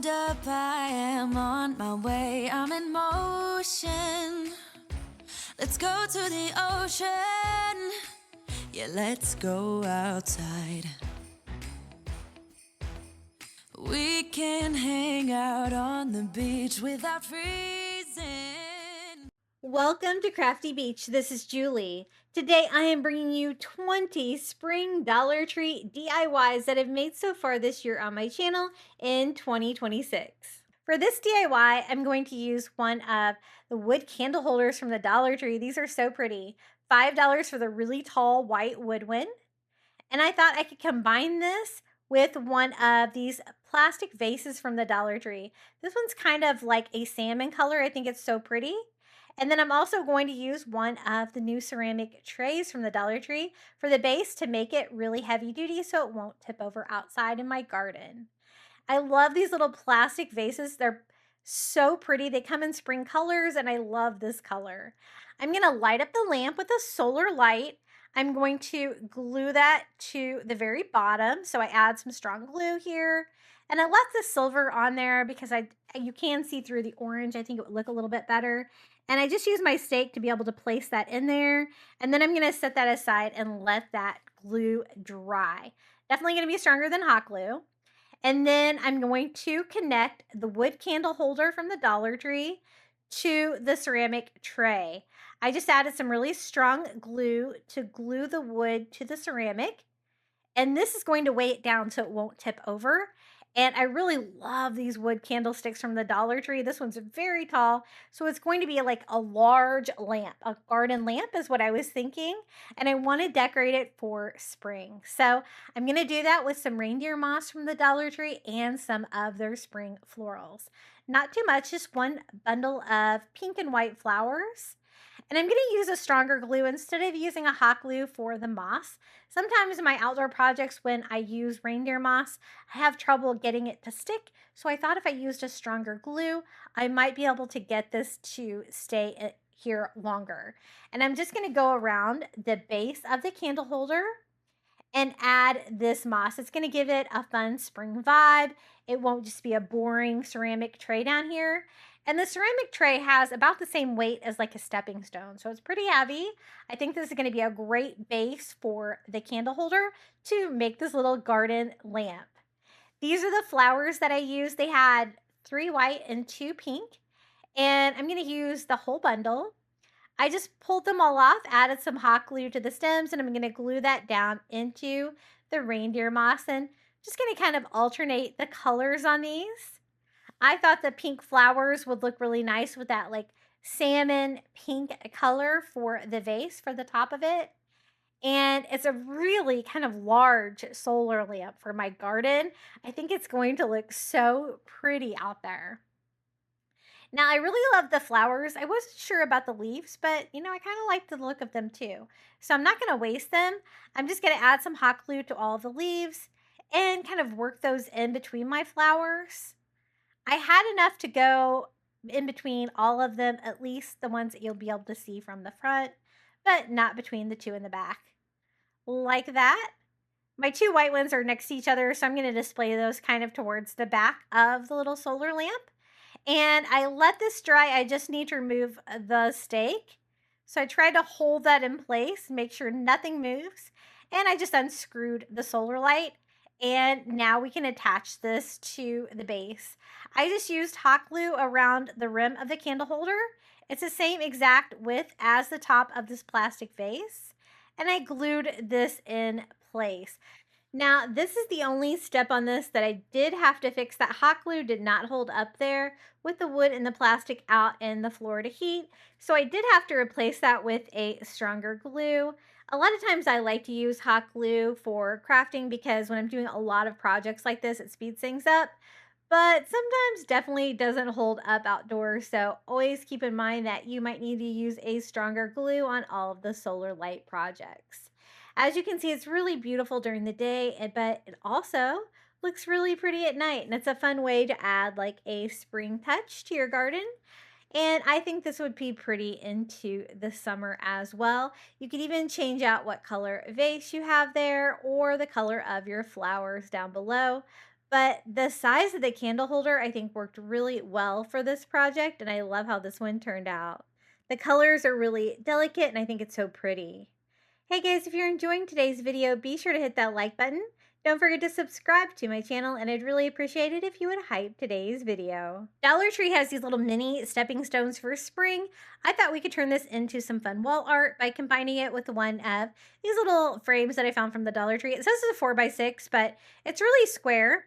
Hold up, I am on my way, I'm in motion. Let's go to the ocean. Yeah, let's go outside. We can hang out on the beach without freezing. Welcome to Crafty Beach. This is Julie. Today I am bringing you 20 spring Dollar Tree DIYs that I've made so far this year on my channel in 2026. For this DIY, I'm going to use one of the wood candle holders from the Dollar Tree. These are so pretty. $5 for the really tall white wood one. And I thought I could combine this with one of these plastic vases from the Dollar Tree. This one's kind of like a salmon color. I think it's so pretty. And then I'm also going to use one of the new ceramic trays from the Dollar Tree for the base to make it really heavy duty so it won't tip over outside in my garden. I love these little plastic vases. They're so pretty. They come in spring colors and I love this color. I'm going to light up the lamp with a solar light. I'm going to glue that to the very bottom. So I add some strong glue here. And I left the silver on there because you can see through the orange. I think it would look a little bit better. And I just use my stake to be able to place that in there. And then I'm going to set that aside and let that glue dry. Definitely going to be stronger than hot glue. And then I'm going to connect the wood candle holder from the Dollar Tree to the ceramic tray. I just added some really strong glue to glue the wood to the ceramic. And this is going to weigh it down so it won't tip over. And I really love these wood candlesticks from the Dollar Tree. This one's very tall, so it's going to be like a large lamp. A garden lamp is what I was thinking. And I want to decorate it for spring. So I'm going to do that with some reindeer moss from the Dollar Tree and some of their spring florals. Not too much, just one bundle of pink and white flowers. And I'm going to use a stronger glue instead of using a hot glue for the moss. Sometimes in my outdoor projects when I use reindeer moss, I have trouble getting it to stick. So I thought if I used a stronger glue, I might be able to get this to stay here longer. And I'm just going to go around the base of the candle holder and add this moss. It's going to give it a fun spring vibe. It won't just be a boring ceramic tray down here. And the ceramic tray has about the same weight as like a stepping stone. So it's pretty heavy. I think this is going to be a great base for the candle holder to make this little garden lamp. These are the flowers that I used. They had 3 white and 2 pink. And I'm going to use the whole bundle. I just pulled them all off, added some hot glue to the stems, and I'm going to glue that down into the reindeer moss and just going to kind of alternate the colors on these. I thought the pink flowers would look really nice with that like salmon pink color for the vase for the top of it. And it's a really kind of large solar lamp for my garden. I think it's going to look so pretty out there. Now, I really love the flowers. I wasn't sure about the leaves, but I kind of like the look of them too. So I'm not going to waste them. I'm just going to add some hot glue to all the leaves and kind of work those in between my flowers. I had enough to go in between all of them, at least the ones that you'll be able to see from the front, but not between the 2 in the back. Like that. My 2 white ones are next to each other, so I'm going to display those kind of towards the back of the little solar lamp. And I let this dry. I just need to remove the stake. So I tried to hold that in place, make sure nothing moves. And I just unscrewed the solar light. And now we can attach this to the base. I just used hot glue around the rim of the candle holder. It's the same exact width as the top of this plastic vase. And I glued this in place. Now, this is the only step on this that I did have to fix. That hot glue did not hold up there with the wood and the plastic out in the floor to heat. So I did have to replace that with a stronger glue. A lot of times I like to use hot glue for crafting because when I'm doing a lot of projects like this, it speeds things up. But sometimes definitely doesn't hold up outdoors. So always keep in mind that you might need to use a stronger glue on all of the solar light projects. As you can see, it's really beautiful during the day, but it also looks really pretty at night. And it's a fun way to add like a spring touch to your garden. And I think this would be pretty into the summer as well. You could even change out what color vase you have there or the color of your flowers down below. But the size of the candle holder, I think, worked really well for this project, and I love how this one turned out. The colors are really delicate, and I think it's so pretty. Hey guys, if you're enjoying today's video, be sure to hit that like button. Don't forget to subscribe to my channel, and I'd really appreciate it if you would hype today's video. Dollar Tree has these little mini stepping stones for spring. I thought we could turn this into some fun wall art by combining it with one of these little frames that I found from the Dollar Tree. It says it's a 4x6, but it's really square.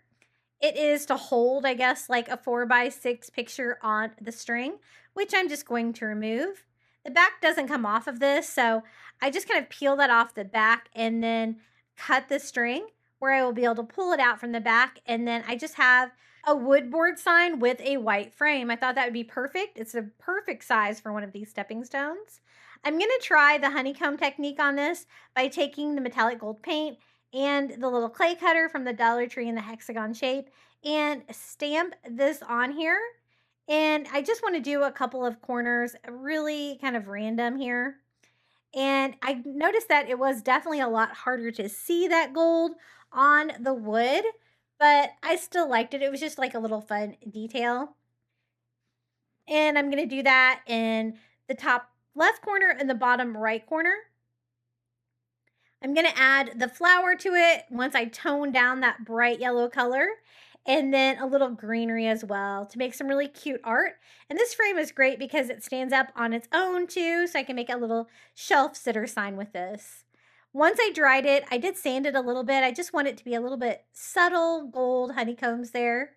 It is to hold, I guess, like a 4x6 picture on the string, which I'm just going to remove. The back doesn't come off of this, so I just kind of peel that off the back and then cut the string where I will be able to pull it out from the back. And then I just have a wood board sign with a white frame. I thought that would be perfect. It's a perfect size for one of these stepping stones. I'm going to try the honeycomb technique on this by taking the metallic gold paint and the little clay cutter from the Dollar Tree in the hexagon shape and stamp this on here. And I just want to do a couple of corners, really kind of random here. And I noticed that it was definitely a lot harder to see that gold on the wood, but I still liked it. It was just like a little fun detail. And I'm going to do that in the top left corner and the bottom right corner. I'm going to add the flower to it once I tone down that bright yellow color, and then a little greenery as well to make some really cute art. And this frame is great because it stands up on its own too, so I can make a little shelf sitter sign with this. Once I dried it, I did sand it a little bit. I just want it to be a little bit subtle gold honeycombs there.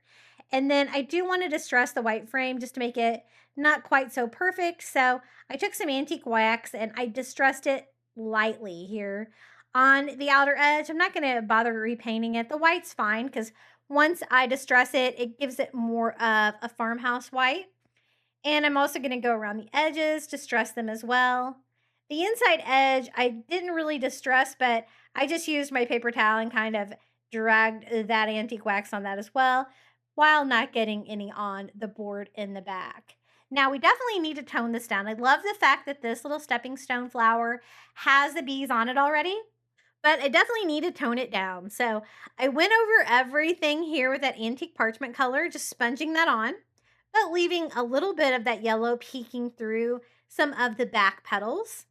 And then I do want to distress the white frame just to make it not quite so perfect. So I took some antique wax and I distressed it lightly here on the outer edge. I'm not going to bother repainting it. The white's fine because once I distress it, it gives it more of a farmhouse white. And I'm also going to go around the edges, distress them as well. The inside edge, I didn't really distress, but I just used my paper towel and kind of dragged that antique wax on that as well, while not getting any on the board in the back. Now, we definitely need to tone this down. I love the fact that this little stepping stone flower has the bees on it already, but I definitely need to tone it down. So I went over everything here with that antique parchment color, just sponging that on, but leaving a little bit of that yellow peeking through some of the back petals.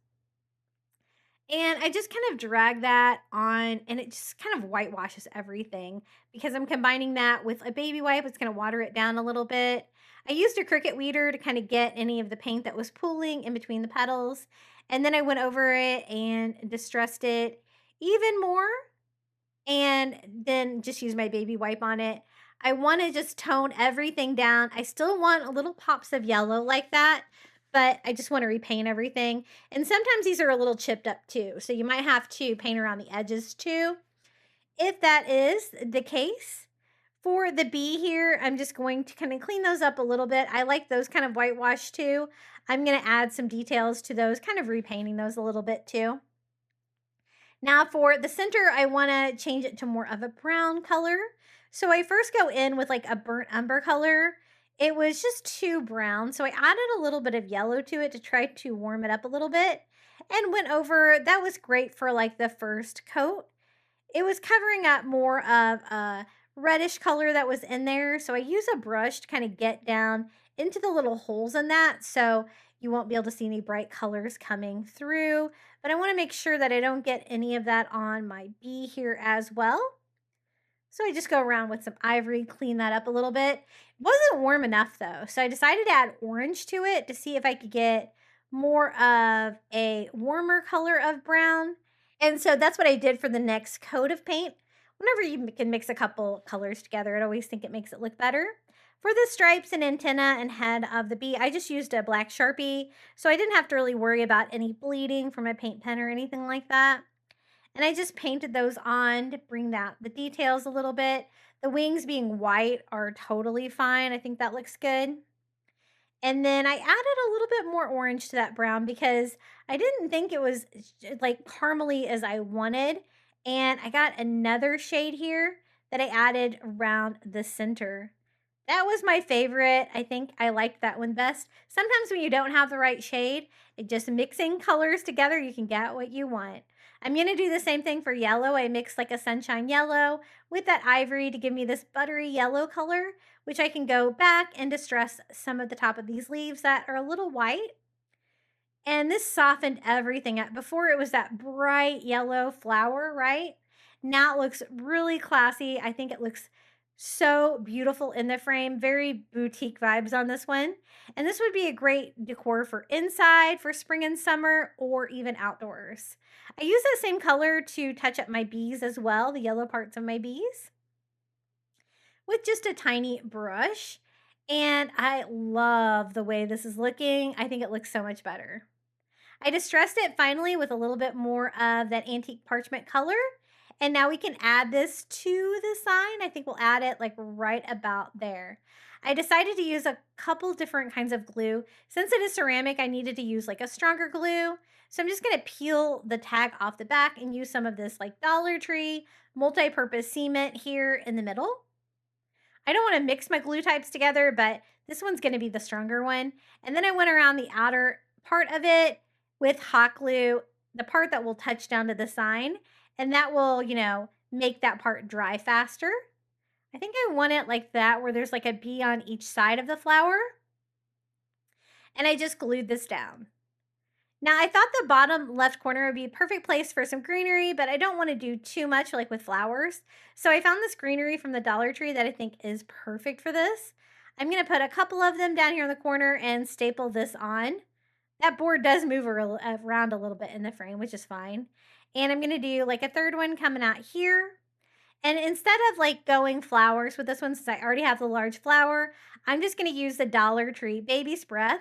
And I just kind of drag that on, and it just kind of whitewashes everything because I'm combining that with a baby wipe. It's going to water it down a little bit. I used a Cricut weeder to kind of get any of the paint that was pooling in between the petals. And then I went over it and distressed it even more, and then just use my baby wipe on it. I want to just tone everything down. I still want a little pops of yellow like that, but I just want to repaint everything. And sometimes these are a little chipped up too, so you might have to paint around the edges too, if that is the case. For the bee here, I'm just going to kind of clean those up a little bit. I like those kind of whitewashed too. I'm going to add some details to those, kind of repainting those a little bit too. Now for the center, I want to change it to more of a brown color. So I first go in with like a burnt umber color. It was just too brown, so I added a little bit of yellow to it to try to warm it up a little bit and went over. That was great for like the first coat. It was covering up more of a reddish color that was in there, so I use a brush to kind of get down into the little holes in that, so you won't be able to see any bright colors coming through. But I want to make sure that I don't get any of that on my bee here as well. So I just go around with some ivory, clean that up a little bit. It wasn't warm enough though, so I decided to add orange to it to see if I could get more of a warmer color of brown. And so that's what I did for the next coat of paint. Whenever you can mix a couple colors together, I always think it makes it look better. For the stripes and antenna and head of the bee, I just used a black Sharpie, so I didn't have to really worry about any bleeding from a paint pen or anything like that. And I just painted those on to bring out the details a little bit. The wings being white are totally fine. I think that looks good. And then I added a little bit more orange to that brown because I didn't think it was like caramely as I wanted. And I got another shade here that I added around the center. That was my favorite. I think I liked that one best. Sometimes when you don't have the right shade, just mixing colors together, you can get what you want. I'm going to do the same thing for yellow. I mixed like a sunshine yellow with that ivory to give me this buttery yellow color, which I can go back and distress some of the top of these leaves that are a little white. And this softened everything up. Before it was that bright yellow flower, right? Now it looks really classy. I think it looks so beautiful in the frame. Very boutique vibes on this one. And this would be a great decor for inside, for spring and summer, or even outdoors. I use that same color to touch up my bees as well, the yellow parts of my bees, with just a tiny brush. And I love the way this is looking. I think it looks so much better. I distressed it finally with a little bit more of that antique parchment color. And now we can add this to the sign. I think we'll add it like right about there. I decided to use a couple different kinds of glue. Since it is ceramic, I needed to use like a stronger glue. So I'm just going to peel the tag off the back and use some of this like Dollar Tree multi-purpose cement here in the middle. I don't want to mix my glue types together, but this one's going to be the stronger one. And then I went around the outer part of it with hot glue, the part that will touch down to the sign, and that will, make that part dry faster. I think I want it like that, where there's like a bee on each side of the flower. And I just glued this down. Now, I thought the bottom left corner would be a perfect place for some greenery, but I don't want to do too much like with flowers. So I found this greenery from the Dollar Tree that I think is perfect for this. I'm going to put a couple of them down here in the corner and staple this on. That board does move around a little bit in the frame, which is fine. And I'm going to do like a third one coming out here. And instead of like going flowers with this one, since I already have the large flower, I'm just going to use the Dollar Tree Baby's Breath.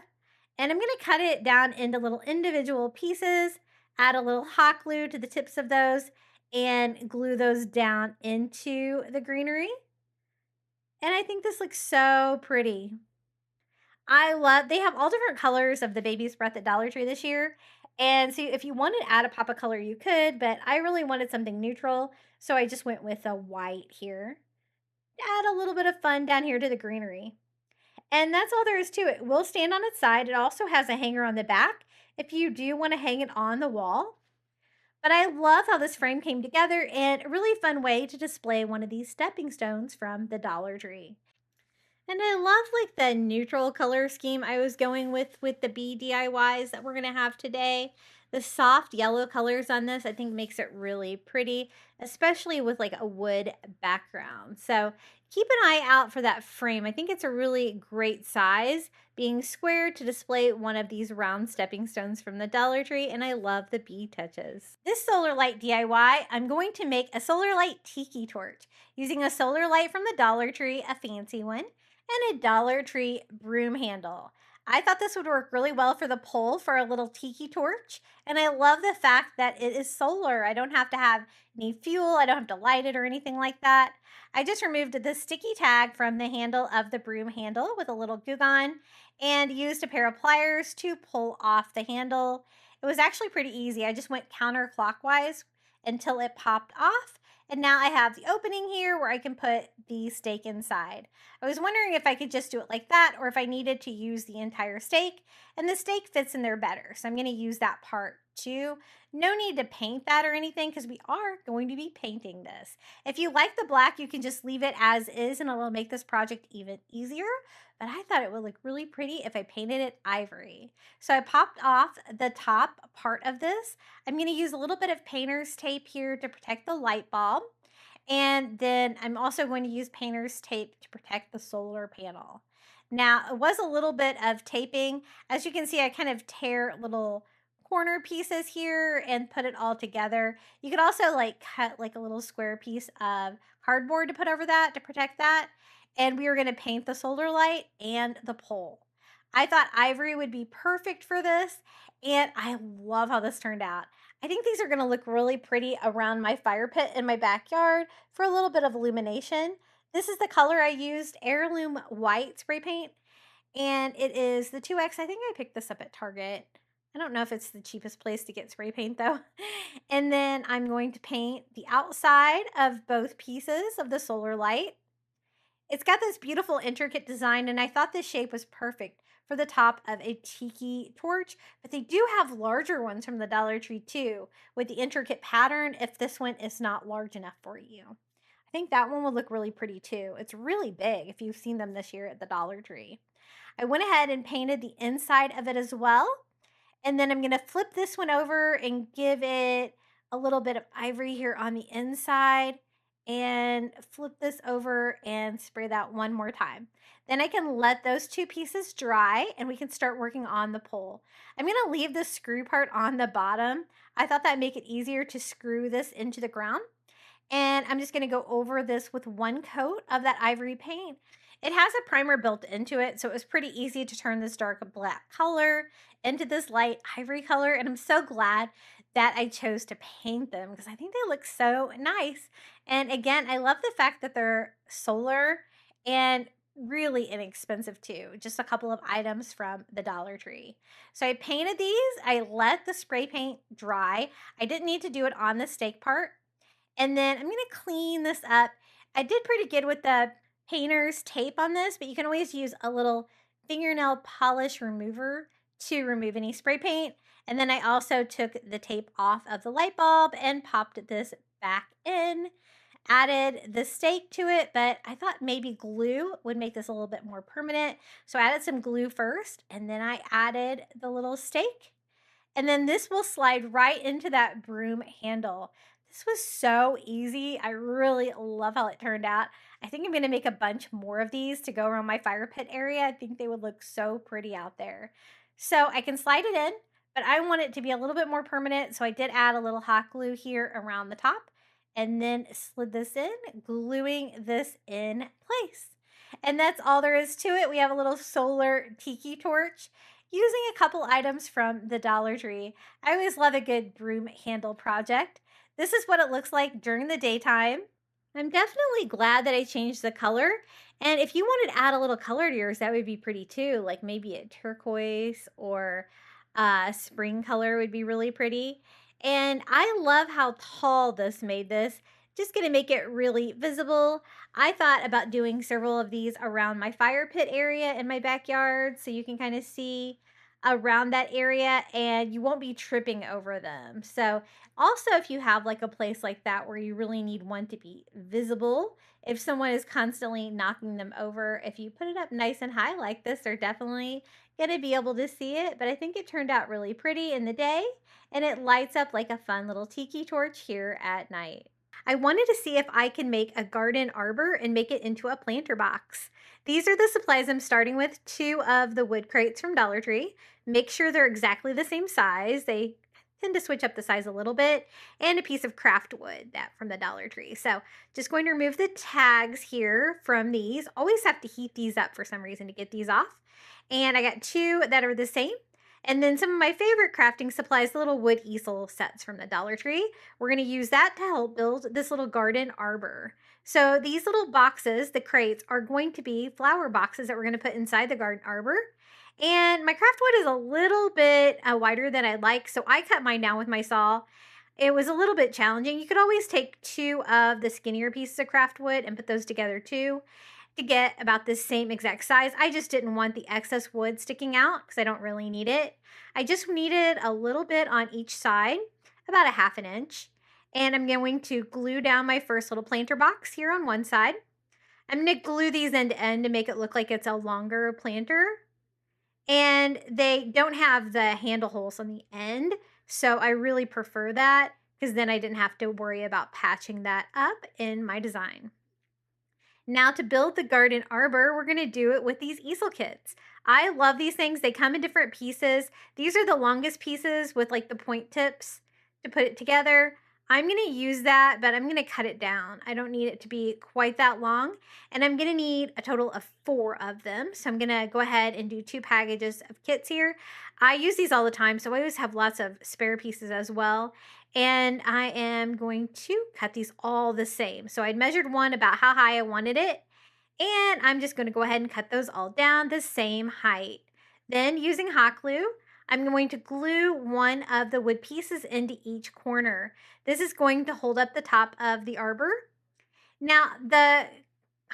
And I'm going to cut it down into little individual pieces, add a little hot glue to the tips of those, and glue those down into the greenery. And I think this looks so pretty. They have all different colors of the Baby's Breath at Dollar Tree this year. And so if you wanted to add a pop of color, you could, but I really wanted something neutral. So I just went with a white here. Add a little bit of fun down here to the greenery. And that's all there is to it. It will stand on its side. It also has a hanger on the back if you do want to hang it on the wall. But I love how this frame came together and a really fun way to display one of these stepping stones from the Dollar Tree. And I love like the neutral color scheme I was going with the bee DIYs that we're going to have today. The soft yellow colors on this I think makes it really pretty, especially with like a wood background. So keep an eye out for that frame. I think it's a really great size, being square to display one of these round stepping stones from the Dollar Tree, and I love the bee touches. This solar light DIY, I'm going to make a solar light tiki torch using a solar light from the Dollar Tree, a fancy one, and a Dollar Tree broom handle. I thought this would work really well for the pole for a little tiki torch, and I love the fact that it is solar. I don't have to have any fuel, I don't have to light it or anything like that. I just removed the sticky tag from the handle of the broom handle with a little glue gun and used a pair of pliers to pull off the handle. It was actually pretty easy. I just went counterclockwise until it popped off. And now I have the opening here where I can put the stake inside. I was wondering if I could just do it like that or if I needed to use the entire stake, and the stake fits in there better. So I'm going to use that part too. No need to paint that or anything because we are going to be painting this. If you like the black, you can just leave it as is and it will make this project even easier. But I thought it would look really pretty if I painted it ivory. So I popped off the top part of this. I'm going to use a little bit of painter's tape here to protect the light bulb. And then I'm also going to use painter's tape to protect the solar panel. Now, it was a little bit of taping. As you can see, I kind of tear little corner pieces here and put it all together. You could also like cut like a little square piece of cardboard to put over that to protect that. And we were going to paint the solar light and the pole. I thought ivory would be perfect for this, and I love how this turned out. I think these are going to look really pretty around my fire pit in my backyard for a little bit of illumination. This is the color I used, Heirloom White spray paint, and it is the 2X. I think I picked this up at Target. I don't know if it's the cheapest place to get spray paint though. And then I'm going to paint the outside of both pieces of the solar light. It's got this beautiful intricate design, and I thought this shape was perfect for the top of a tiki torch, but they do have larger ones from the Dollar Tree too, with the intricate pattern if this one is not large enough for you. I think that one will look really pretty too. It's really big if you've seen them this year at the Dollar Tree. I went ahead and painted the inside of it as well. And then I'm going to flip this one over and give it a little bit of ivory here on the inside and flip this over and spray that one more time. Then I can let those two pieces dry and we can start working on the pole. I'm going to leave the screw part on the bottom. I thought that'd make it easier to screw this into the ground. And I'm just going to go over this with one coat of that ivory paint. It has a primer built into it, so it was pretty easy to turn this dark black color into this light ivory color. And I'm so glad that I chose to paint them because I think they look so nice. And again, I love the fact that they're solar and really inexpensive too. Just a couple of items from the Dollar Tree. So I painted these. I let the spray paint dry. I didn't need to do it on the stake part. And then I'm going to clean this up. I did pretty good with the painter's tape on this, but you can always use a little fingernail polish remover to remove any spray paint. And then I also took the tape off of the light bulb and popped this back in, added the stake to it, but I thought maybe glue would make this a little bit more permanent. So I added some glue first, and then I added the little stake. And then this will slide right into that broom handle. This was so easy. I really love how it turned out. I think I'm going to make a bunch more of these to go around my fire pit area. I think they would look so pretty out there. So I can slide it in, but I want it to be a little bit more permanent. So I did add a little hot glue here around the top and then slid this in, gluing this in place. And that's all there is to it. We have a little solar tiki torch using a couple items from the Dollar Tree. I always love a good broom handle project. This is what it looks like during the daytime. I'm definitely glad that I changed the color. And if you wanted to add a little color to yours, that would be pretty too. Like maybe a turquoise or a spring color would be really pretty. And I love how tall this made this. Just going to make it really visible. I thought about doing several of these around my fire pit area in my backyard so you can kind of see around that area and you won't be tripping over them. So also if you have like a place like that where you really need one to be visible, if someone is constantly knocking them over, if you put it up nice and high like this, they're definitely going to be able to see it. But I think it turned out really pretty in the day and it lights up like a fun little tiki torch here at night. I wanted to see if I can make a garden arbor and make it into a planter box. These are the supplies I'm starting with, 2 of the wood crates from Dollar Tree. Make sure they're exactly the same size. They tend to switch up the size a little bit, and a piece of craft wood that from the Dollar Tree. So just going to remove the tags here from these. Always have to heat these up for some reason to get these off. And I got 2 that are the same. And then some of my favorite crafting supplies, the little wood easel sets from the Dollar Tree. We're going to use that to help build this little garden arbor. So these little boxes, the crates, are going to be flower boxes that we're going to put inside the garden arbor. And my craft wood is a little bit wider than I'd like, so I cut mine down with my saw. It was a little bit challenging. You could always take 2 of the skinnier pieces of craft wood and put those together too to get about the same exact size. I just didn't want the excess wood sticking out because I don't really need it. I just needed a little bit on each side, about a 1/2 inch. And I'm going to glue down my first little planter box here on one side. I'm going to glue these end to end to make it look like it's a longer planter. And they don't have the handle holes on the end, so I really prefer that because then I didn't have to worry about patching that up in my design. Now to build the garden arbor, we're going to do it with these easel kits. I love these things. They come in different pieces. These are the longest pieces with like the point tips to put it together. I'm going to use that, but I'm going to cut it down. I don't need it to be quite that long. And I'm going to need a total of 4 of them. So I'm going to go ahead and do 2 packages of kits here. I use these all the time, so I always have lots of spare pieces as well. And I am going to cut these all the same. So I measured one about how high I wanted it. And I'm just going to go ahead and cut those all down the same height. Then using hot glue, I'm going to glue one of the wood pieces into each corner. This is going to hold up the top of the arbor. Now, the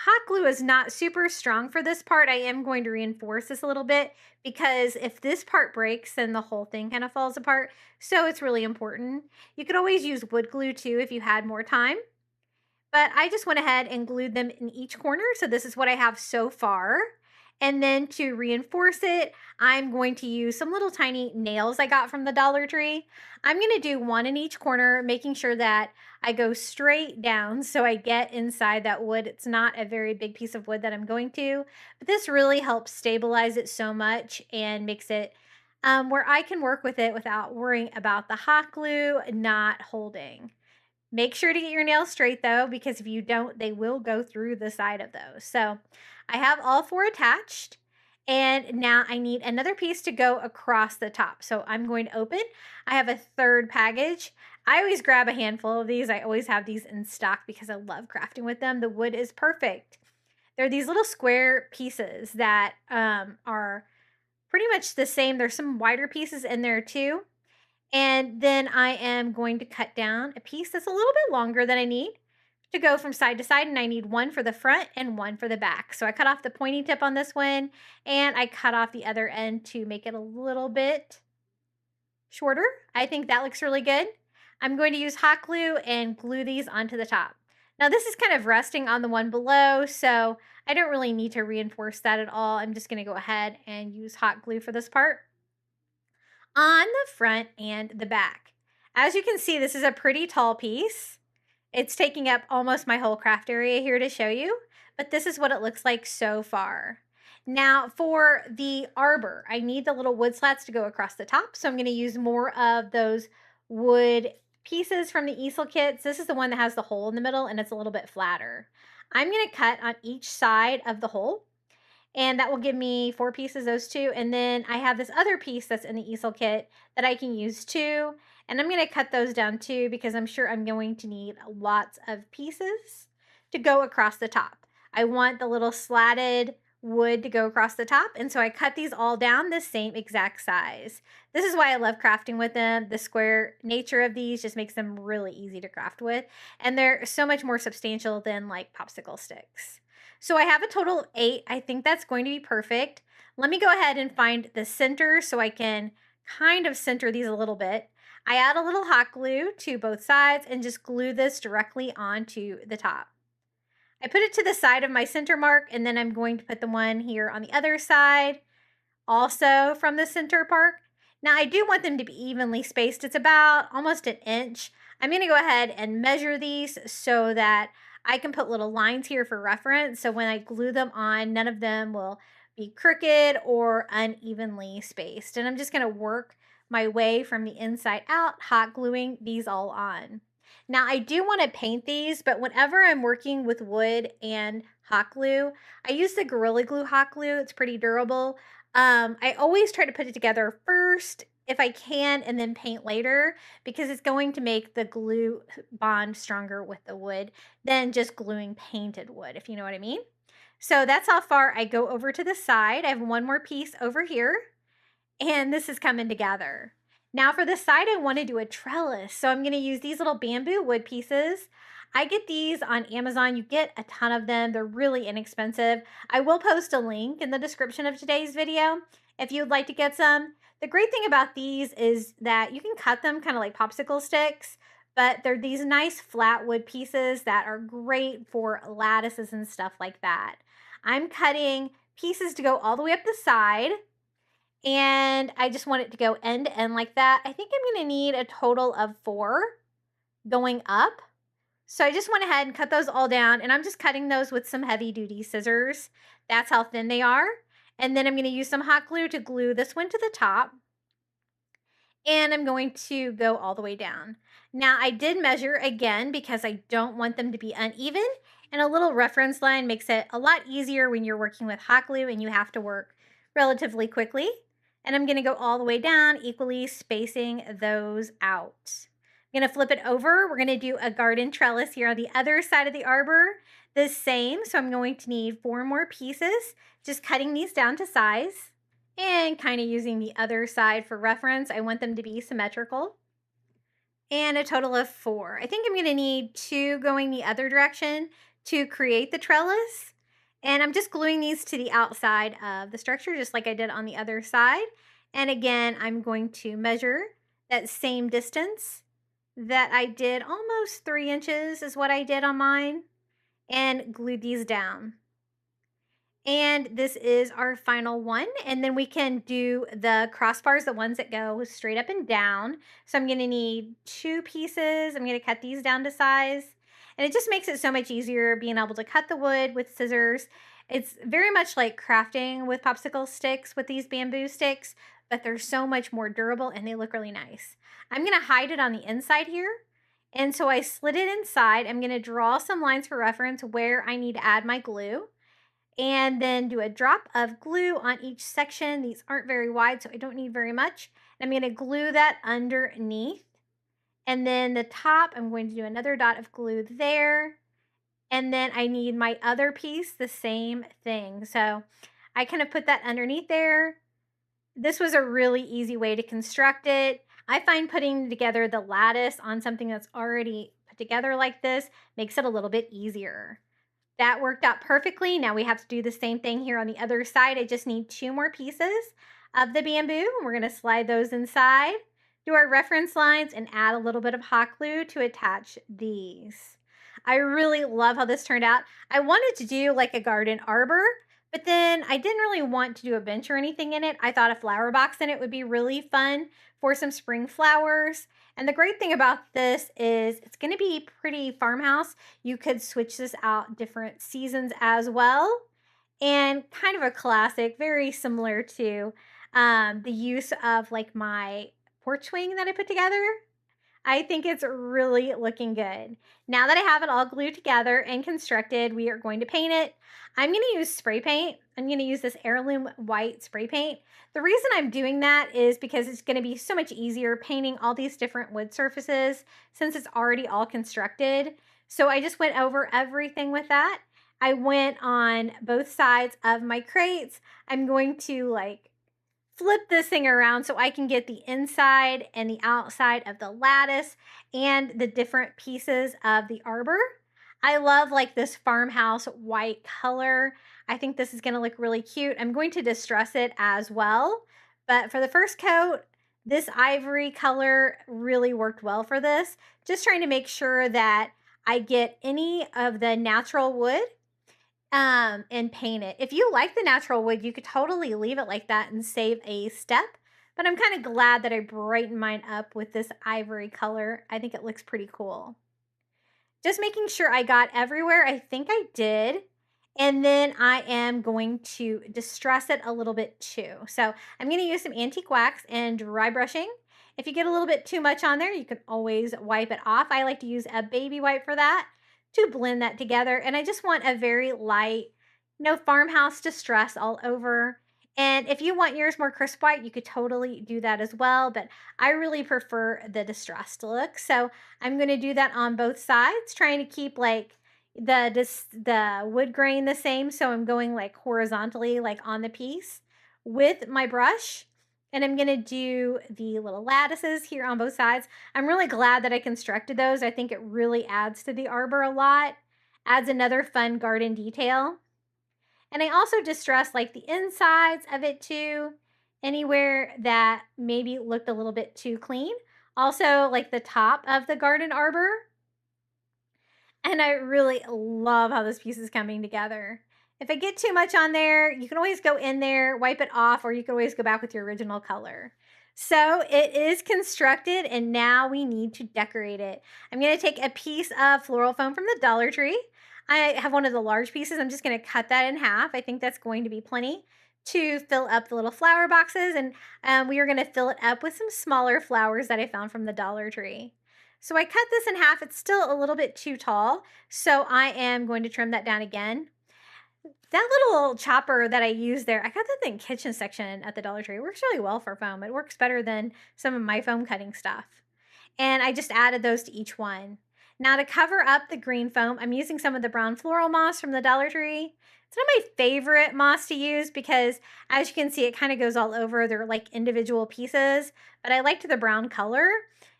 hot glue is not super strong for this part. I am going to reinforce this a little bit because if this part breaks, then the whole thing kind of falls apart. So it's really important. You could always use wood glue too if you had more time. But I just went ahead and glued them in each corner. So this is what I have so far. And then to reinforce it, I'm going to use some little tiny nails I got from the Dollar Tree. I'm going to do one in each corner, making sure that I go straight down so I get inside that wood. It's not a very big piece of wood that I'm going to, but this really helps stabilize it so much and makes it where I can work with it without worrying about the hot glue not holding. Make sure to get your nails straight though, because if you don't, they will go through the side of those. So I have all 4 attached, and now I need another piece to go across the top. So I'm going to open. I have a 3rd package. I always grab a handful of these. I always have these in stock because I love crafting with them. The wood is perfect. They're these little square pieces that are pretty much the same. There's some wider pieces in there too. And then I am going to cut down a piece that's a little bit longer than I need to go from side to side. And I need one for the front and one for the back. So I cut off the pointy tip on this one and I cut off the other end to make it a little bit shorter. I think that looks really good. I'm going to use hot glue and glue these onto the top. Now this is kind of resting on the one below, so I don't really need to reinforce that at all. I'm just going to go ahead and use hot glue for this part on the front and the back. As you can see, this is a pretty tall piece. It's taking up almost my whole craft area here to show you, but this is what it looks like so far. Now for the arbor, I need the little wood slats to go across the top, so I'm going to use more of those wood pieces from the easel kits. This is the one that has the hole in the middle and it's a little bit flatter. I'm going to cut on each side of the hole, and that will give me 4 pieces, those 2. And then I have this other piece that's in the easel kit that I can use too. And I'm going to cut those down too because I'm sure I'm going to need lots of pieces to go across the top. I want the little slatted wood to go across the top. And so I cut these all down the same exact size. This is why I love crafting with them. The square nature of these just makes them really easy to craft with. And they're so much more substantial than like popsicle sticks. So I have a total of 8. I think that's going to be perfect. Let me go ahead and find the center so I can kind of center these a little bit. I add a little hot glue to both sides and just glue this directly onto the top. I put it to the side of my center mark, and then I'm going to put the one here on the other side, also from the center mark. Now I do want them to be evenly spaced. It's about almost an inch. I'm going to go ahead and measure these so that I can put little lines here for reference. So when I glue them on, none of them will be crooked or unevenly spaced. And I'm just going to work my way from the inside out, hot gluing these all on. Now I do want to paint these, but whenever I'm working with wood and hot glue, I use the Gorilla Glue hot glue. It's pretty durable. I always try to put it together first if I can and then paint later, because it's going to make the glue bond stronger with the wood than just gluing painted wood, if you know what I mean. So that's how far I go over to the side. I have one more piece over here, and this is coming together. Now for the side, I want to do a trellis. So I'm going to use these little bamboo wood pieces. I get these on Amazon. You get a ton of them. They're really inexpensive. I will post a link in the description of today's video if you'd like to get some. The great thing about these is that you can cut them kind of like popsicle sticks, but they're these nice flat wood pieces that are great for lattices and stuff like that. I'm cutting pieces to go all the way up the side, and I just want it to go end to end like that. I think I'm going to need a total of 4 going up. So I just went ahead and cut those all down, and I'm just cutting those with some heavy duty scissors. That's how thin they are. And then I'm going to use some hot glue to glue this one to the top. And I'm going to go all the way down. Now I did measure again because I don't want them to be uneven. And a little reference line makes it a lot easier when you're working with hot glue and you have to work relatively quickly. And I'm going to go all the way down, equally spacing those out. I'm going to flip it over. We're going to do a garden trellis here on the other side of the arbor. The same, so I'm going to need 4 more pieces, just cutting these down to size and kind of using the other side for reference. I want them to be symmetrical. And a total of 4. I think I'm going to need 2 going the other direction to create the trellis. And I'm just gluing these to the outside of the structure, just like I did on the other side. And again, I'm going to measure that same distance that I did, almost 3 inches is what I did on mine, and glue these down. And this is our final one. And then we can do the crossbars, the ones that go straight up and down. So I'm gonna need 2 pieces. I'm gonna cut these down to size. And it just makes it so much easier being able to cut the wood with scissors. It's very much like crafting with popsicle sticks with these bamboo sticks, but they're so much more durable and they look really nice. I'm gonna hide it on the inside here. And so I slid it inside. I'm gonna draw some lines for reference where I need to add my glue, and then do a drop of glue on each section. These aren't very wide, so I don't need very much. I'm going to glue that underneath. And then the top, I'm going to do another dot of glue there. And then I need my other piece, the same thing. So I kind of put that underneath there. This was a really easy way to construct it. I find putting together the lattice on something that's already put together like this makes it a little bit easier. That worked out perfectly. Now we have to do the same thing here on the other side. I just need 2 more pieces of the bamboo. We're going to slide those inside, do our reference lines, and add a little bit of hot glue to attach these. I really love how this turned out. I wanted to do like a garden arbor, but then I didn't really want to do a bench or anything in it. I thought a flower box in it would be really fun for some spring flowers. And the great thing about this is it's going to be pretty farmhouse. You could switch this out different seasons as well. And kind of a classic, very similar to the use of like my porch swing that I put together. I think it's really looking good. Now that I have it all glued together and constructed, we are going to paint it. I'm going to use spray paint. I'm going to use this heirloom white spray paint. The reason I'm doing that is because it's going to be so much easier painting all these different wood surfaces since it's already all constructed. So I just went over everything with that. I went on both sides of my crates. I'm going to like flip this thing around so I can get the inside and the outside of the lattice and the different pieces of the arbor. I love like this farmhouse white color. I think this is going to look really cute. I'm going to distress it as well. But for the first coat, this ivory color really worked well for this. Just trying to make sure that I get any of the natural wood and paint it. If you like the natural wood, you could totally leave it like that and save a step. But I'm kind of glad that I brightened mine up with this ivory color. I think it looks pretty cool. Just making sure I got everywhere. I think I did. And then I am going to distress it a little bit too. So I'm going to use some antique wax and dry brushing. If you get a little bit too much on there, you can always wipe it off. I like to use a baby wipe for that to blend that together. And I just want a very light, farmhouse distress all over. And if you want yours more crisp white, you could totally do that as well. But I really prefer the distressed look. So I'm going to do that on both sides, trying to keep like the wood grain the same. So I'm going like horizontally, like on the piece with my brush. And I'm going to do the little lattices here on both sides. I'm really glad that I constructed those. I think it really adds to the arbor a lot. Adds another fun garden detail. And I also distressed like the insides of it too. Anywhere that maybe looked a little bit too clean. Also like the top of the garden arbor. And I really love how this piece is coming together. If I get too much on there, you can always go in there, wipe it off, or you can always go back with your original color. So it is constructed, and now we need to decorate it. I'm going to take a piece of floral foam from the Dollar Tree. I have one of the large pieces. I'm just going to cut that in half. I think that's going to be plenty to fill up the little flower boxes, and we are going to fill it up with some smaller flowers that I found from the Dollar Tree. So I cut this in half. It's still a little bit too tall, so I am going to trim that down again. That little chopper that I used there, I got that in the kitchen section at the Dollar Tree. It works really well for foam. It works better than some of my foam cutting stuff. And I just added those to each one. Now to cover up the green foam, I'm using some of the brown floral moss from the Dollar Tree. It's not my favorite moss to use because, as you can see, it kind of goes all over. They're like individual pieces, but I liked the brown color.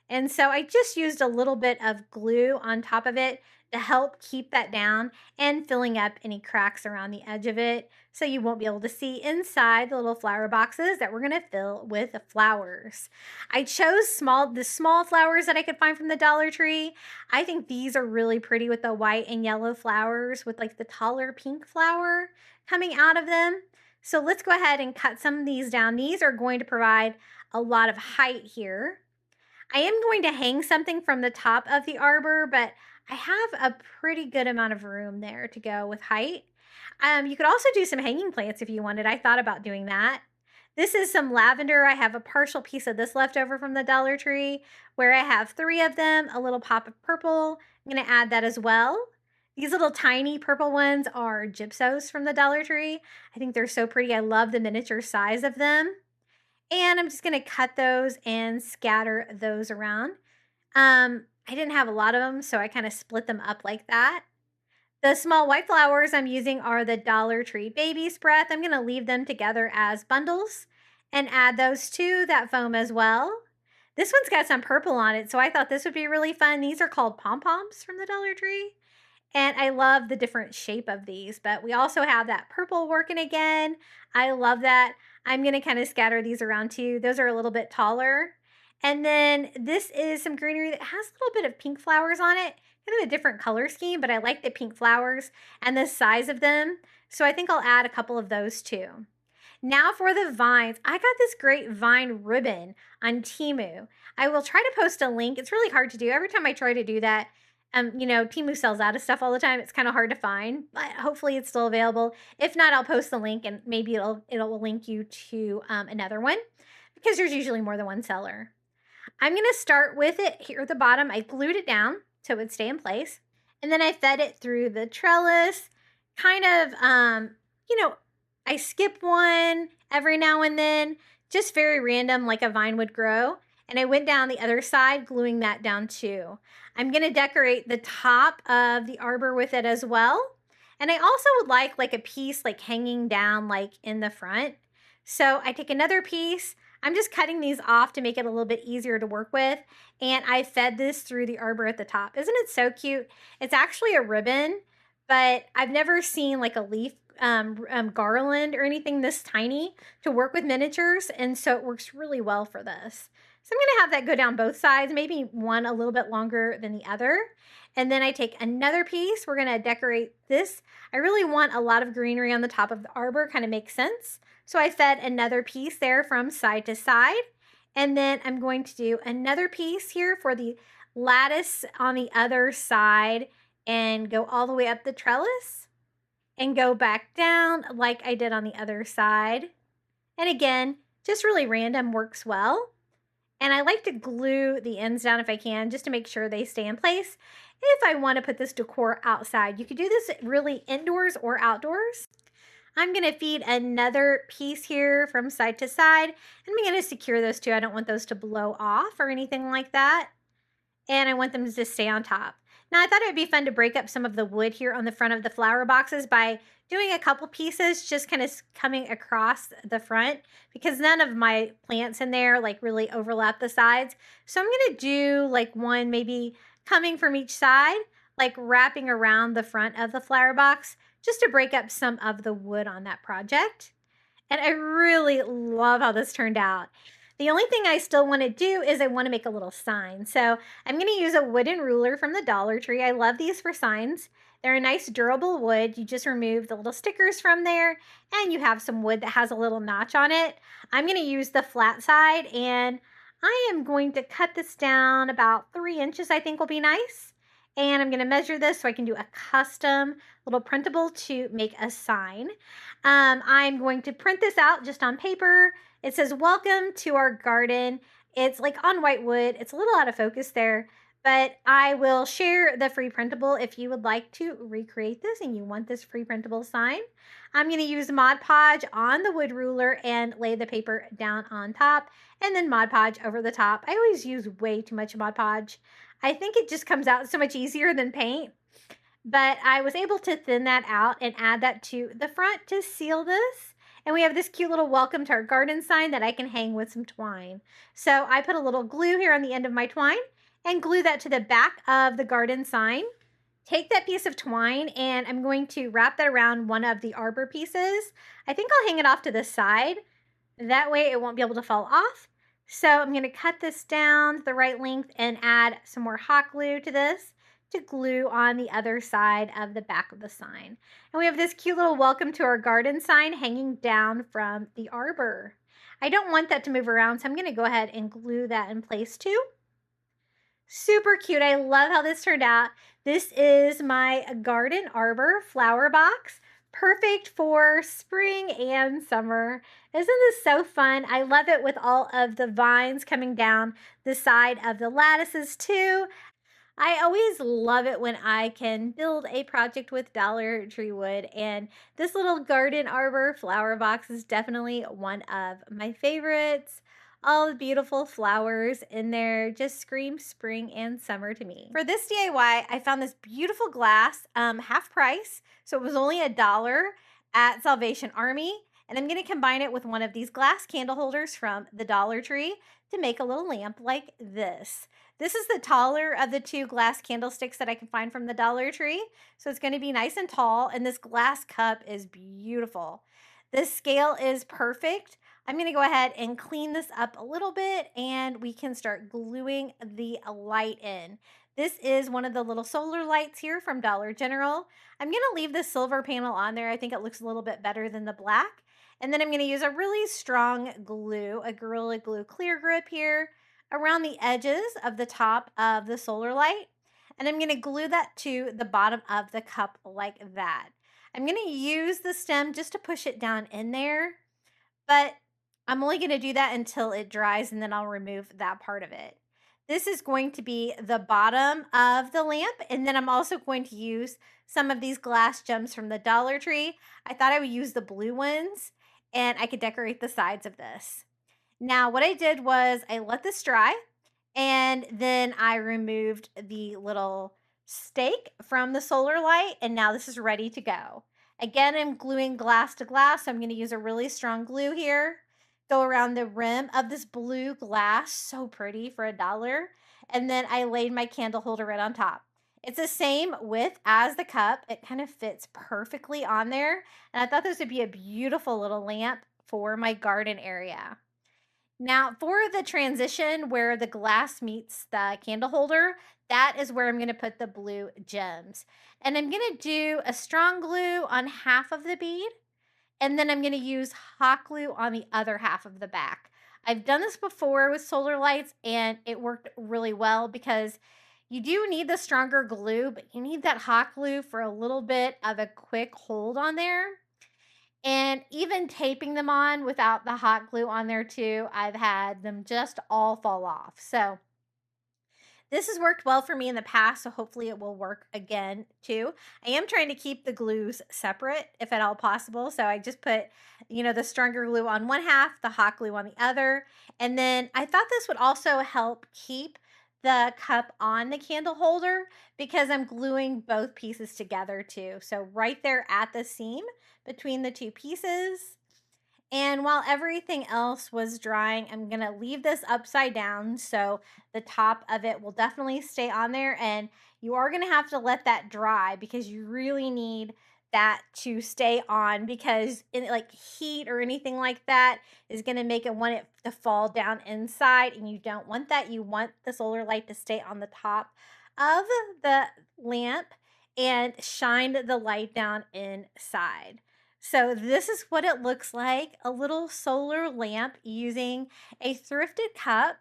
And so I just used a little bit of glue on top of it to help keep that down and filling up any cracks around the edge of it, so you won't be able to see inside the little flower boxes that we're going to fill with flowers. I chose the small flowers that I could find from the Dollar Tree. I think these are really pretty with the white and yellow flowers with like the taller pink flower coming out of them. So let's go ahead and cut some of these down. These are going to provide a lot of height here. I am going to hang something from the top of the arbor, but I have a pretty good amount of room there to go with height. You could also do some hanging plants if you wanted. I thought about doing that. This is some lavender. I have a partial piece of this left over from the Dollar Tree where I have 3 of them, a little pop of purple. I'm going to add that as well. These little tiny purple ones are gypsos from the Dollar Tree. I think they're so pretty. I love the miniature size of them. And I'm just going to cut those and scatter those around. I didn't have a lot of them, so I kind of split them up like that. The small white flowers I'm using are the Dollar Tree Baby's Breath. I'm going to leave them together as bundles and add those to that foam as well. This one's got some purple on it, so I thought this would be really fun. These are called pom-poms from the Dollar Tree. And I love the different shape of these, but we also have that purple working again. I love that. I'm going to kind of scatter these around too. Those are a little bit taller. And then this is some greenery that has a little bit of pink flowers on it, kind of a different color scheme, but I like the pink flowers and the size of them. So I think I'll add a couple of those too. Now for the vines. I got this great vine ribbon on Temu. I will try to post a link. It's really hard to do. Every time I try to do that, Temu sells out of stuff all the time. It's kind of hard to find, but hopefully it's still available. If not, I'll post the link and maybe it'll link you to another one because there's usually more than one seller. I'm going to start with it here at the bottom. I glued it down so it would stay in place. And then I fed it through the trellis. Kind of, I skip one every now and then, just very random like a vine would grow. And I went down the other side, gluing that down too. I'm going to decorate the top of the arbor with it as well. And I also would like a piece like hanging down like in the front. So I take another piece. I'm just cutting these off to make it a little bit easier to work with. And I fed this through the arbor at the top. Isn't it so cute? It's actually a ribbon, but I've never seen like a leaf garland or anything this tiny to work with miniatures. And so it works really well for this. So I'm going to have that go down both sides, maybe one a little bit longer than the other. And then I take another piece. We're going to decorate this. I really want a lot of greenery on the top of the arbor, kind of makes sense. So I fed another piece there from side to side. And then I'm going to do another piece here for the lattice on the other side and go all the way up the trellis and go back down like I did on the other side. And again, just really random, works well. And I like to glue the ends down if I can, just to make sure they stay in place. If I want to put this decor outside, you could do this really indoors or outdoors. I'm going to feed another piece here from side to side. And I'm going to secure those two. I don't want those to blow off or anything like that. And I want them to just stay on top. Now, I thought it would be fun to break up some of the wood here on the front of the flower boxes by doing a couple pieces just kind of coming across the front, because none of my plants in there like really overlap the sides. So I'm going to do like one maybe coming from each side, like wrapping around the front of the flower box just to break up some of the wood on that project. And I really love how this turned out. The only thing I still want to do is I want to make a little sign. So I'm going to use a wooden ruler from the Dollar Tree. I love these for signs. They're a nice durable wood. You just remove the little stickers from there and you have some wood that has a little notch on it. I'm going to use the flat side and I am going to cut this down about 3 inches, I think will be nice. And I'm going to measure this so I can do a custom little printable to make a sign. I'm going to print this out just on paper. It says, "Welcome to our garden." It's like on white wood. It's a little out of focus there, but I will share the free printable if you would like to recreate this and you want this free printable sign. I'm going to use Mod Podge on the wood ruler and lay the paper down on top and then Mod Podge over the top. I always use way too much Mod Podge. I think it just comes out so much easier than paint, but I was able to thin that out and add that to the front to seal this. And we have this cute little "Welcome to our garden" sign that I can hang with some twine. So I put a little glue here on the end of my twine and glue that to the back of the garden sign. take that piece of twine and I'm going to wrap that around one of the Arbor pieces. I think I'll hang it off to the side. That way it won't be able to fall off. So I'm going to cut this down to the right length and add some more hot glue to this to glue on the other side of the back of the sign. And we have this cute little welcome to our garden sign hanging down from the Arbor. I don't want that to move around, so I'm going to go ahead and glue that in place too. Super cute. I love how this turned out. This is my garden arbor flower box. Perfect for spring and summer. Isn't this so fun? I love it with all of the vines coming down the side of the lattices too. I always love it when I can build a project with Dollar Tree wood, and this little garden arbor flower box is definitely one of my favorites. All the beautiful flowers in there just scream spring and summer to me. For this DIY, I found this beautiful glass, half price, so it was only $1 at Salvation Army, and I'm going to combine it with one of these glass candle holders from the Dollar Tree to make a little lamp like this. This is the taller of the two glass candlesticks that I can find from the Dollar Tree. So it's going to be nice and tall, and this glass cup is beautiful. This scale is perfect. I'm going to go ahead and clean this up a little bit, and we can start gluing the light in. This is one of the little solar lights here from Dollar General. I'm going to leave the silver panel on there. I think it looks a little bit better than the black. And then I'm going to use a really strong glue, a Gorilla Glue clear grip here, around the edges of the top of the solar light. And I'm going to glue that to the bottom of the cup like that. I'm going to use the stem just to push it down in there, but I'm only going to do that until it dries, and then I'll remove that part of it. This is going to be the bottom of the lamp, and then I'm also going to use some of these glass gems from the Dollar Tree. I thought I would use the blue ones, and I could decorate the sides of this. Now, what I did was I let this dry, and then I removed the little stake from the solar light, and now this is ready to go. Again, I'm gluing glass to glass, so I'm going to use a really strong glue here. Go around the rim of this blue glass, so pretty for $1. And then I laid my candle holder right on top. It's the same width as the cup. It kind of fits perfectly on there. And I thought this would be a beautiful little lamp for my garden area. Now, for the transition where the glass meets the candle holder, that is where I'm going to put the blue gems. And I'm going to do a strong glue on half of the bead, and then I'm going to use hot glue on the other half of the back. I've done this before with solar lights, and it worked really well because you do need the stronger glue, but you need that hot glue for a little bit of a quick hold on there. And even taping them on without the hot glue on there too, I've had them just all fall off. So this has worked well for me in the past, so hopefully it will work again too. I am trying to keep the glues separate if at all possible. So I just put, the stronger glue on one half, the hot glue on the other. And then I thought this would also help keep the cup on the candle holder because I'm gluing both pieces together too. So right there at the seam between the two pieces. And while everything else was drying, I'm going to leave this upside down so the top of it will definitely stay on there. And you are going to have to let that dry because you really need that to stay on, because like heat or anything like that is going to make it want it to fall down inside, and you don't want that. You want the solar light to stay on the top of the lamp and shine the light down inside. So this is what it looks like, a little solar lamp using a thrifted cup.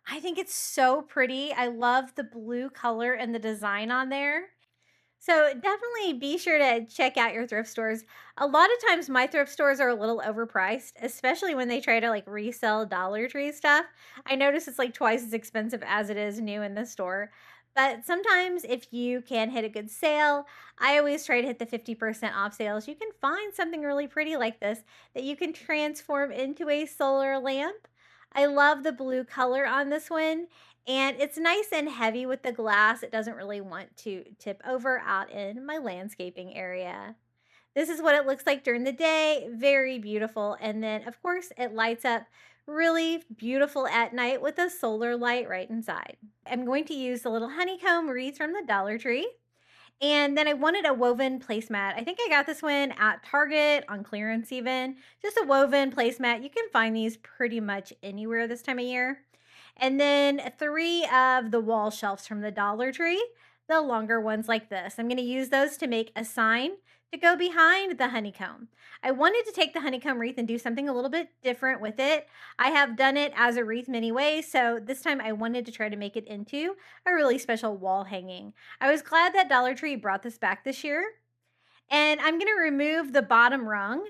I think it's so pretty. I love the blue color and the design on there. So definitely be sure to check out your thrift stores. A lot of times my thrift stores are a little overpriced, especially when they try to like resell Dollar Tree stuff. I notice it's like twice as expensive as it is new in the store. But sometimes if you can hit a good sale, I always try to hit the 50% off sales. You can find something really pretty like this that you can transform into a solar lamp. I love the blue color on this one. And it's nice and heavy with the glass. It doesn't really want to tip over out in my landscaping area. This is what it looks like during the day. Very beautiful. And then, of course, it lights up really beautiful at night with a solar light right inside. I'm going to use the little honeycomb wreath from the Dollar Tree. And then I wanted a woven placemat. I think I got this one at Target on clearance even. Just a woven placemat. You can find these pretty much anywhere this time of year. And then 3 of the wall shelves from the Dollar Tree, the longer ones like this. I'm going to use those to make a sign to go behind the honeycomb. I wanted to take the honeycomb wreath and do something a little bit different with it. I have done it as a wreath many ways, so this time I wanted to try to make it into a really special wall hanging. I was glad that Dollar Tree brought this back this year. And I'm going to remove the bottom rung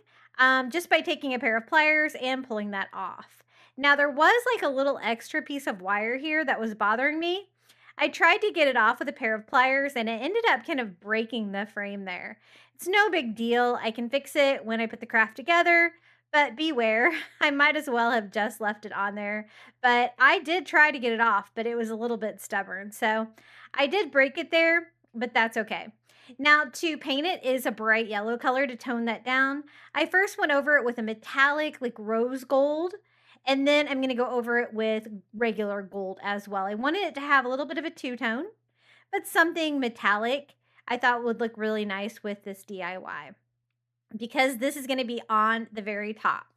just by taking a pair of pliers and pulling that off. Now, there was like a little extra piece of wire here that was bothering me. I tried to get it off with a pair of pliers and it ended up kind of breaking the frame there. It's no big deal. I can fix it when I put the craft together, but beware, I might as well have just left it on there. But I did try to get it off, but it was a little bit stubborn. So I did break it there, but that's okay. Now, to paint it is a bright yellow color to tone that down. I first went over it with a metallic, like rose gold, and then I'm going to go over it with regular gold as well. I wanted it to have a little bit of a two-tone, but something metallic I thought would look really nice with this DIY because this is going to be on the very top.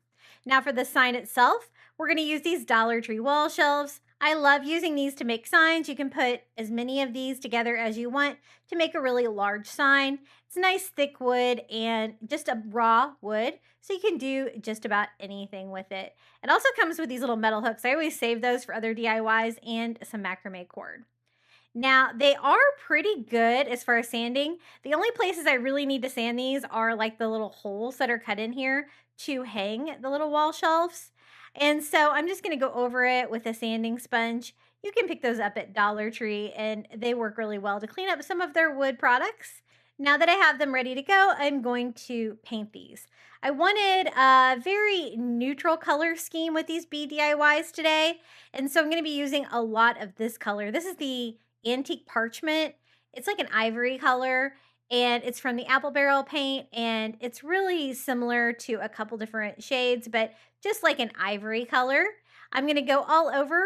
Now for the sign itself, we're going to use these Dollar Tree wall shelves. I love using these to make signs. You can put as many of these together as you want to make a really large sign. It's nice thick wood and just a raw wood, so you can do just about anything with it. It also comes with these little metal hooks. I always save those for other DIYs and some macrame cord. Now, they are pretty good as far as sanding. The only places I really need to sand these are like the little holes that are cut in here to hang the little wall shelves. And so I'm just going to go over it with a sanding sponge. You can pick those up at Dollar Tree and they work really well to clean up some of their wood products. Now that I have them ready to go, I'm going to paint these. I wanted a very neutral color scheme with these DIYs today. And so I'm going to be using a lot of this color. This is the antique parchment. It's like an ivory color and it's from the apple barrel paint and it's really similar to a couple different shades, but just like an ivory color. I'm going to go all over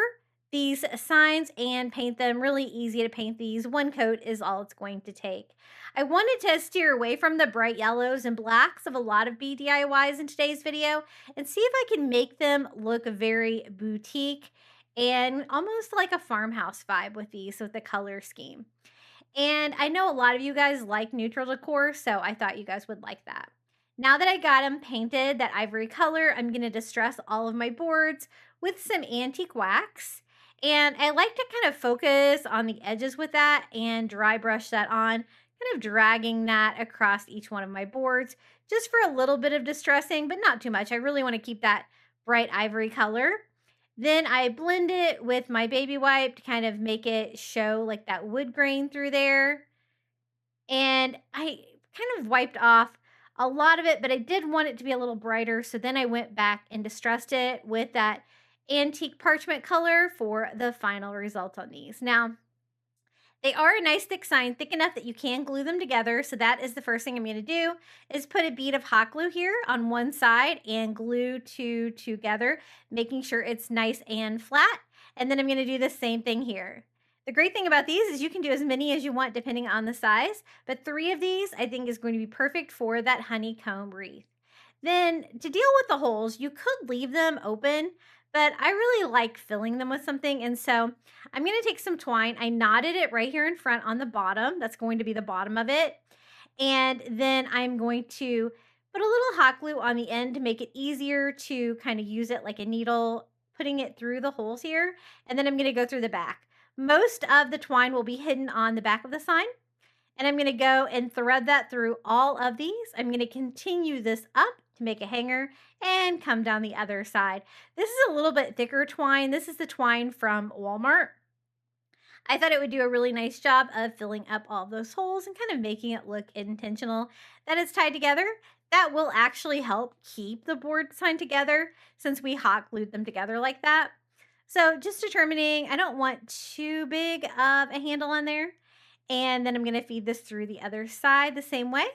these signs and paint them. Really easy to paint these. One coat is all it's going to take. I wanted to steer away from the bright yellows and blacks of a lot of DIYs in today's video and see if I can make them look very boutique and almost like a farmhouse vibe with these with the color scheme. And I know a lot of you guys like neutral decor, so I thought you guys would like that. Now that I got them painted that ivory color, I'm going to distress all of my boards with some antique wax. And I like to kind of focus on the edges with that and dry brush that on, kind of dragging that across each one of my boards just for a little bit of distressing, but not too much. I really want to keep that bright ivory color. Then I blend it with my baby wipe to kind of make it show like that wood grain through there. And I kind of wiped off a lot of it, but I did want it to be a little brighter. So then I went back and distressed it with that antique parchment color for the final result on these. Now, they are a nice thick sign, thick enough that you can glue them together. So that is the first thing I'm going to do is put a bead of hot glue here on one side and glue two together, making sure it's nice and flat. And then I'm going to do the same thing here. The great thing about these is you can do as many as you want depending on the size, but 3 of these I think is going to be perfect for that honeycomb wreath. Then to deal with the holes, you could leave them open, but I really like filling them with something. And so I'm going to take some twine. I knotted it right here in front on the bottom. That's going to be the bottom of it. And then I'm going to put a little hot glue on the end to make it easier to kind of use it like a needle, putting it through the holes here. And then I'm going to go through the back. Most of the twine will be hidden on the back of the sign. And I'm going to go and thread that through all of these. I'm going to continue this up to make a hanger and come down the other side. This is a little bit thicker twine. This is the twine from Walmart. I thought it would do a really nice job of filling up all those holes and kind of making it look intentional that it's tied together. That will actually help keep the board sign together since we hot glued them together like that. So just determining, I don't want too big of a handle on there. And then I'm going to feed this through the other side the same way,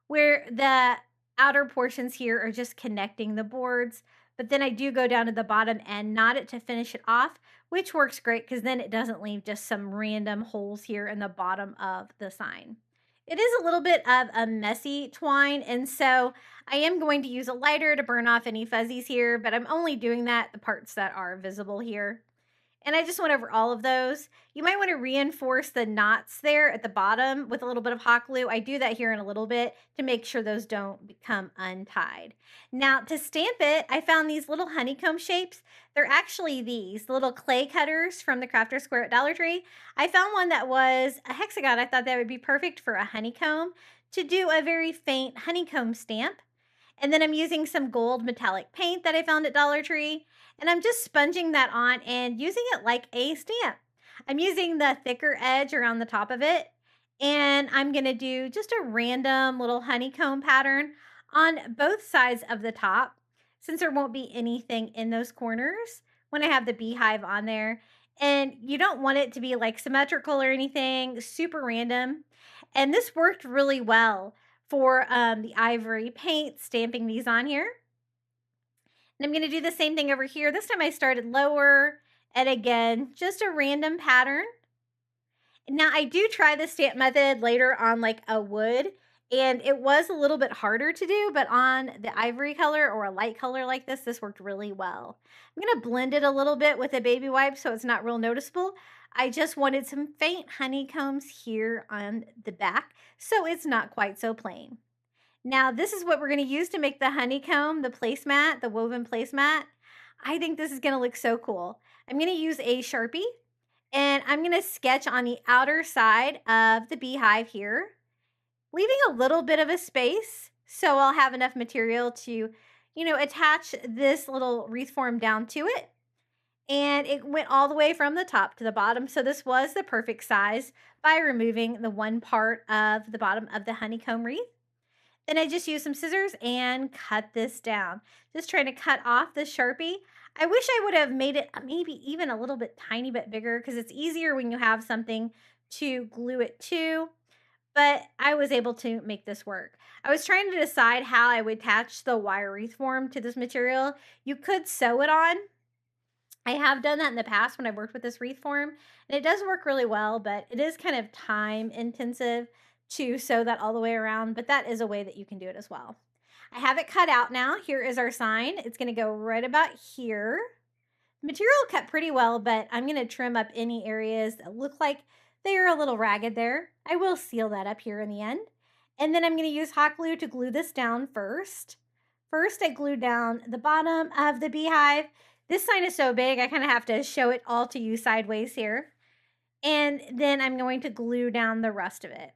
where the outer portions here are just connecting the boards. But then I do go down to the bottom and knot it to finish it off, which works great because then it doesn't leave just some random holes here in the bottom of the sign. It is a little bit of a messy twine, and so I am going to use a lighter to burn off any fuzzies here, but I'm only doing that the parts that are visible here. And I just went over all of those. You might want to reinforce the knots there at the bottom with a little bit of hot glue. I do that here in a little bit to make sure those don't become untied. Now to stamp it, I found these little honeycomb shapes. They're actually these little clay cutters from the Crafter Square at Dollar Tree. I found one that was a hexagon. I thought that would be perfect for a honeycomb to do a very faint honeycomb stamp. And then I'm using some gold metallic paint that I found at Dollar Tree. And I'm just sponging that on and using it like a stamp. I'm using the thicker edge around the top of it. And I'm going to do just a random little honeycomb pattern on both sides of the top, since there won't be anything in those corners when I have the beehive on there. And you don't want it to be like symmetrical or anything, super random. And this worked really well for the ivory paint, stamping these on here. And I'm going to do the same thing over here. This time I started lower, and again, just a random pattern. Now I do try the stamp method later on like a wood, and it was a little bit harder to do, but on the ivory color or a light color like this worked really well. I'm going to blend it a little bit with a baby wipe so it's not real noticeable. I just wanted some faint honeycombs here on the back so it's not quite so plain. Now this is what we're going to use to make the honeycomb, the placemat, the woven placemat. I think this is going to look so cool. I'm going to use a Sharpie, and I'm going to sketch on the outer side of the beehive here, leaving a little bit of a space so I'll have enough material to, attach this little wreath form down to it. And it went all the way from the top to the bottom. So this was the perfect size by removing the one part of the bottom of the honeycomb wreath. Then I just used some scissors and cut this down. Just trying to cut off the Sharpie. I wish I would have made it maybe even a little bit tiny bit bigger, because it's easier when you have something to glue it to. But I was able to make this work. I was trying to decide how I would attach the wire wreath form to this material. You could sew it on. I have done that in the past when I worked with this wreath form, and it does work really well, but it is kind of time intensive to sew that all the way around, but that is a way that you can do it as well. I have it cut out now. Here is our sign. It's going to go right about here. Material cut pretty well, but I'm going to trim up any areas that look like they are a little ragged there. I will seal that up here in the end. And then I'm going to use hot glue to glue this down first. First, I glued down the bottom of the beehive. This sign is so big, I kind of have to show it all to you sideways here. And then I'm going to glue down the rest of it.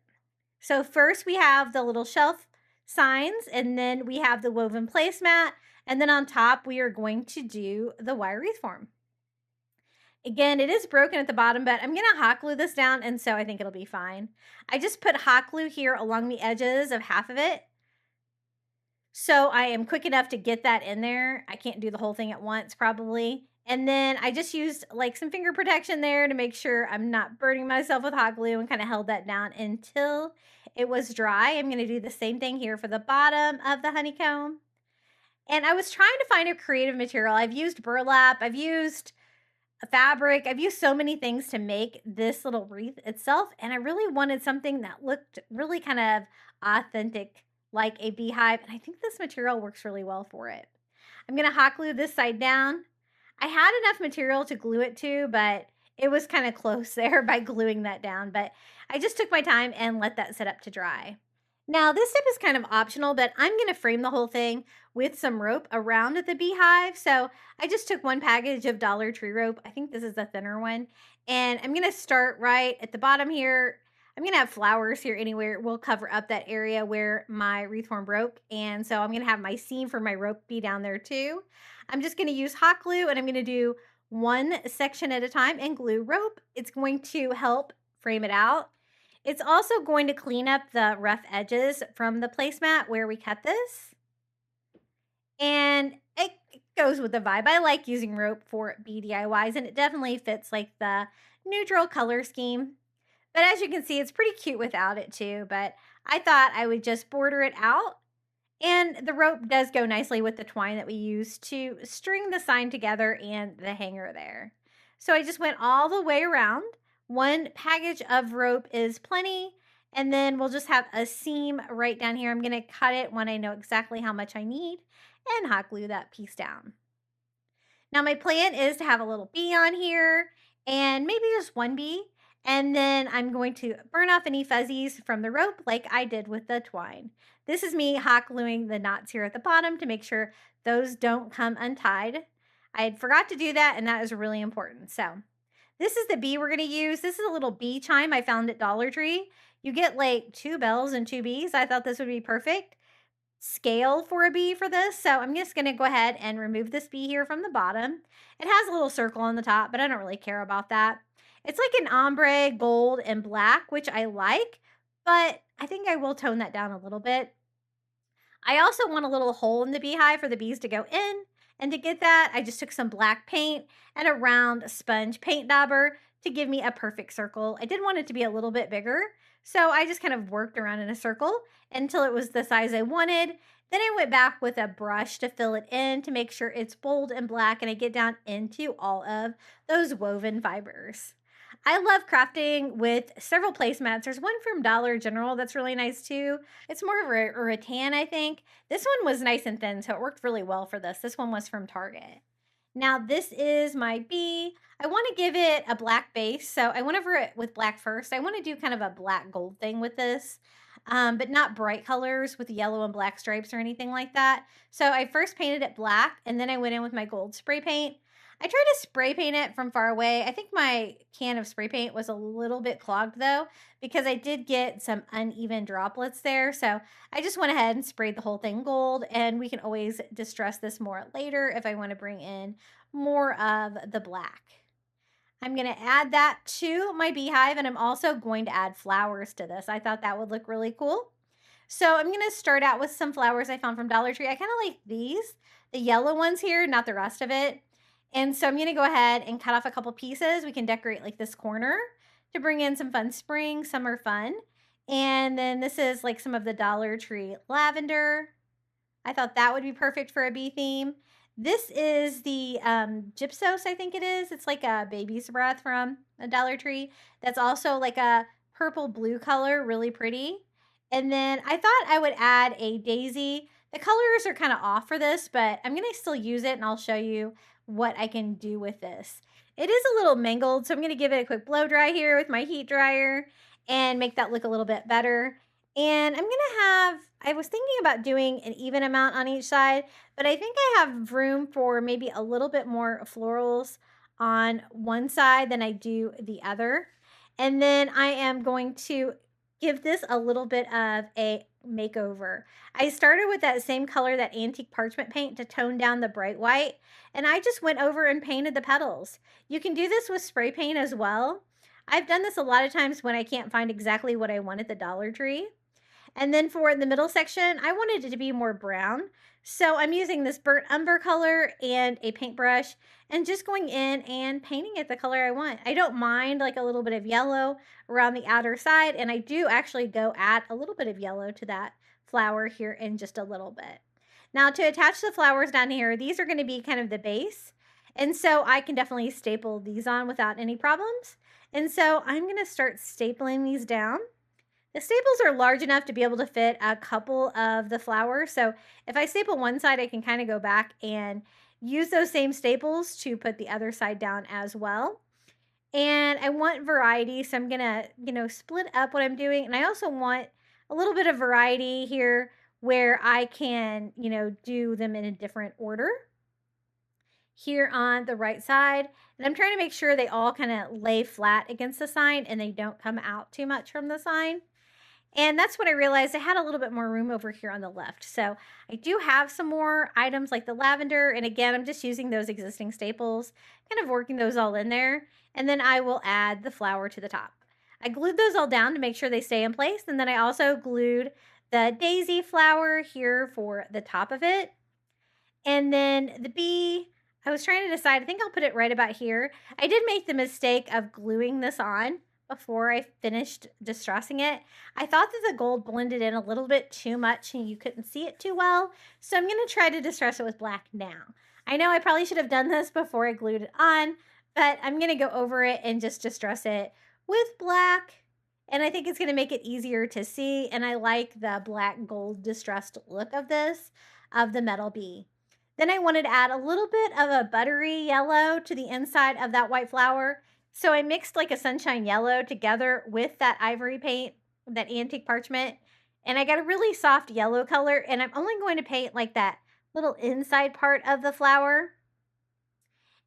So first we have the little shelf signs, and then we have the woven placemat, and then on top we are going to do the wire wreath form. Again, it is broken at the bottom, but I'm going to hot glue this down, and so I think it'll be fine. I just put hot glue here along the edges of half of it, so I am quick enough to get that in there. I can't do the whole thing at once probably. And then I just used like some finger protection there to make sure I'm not burning myself with hot glue, and kind of held that down until it was dry. I'm going to do the same thing here for the bottom of the honeycomb. And I was trying to find a creative material. I've used burlap, I've used a fabric, I've used so many things to make this little wreath itself. And I really wanted something that looked really kind of authentic, like a beehive. And I think this material works really well for it. I'm going to hot glue this side down. I had enough material to glue it to, but it was kind of close there by gluing that down. But I just took my time and let that set up to dry. Now this step is kind of optional, but I'm going to frame the whole thing with some rope around the beehive. So I just took one package of Dollar Tree rope. I think this is a thinner one. And I'm going to start right at the bottom here. I'm going to have flowers here anywhere. We'll cover up that area where my wreath form broke. And so I'm going to have my seam for my rope be down there too. I'm just going to use hot glue, and I'm going to do one section at a time and glue rope. It's going to help frame it out. It's also going to clean up the rough edges from the placemat where we cut this. And it goes with the vibe. I like using rope for DIYs, and it definitely fits like the neutral color scheme. But as you can see, it's pretty cute without it too. But I thought I would just border it out. And the rope does go nicely with the twine that we use to string the sign together and the hanger there. So I just went all the way around. One package of rope is plenty. And then we'll just have a seam right down here. I'm going to cut it when I know exactly how much I need and hot glue that piece down. Now my plan is to have a little bee on here and maybe just one bee. And then I'm going to burn off any fuzzies from the rope like I did with the twine. This is me hot gluing the knots here at the bottom to make sure those don't come untied. I had forgot to do that, and that is really important. So this is the bee we're going to use. This is a little bee chime I found at Dollar Tree. You get like 2 bells and 2 bees. I thought this would be perfect scale for a bee for this. So I'm just going to go ahead and remove this bee here from the bottom. It has a little circle on the top, but I don't really care about that. It's like an ombre gold and black, which I like, but I think I will tone that down a little bit. I also want a little hole in the beehive for the bees to go in. And to get that, I just took some black paint and a round sponge paint dauber to give me a perfect circle. I did want it to be a little bit bigger, so I just kind of worked around in a circle until it was the size I wanted. Then I went back with a brush to fill it in to make sure it's bold and black and I get down into all of those woven fibers. I love crafting with several placemats. There's one from Dollar General that's really nice too. It's more of a rattan, I think. This one was nice and thin, so it worked really well for this. This one was from Target. Now this is my bee. I want to give it a black base, so I went over it with black first. I want to do kind of a black gold thing with this, but not bright colors with yellow and black stripes or anything like that. So I first painted it black, and then I went in with my gold spray paint. I tried to spray paint it from far away. I think my can of spray paint was a little bit clogged though, because I did get some uneven droplets there. So I just went ahead and sprayed the whole thing gold, and we can always distress this more later if I want to bring in more of the black. I'm going to add that to my beehive, and I'm also going to add flowers to this. I thought that would look really cool. So I'm going to start out with some flowers I found from Dollar Tree. I kind of like these, the yellow ones here, not the rest of it. And so I'm going to go ahead and cut off a couple pieces. We can decorate like this corner to bring in some fun spring, summer fun. And then this is like some of the Dollar Tree lavender. I thought that would be perfect for a bee theme. This is the gypsos, I think it is. It's like a baby's breath from a Dollar Tree. That's also like a purple blue color, really pretty. And then I thought I would add a daisy. The colors are kind of off for this, but I'm going to still use it, and I'll show you what I can do with this. It is a little mangled, so I'm going to give it a quick blow dry here with my heat dryer and make that look a little bit better. And I'm going to have, I was thinking about doing an even amount on each side, but I think I have room for maybe a little bit more florals on one side than I do the other. And then I am going to give this a little bit of a makeover. I started with that same color, that antique parchment paint, to tone down the bright white, and I just went over and painted the petals. You can do this with spray paint as well. I've done this a lot of times when I can't find exactly what I want at the Dollar Tree. And then for the middle section, I wanted it to be more brown. So I'm using this burnt umber color and a paintbrush and just going in and painting it the color I want. I don't mind like a little bit of yellow around the outer side, and I do actually go add a little bit of yellow to that flower here in just a little bit. Now to attach the flowers down here, these are going to be kind of the base. And so I can definitely staple these on without any problems. And so I'm going to start stapling these down. The staples are large enough to be able to fit a couple of the flowers. So if I staple one side, I can kind of go back and use those same staples to put the other side down as well. And I want variety, so I'm gonna, split up what I'm doing. And I also want a little bit of variety here where I can, do them in a different order. Here on the right side, and I'm trying to make sure they all kind of lay flat against the sign and they don't come out too much from the sign. And that's when I realized I had a little bit more room over here on the left. So I do have some more items like the lavender. And again, I'm just using those existing staples, kind of working those all in there. And then I will add the flower to the top. I glued those all down to make sure they stay in place. And then I also glued the daisy flower here for the top of it. And then the bee, I was trying to decide, I think I'll put it right about here. I did make the mistake of gluing this on before I finished distressing it. I thought that the gold blended in a little bit too much and you couldn't see it too well. So I'm going to try to distress it with black now. I know I probably should have done this before I glued it on, but I'm going to go over it and just distress it with black. and I think it's gonna make it easier to see, and I like the black gold distressed look of this, of the metal bee. Then I wanted to add a little bit of a buttery yellow to the inside of that white flower. So I mixed like a sunshine yellow together with that ivory paint, that antique parchment, and I got a really soft yellow color, and I'm only going to paint like that little inside part of the flower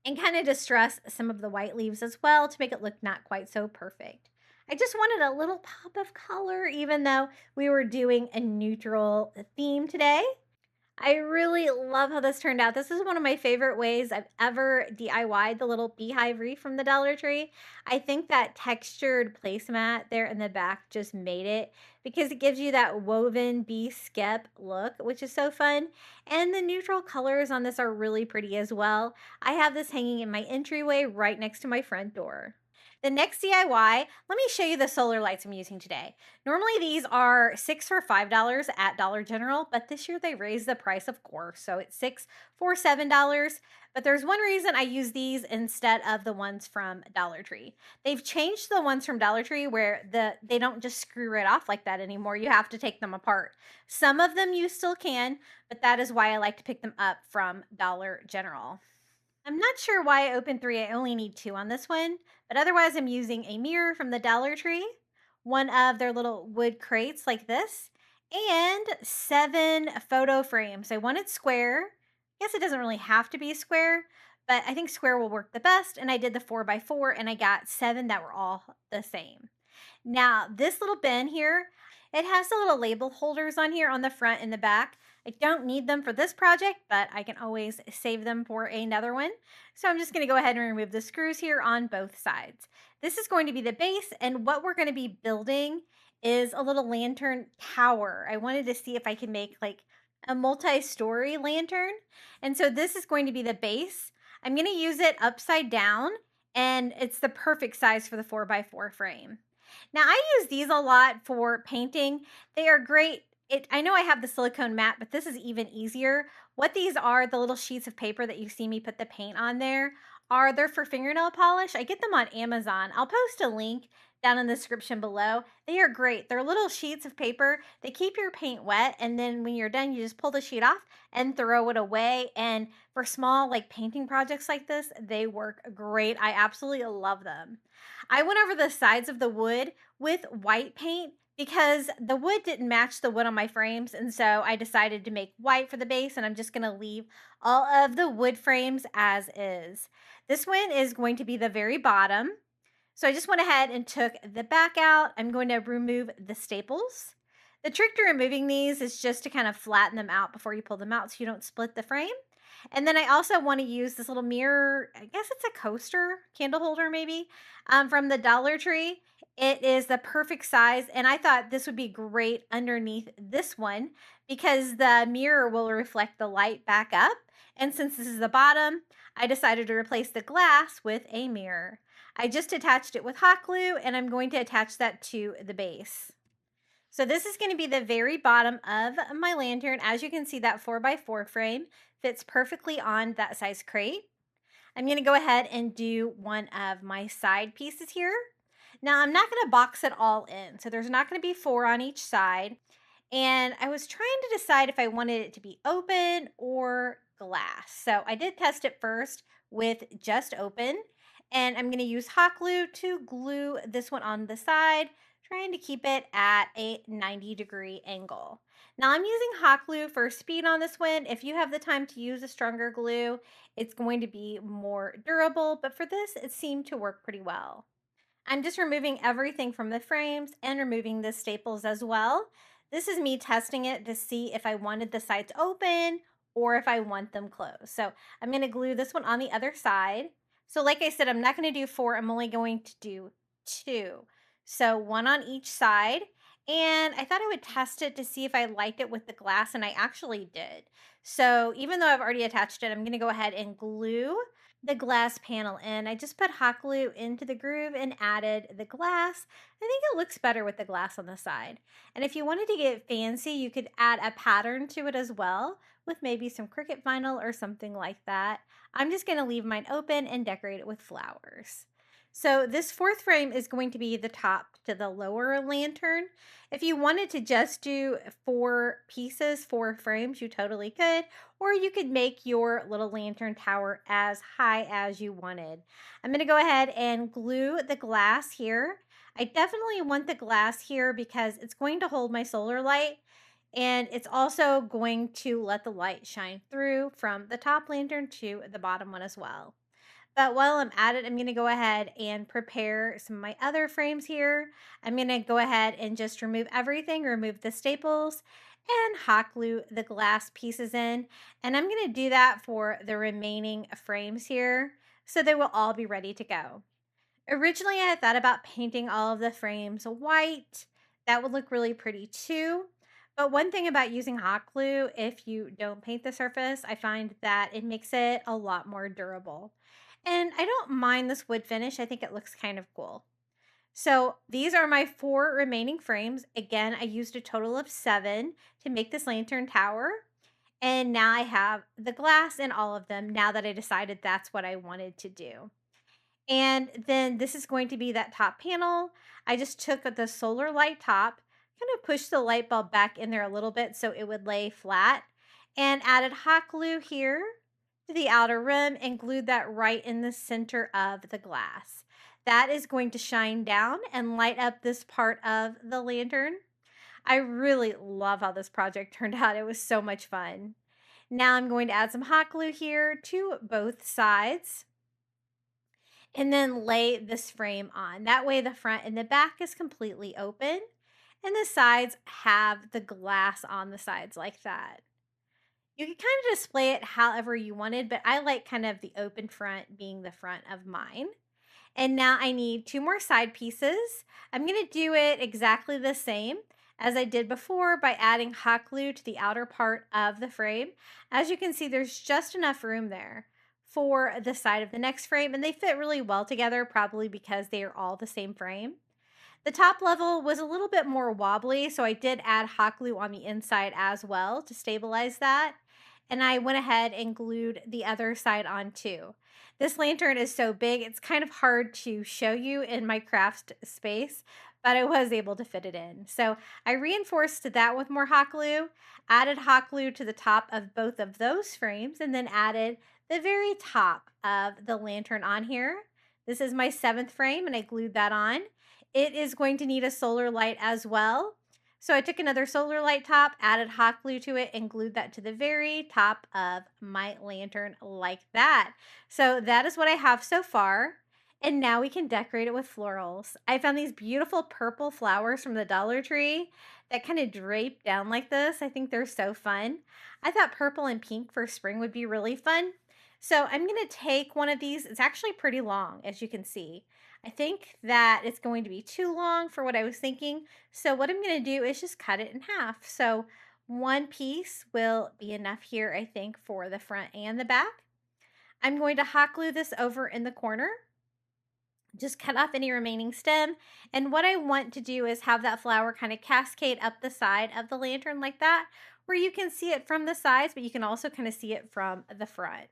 and kind of distress some of the white leaves as well to make it look not quite so perfect. I just wanted a little pop of color, even though we were doing a neutral theme today. I really love how this turned out. This is one of my favorite ways I've ever DIY'd the little beehive wreath from the Dollar Tree. I think that textured placemat there in the back just made it because it gives you that woven bee skep look, which is so fun. And the neutral colors on this are really pretty as well. I have this hanging in my entryway right next to my front door. The next DIY, let me show you the solar lights I'm using today. Normally these are 6 for $5 at Dollar General, but this year they raised the price, of course, so it's 6 for $7. But there's one reason I use these instead of the ones from Dollar Tree. They've changed the ones from Dollar Tree where they don't just screw right off like that anymore. You have to take them apart. Some of them you still can, but that is why I like to pick them up from Dollar General. I'm not sure why I opened 3, I only need 2 on this one, but otherwise I'm using a mirror from the Dollar Tree, one of their little wood crates like this, and 7 photo frames. I wanted square. I guess it doesn't really have to be square, but I think square will work the best, and I did the 4 by 4 and I got 7 that were all the same. Now, this little bin here, it has the little label holders on here on the front and the back. I don't need them for this project, but I can always save them for another one. So I'm just going to go ahead and remove the screws here on both sides. This is going to be the base, and what we're going to be building is a little lantern tower. I wanted to see if I could make like a multi-story lantern. And so this is going to be the base. I'm going to use it upside down, and it's the perfect size for the 4 by 4 frame. Now, I use these a lot for painting. They are great. I know I have the silicone mat, but this is even easier. What these are, the little sheets of paper that you see me put the paint on there, they're for fingernail polish. I get them on Amazon. I'll post a link down in the description below. They are great. They're little sheets of paper. They keep your paint wet, and then when you're done, you just pull the sheet off and throw it away. And for small like painting projects like this, they work great. I absolutely love them. I went over the sides of the wood with white paint because the wood didn't match the wood on my frames, and so I decided to make white for the base, and I'm just going to leave all of the wood frames as is. This one is going to be the very bottom. So I just went ahead and took the back out. I'm going to remove the staples. The trick to removing these is just to kind of flatten them out before you pull them out so you don't split the frame. And then I also want to use this little mirror, I guess it's a coaster, candle holder maybe, from the Dollar Tree. It is the perfect size, and I thought this would be great underneath this one because the mirror will reflect the light back up. And since this is the bottom, I decided to replace the glass with a mirror. I just attached it with hot glue, and I'm going to attach that to the base. So this is going to be the very bottom of my lantern. As you can see, that 4 by 4 frame fits perfectly on that size crate. I'm going to go ahead and do one of my side pieces here. Now, I'm not going to box it all in, so there's not going to be 4 on each side. And I was trying to decide if I wanted it to be open or glass. So I did test it first with just open, and I'm going to use hot glue to glue this one on the side, trying to keep it at a 90-degree angle. Now I'm using hot glue for speed on this one. If you have the time to use a stronger glue, it's going to be more durable, but for this, it seemed to work pretty well. I'm just removing everything from the frames and removing the staples as well. This is me testing it to see if I wanted the sides open or if I want them closed. So I'm going to glue this one on the other side. So like I said, I'm not going to do 4. I'm only going to do 2. So 1 on each side. And I thought I would test it to see if I liked it with the glass, and I actually did. So even though I've already attached it, I'm going to go ahead and glue the glass panel in. I just put hot glue into the groove and added the glass. I think it looks better with the glass on the side. And if you wanted to get fancy, you could add a pattern to it as well with maybe some Cricut Vinyl or something like that. I'm just going to leave mine open and decorate it with flowers. So this fourth frame is going to be the top to the lower lantern. If you wanted to just do 4 pieces, 4 frames, you totally could. Or you could make your little lantern tower as high as you wanted. I'm going to go ahead and glue the glass here. I definitely want the glass here because it's going to hold my solar light. And it's also going to let the light shine through from the top lantern to the bottom one as well. But while I'm at it, I'm going to go ahead and prepare some of my other frames here. I'm going to go ahead and just remove everything, remove the staples, and hot glue the glass pieces in. And I'm going to do that for the remaining frames here, so they will all be ready to go. Originally, I had thought about painting all of the frames white. That would look really pretty too. But one thing about using hot glue, if you don't paint the surface, I find that it makes it a lot more durable. And I don't mind this wood finish. I think it looks kind of cool. So these are my 4 remaining frames. Again, I used a total of 7 to make this lantern tower. And now I have the glass in all of them now that I decided that's what I wanted to do. And then this is going to be that top panel. I just took the solar light top, kind of pushed the light bulb back in there a little bit so it would lay flat, and added hot glue here to the outer rim and glued that right in the center of the glass. That is going to shine down and light up this part of the lantern. I really love how this project turned out. It was so much fun. Now I'm going to add some hot glue here to both sides and then lay this frame on. That way the front and the back is completely open and the sides have the glass on the sides like that. You can kind of display it however you wanted, but I like kind of the open front being the front of mine. And now I need 2 more side pieces. I'm going to do it exactly the same as I did before by adding hot glue to the outer part of the frame. As you can see, there's just enough room there for the side of the next frame, and they fit really well together, probably because they are all the same frame. The top level was a little bit more wobbly, so I did add hot glue on the inside as well to stabilize that. And I went ahead and glued the other side on too. This lantern is so big, it's kind of hard to show you in my craft space, but I was able to fit it in. So I reinforced that with more hot glue, added hot glue to the top of both of those frames, and then added the very top of the lantern on here. This is my 7th frame, and I glued that on. It is going to need a solar light as well. So I took another solar light top, added hot glue to it, and glued that to the very top of my lantern like that. So that is what I have so far. And now we can decorate it with florals. I found these beautiful purple flowers from the Dollar Tree that kind of drape down like this. I think they're so fun. I thought purple and pink for spring would be really fun. So I'm going to take one of these. It's actually pretty long, as you can see. I think that it's going to be too long for what I was thinking. So what I'm going to do is just cut it in half. So one piece will be enough here, I think, for the front and the back. I'm going to hot glue this over in the corner. Just cut off any remaining stem. And what I want to do is have that flower kind of cascade up the side of the lantern like that, where you can see it from the sides, but you can also kind of see it from the front.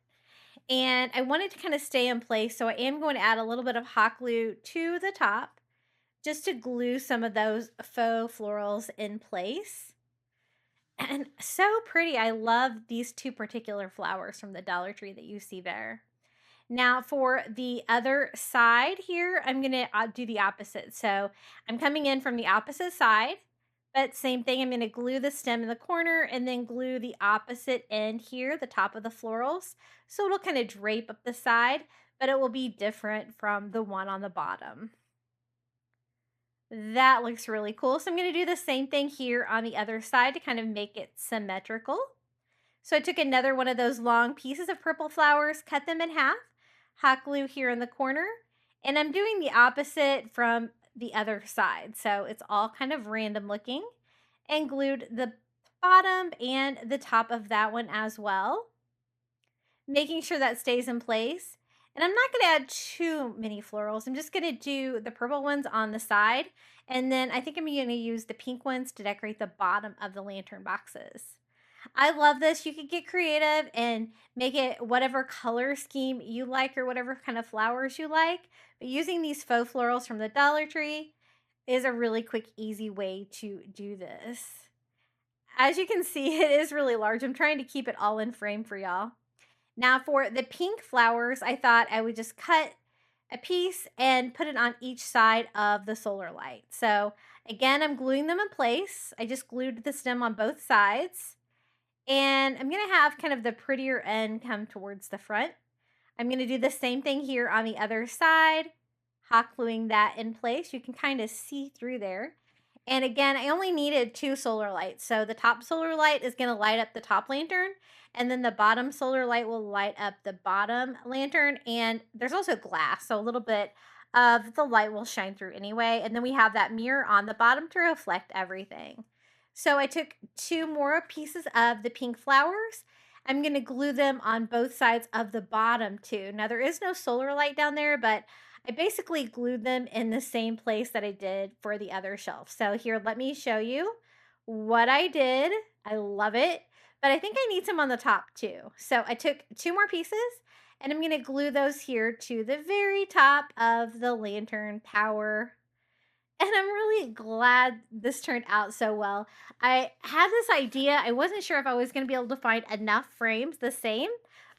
And I wanted to kind of stay in place, so I am going to add a little bit of hot glue to the top just to glue some of those faux florals in place. And so pretty. I love these 2 particular flowers from the Dollar Tree that you see there. Now for the other side here, I'm going to do the opposite. So I'm coming in from the opposite side. But same thing, I'm going to glue the stem in the corner and then glue the opposite end here, the top of the florals. So it'll kind of drape up the side, but it will be different from the one on the bottom. That looks really cool. So I'm going to do the same thing here on the other side to kind of make it symmetrical. So I took another one of those long pieces of purple flowers, cut them in half, hot glue here in the corner, and I'm doing the opposite from the other side. So it's all kind of random looking, and glued the bottom and the top of that one as well, making sure that stays in place. And I'm not going to add too many florals. I'm just going to do the purple ones on the side. And then I think I'm going to use the pink ones to decorate the bottom of the lantern boxes. I love this. You could get creative and make it whatever color scheme you like or whatever kind of flowers you like. But using these faux florals from the Dollar Tree is a really quick, easy way to do this. As you can see, it is really large. I'm trying to keep it all in frame for y'all. Now for the pink flowers, I thought I would just cut a piece and put it on each side of the solar light. So again, I'm gluing them in place. I just glued the stem on both sides. And I'm going to have kind of the prettier end come towards the front. I'm going to do the same thing here on the other side, hot gluing that in place. You can kind of see through there. And again, I only needed 2 solar lights. So the top solar light is going to light up the top lantern, and then the bottom solar light will light up the bottom lantern. And there's also glass, so a little bit of the light will shine through anyway. And then we have that mirror on the bottom to reflect everything. So I took 2 more pieces of the pink flowers. I'm going to glue them on both sides of the bottom too. Now there is no solar light down there, but I basically glued them in the same place that I did for the other shelf. So here, let me show you what I did. I love it, but I think I need some on the top too. So I took 2 more pieces and I'm going to glue those here to the very top of the lantern power. And I'm really glad this turned out so well. I had this idea. I wasn't sure if I was going to be able to find enough frames the same,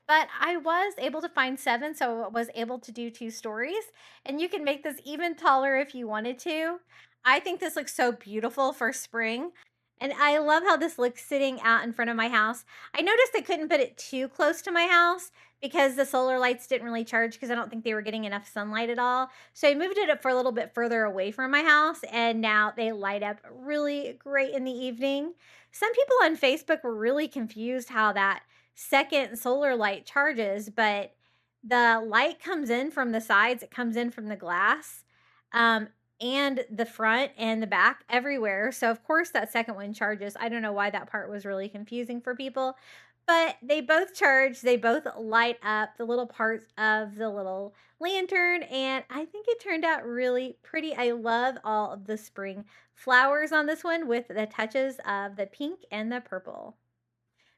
but I was able to find 7, so I was able to do 2 stories. And you can make this even taller if you wanted to. I think this looks so beautiful for spring. And I love how this looks sitting out in front of my house. I noticed I couldn't put it too close to my house because the solar lights didn't really charge because I don't think they were getting enough sunlight at all. So I moved it up for a little bit further away from my house, and now they light up really great in the evening. Some people on Facebook were really confused how that second solar light charges, but the light comes in from the sides, it comes in from the glass. And the front and the back everywhere. So of course that second one charges. I don't know why that part was really confusing for people, but they both charge. They both light up the little parts of the little lantern, and I think it turned out really pretty. I love all of the spring flowers on this one with the touches of the pink and the purple.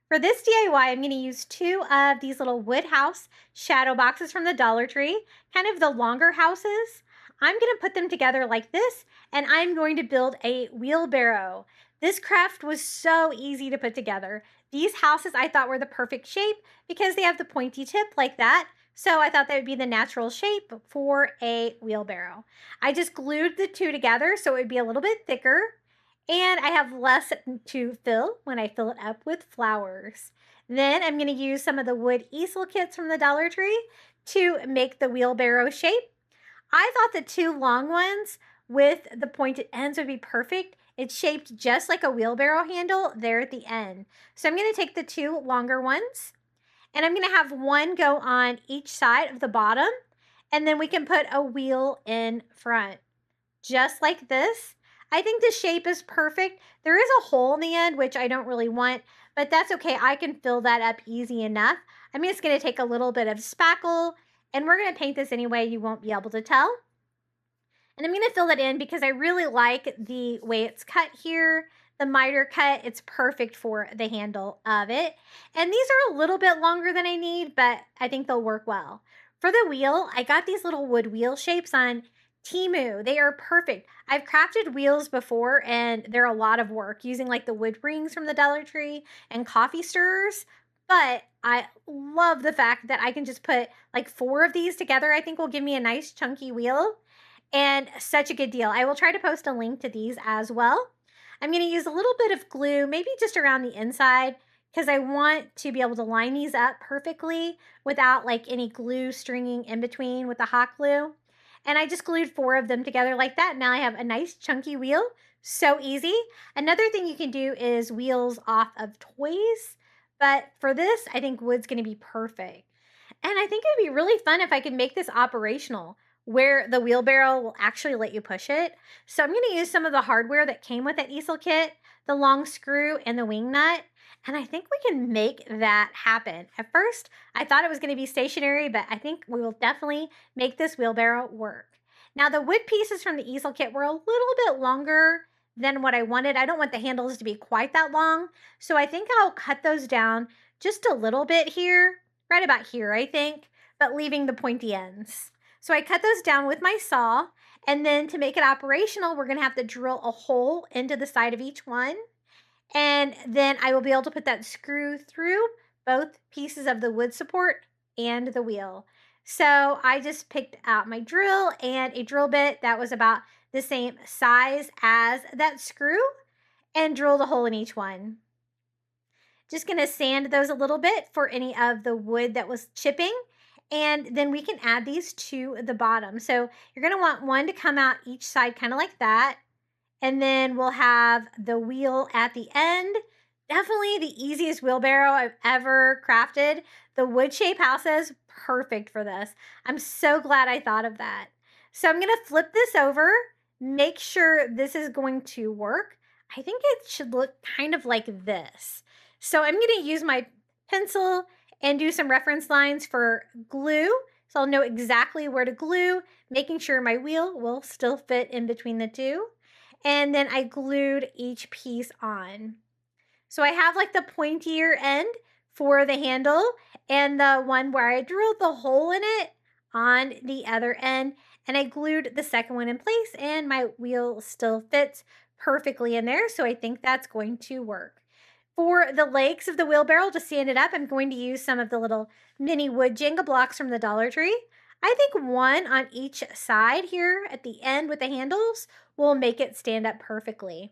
For this DIY, I'm going to use 2 of these little wood house shadow boxes from the Dollar Tree, kind of the longer houses. I'm going to put them together like this, and I'm going to build a wheelbarrow. This craft was so easy to put together. These houses I thought were the perfect shape because they have the pointy tip like that. So I thought that would be the natural shape for a wheelbarrow. I just glued the 2 together so it would be a little bit thicker, and I have less to fill when I fill it up with flowers. Then I'm going to use some of the wood easel kits from the Dollar Tree to make the wheelbarrow shape. I thought the 2 long ones with the pointed ends would be perfect. It's shaped just like a wheelbarrow handle there at the end. So I'm going to take the 2 longer ones, and I'm going to have one go on each side of the bottom, and then we can put a wheel in front, just like this. I think the shape is perfect. There is a hole in the end, which I don't really want, but that's okay. I can fill that up easy enough. I'm just going to take a little bit of spackle, and we're going to paint this anyway. You won't be able to tell. And I'm going to fill it in because I really like the way it's cut here. The miter cut, it's perfect for the handle of it. And these are a little bit longer than I need, but I think they'll work well. For the wheel, I got these little wood wheel shapes on Temu. They are perfect. I've crafted wheels before, and they're a lot of work using like the wood rings from the Dollar Tree and coffee stirrers. But I love the fact that I can just put like 4 of these together. I think will give me a nice chunky wheel, and such a good deal. I will try to post a link to these as well. I'm going to use a little bit of glue, maybe just around the inside, because I want to be able to line these up perfectly without like any glue stringing in between with the hot glue. And I just glued 4 of them together like that. Now I have a nice chunky wheel. So easy. Another thing you can do is wheels off of toys. But for this, I think wood's going to be perfect. And I think it would be really fun if I could make this operational, where the wheelbarrow will actually let you push it. So I'm going to use some of the hardware that came with that easel kit, the long screw and the wing nut. And I think we can make that happen. At first, I thought it was going to be stationary, but I think we will definitely make this wheelbarrow work. Now, the wood pieces from the easel kit were a little bit longer than what I wanted. I don't want the handles to be quite that long. So I think I'll cut those down just a little bit here, right about here, I think, but leaving the pointy ends. So I cut those down with my saw. And then to make it operational, we're going to have to drill a hole into the side of each one. And then I will be able to put that screw through both pieces of the wood support and the wheel. So I just picked out my drill and a drill bit that was about the same size as that screw and drilled a hole in each one. Just going to sand those a little bit for any of the wood that was chipping. And then we can add these to the bottom. So you're going to want one to come out each side kind of like that. And then we'll have the wheel at the end. Definitely the easiest wheelbarrow I've ever crafted. The wood shape house is perfect for this. I'm so glad I thought of that. So I'm going to flip this over, make sure this is going to work. I think it should look kind of like this. So I'm going to use my pencil and do some reference lines for glue. So I'll know exactly where to glue, making sure my wheel will still fit in between the two. And then I glued each piece on. So I have like the pointier end for the handle and the one where I drilled the hole in it on the other end. And I glued the second one in place and my wheel still fits perfectly in there. So I think that's going to work. For the legs of the wheelbarrow, to stand it up, I'm going to use some of the little mini wood Jenga blocks from the Dollar Tree. I think one on each side here at the end with the handles will make it stand up perfectly.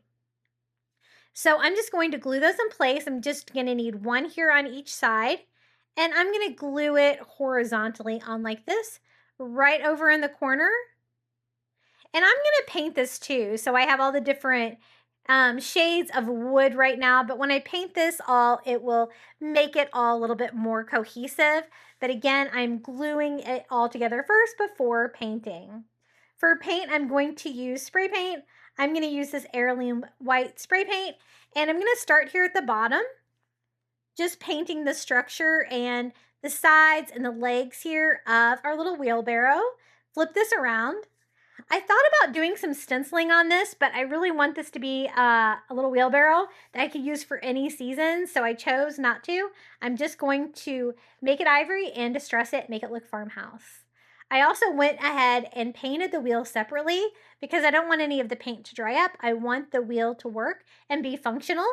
So I'm just going to glue those in place. I'm just going to need one here on each side. And I'm going to glue it horizontally on like this, right over in the corner. And I'm going to paint this too. So I have all the different shades of wood right now, but when I paint this all, it will make it all a little bit more cohesive. But again, I'm gluing it all together first before painting. For paint, I'm going to use spray paint. I'm going to use this heirloom white spray paint, and I'm going to start here at the bottom, just painting the structure and the sides and the legs here of our little wheelbarrow. Flip this around. I thought about doing some stenciling on this, but I really want this to be a little wheelbarrow that I could use for any season, so I chose not to. I'm just going to make it ivory and distress it, make it look farmhouse. I also went ahead and painted the wheel separately because I don't want any of the paint to dry up. I want the wheel to work and be functional.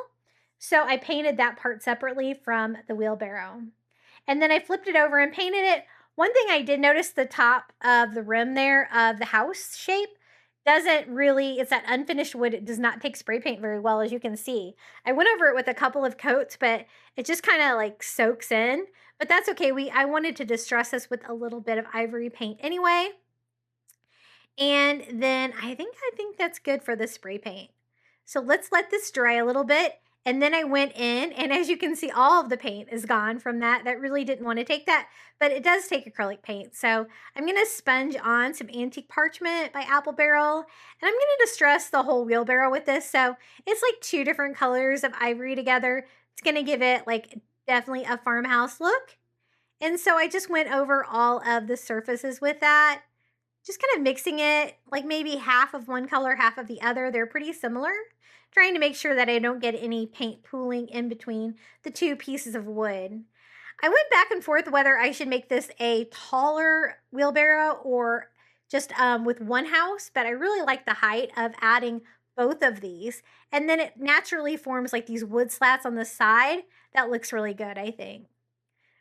So I painted that part separately from the wheelbarrow. And then I flipped it over and painted it. One thing I did notice, the top of the rim there of the house shape doesn't really, it's that unfinished wood. It does not take spray paint very well, as you can see. I went over it with a couple of coats, but it just kind of like soaks in. But that's okay. I wanted to distress this with a little bit of ivory paint anyway. And then I think that's good for the spray paint. So let's let this dry a little bit. And then I went in, and as you can see, all of the paint is gone from that. That really didn't want to take that, but it does take acrylic paint. So I'm going to sponge on some antique parchment by Apple Barrel, and I'm going to distress the whole wheelbarrow with this. So it's like two different colors of ivory together. It's going to give it like definitely a farmhouse look. And so I just went over all of the surfaces with that, just kind of mixing it, like maybe half of one color, half of the other. They're pretty similar. Trying to make sure that I don't get any paint pooling in between the two pieces of wood. I went back and forth whether I should make this a taller wheelbarrow or just with one house, but I really like the height of adding both of these. And then it naturally forms like these wood slats on the side. That looks really good, I think.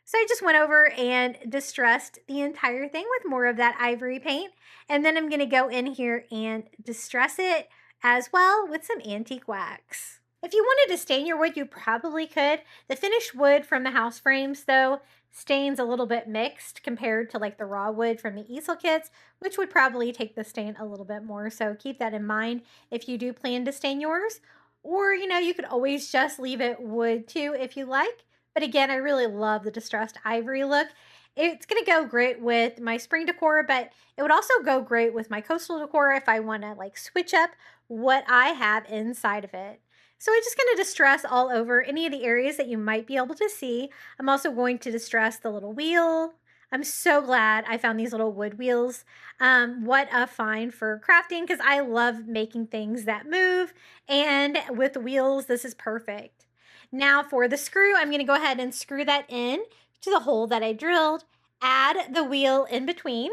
So I just went over and distressed the entire thing with more of that ivory paint. And then I'm going to go in here and distress it as well with some antique wax. If you wanted to stain your wood, you probably could. The finished wood from the house frames, though, stains a little bit mixed compared to like the raw wood from the easel kits, which would probably take the stain a little bit more. So keep that in mind if you do plan to stain yours. Or, you could always just leave it wood too if you like. But again, I really love the distressed ivory look. It's going to go great with my spring decor, but it would also go great with my coastal decor if I want to like switch up what I have inside of it. So I'm just going to distress all over any of the areas that you might be able to see. I'm also going to distress the little wheel. I'm so glad I found these little wood wheels. What a find for crafting, because I love making things that move, and with wheels, this is perfect. Now for the screw, I'm going to go ahead and screw that in to the hole that I drilled. Add the wheel in between.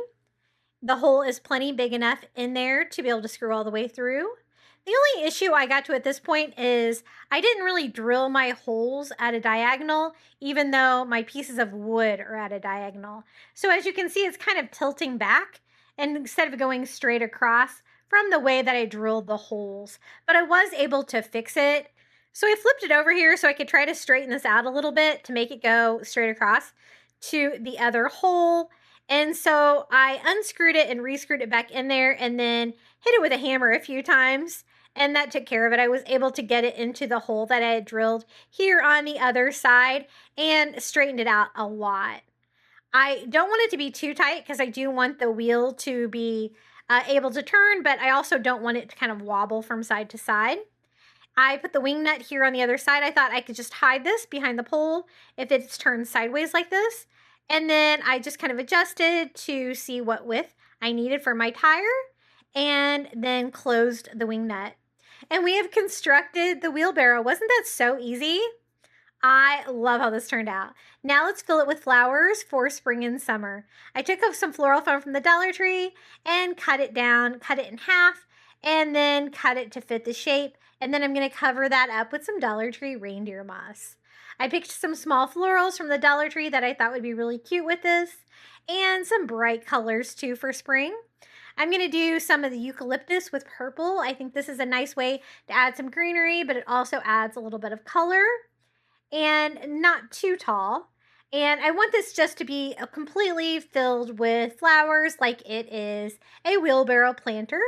The hole is plenty big enough in there to be able to screw all the way through. The only issue I got to at this point is I didn't really drill my holes at a diagonal, even though my pieces of wood are at a diagonal. So as you can see, it's kind of tilting back, and instead of going straight across from the way that I drilled the holes. But I was able to fix it. So I flipped it over here so I could try to straighten this out a little bit to make it go straight across to the other hole. And so I unscrewed it and rescrewed it back in there, and then hit it with a hammer a few times, and that took care of it. I was able to get it into the hole that I had drilled here on the other side and straightened it out a lot. I don't want it to be too tight because I do want the wheel to be able to turn, but I also don't want it to kind of wobble from side to side. I put the wing nut here on the other side. I thought I could just hide this behind the pole if it's turned sideways like this. And then I just kind of adjusted to see what width I needed for my tire, and then closed the wing nut. And we have constructed the wheelbarrow. Wasn't that so easy? I love how this turned out. Now let's fill it with flowers for spring and summer. I took up some floral foam from the Dollar Tree and cut it down, cut it in half, and then cut it to fit the shape. And then I'm going to cover that up with some Dollar Tree reindeer moss. I picked some small florals from the Dollar Tree that I thought would be really cute with this, and some bright colors too for spring. I'm going to do some of the eucalyptus with purple. I think this is a nice way to add some greenery, but it also adds a little bit of color, and not too tall. And I want this just to be completely filled with flowers like it is a wheelbarrow planter.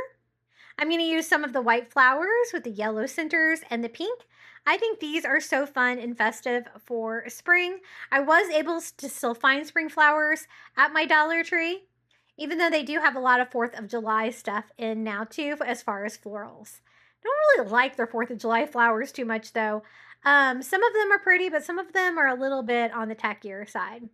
I'm going to use some of the white flowers with the yellow centers and the pink. I think these are so fun and festive for spring. I was able to still find spring flowers at my Dollar Tree, even though they do have a lot of 4th of July stuff in now too, as far as florals. Don't really like their 4th of July flowers too much though. Some of them are pretty, but some of them are a little bit on the tackier side.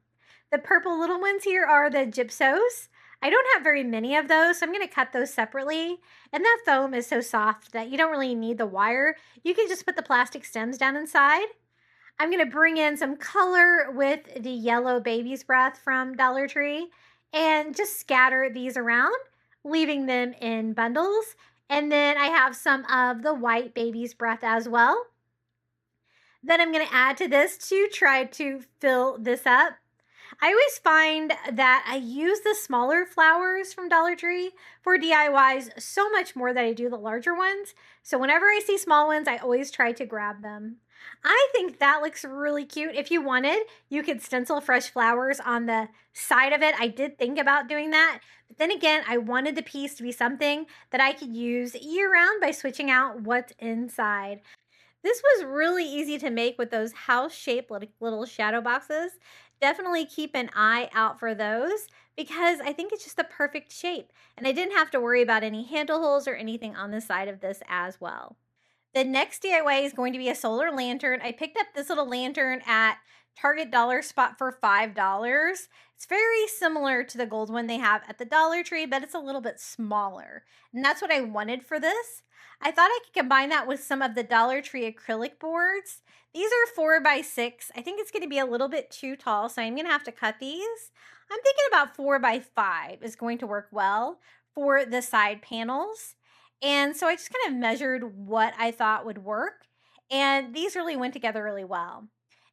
The purple little ones here are the gypsos. I don't have very many of those, so I'm going to cut those separately. And that foam is so soft that you don't really need the wire. You can just put the plastic stems down inside. I'm going to bring in some color with the yellow baby's breath from Dollar Tree and just scatter these around, leaving them in bundles. And then I have some of the white baby's breath as well. Then I'm going to add to this to try to fill this up. I always find that I use the smaller flowers from Dollar Tree for DIYs so much more than I do the larger ones. So whenever I see small ones, I always try to grab them. I think that looks really cute. If you wanted, you could stencil fresh flowers on the side of it. I did think about doing that. But then again, I wanted the piece to be something that I could use year round by switching out what's inside. This was really easy to make with those house-shaped little shadow boxes. Definitely keep an eye out for those because I think it's just the perfect shape. And I didn't have to worry about any handle holes or anything on the side of this as well. The next DIY is going to be a solar lantern. I picked up this little lantern at Target Dollar Spot for $5. It's very similar to the gold one they have at the Dollar Tree, but it's a little bit smaller. And that's what I wanted for this. I thought I could combine that with some of the Dollar Tree acrylic boards. These are 4x6. I think it's going to be a little bit too tall, so I'm going to have to cut these. I'm thinking about 4x5 is going to work well for the side panels. And so I just kind of measured what I thought would work, and these really went together really well.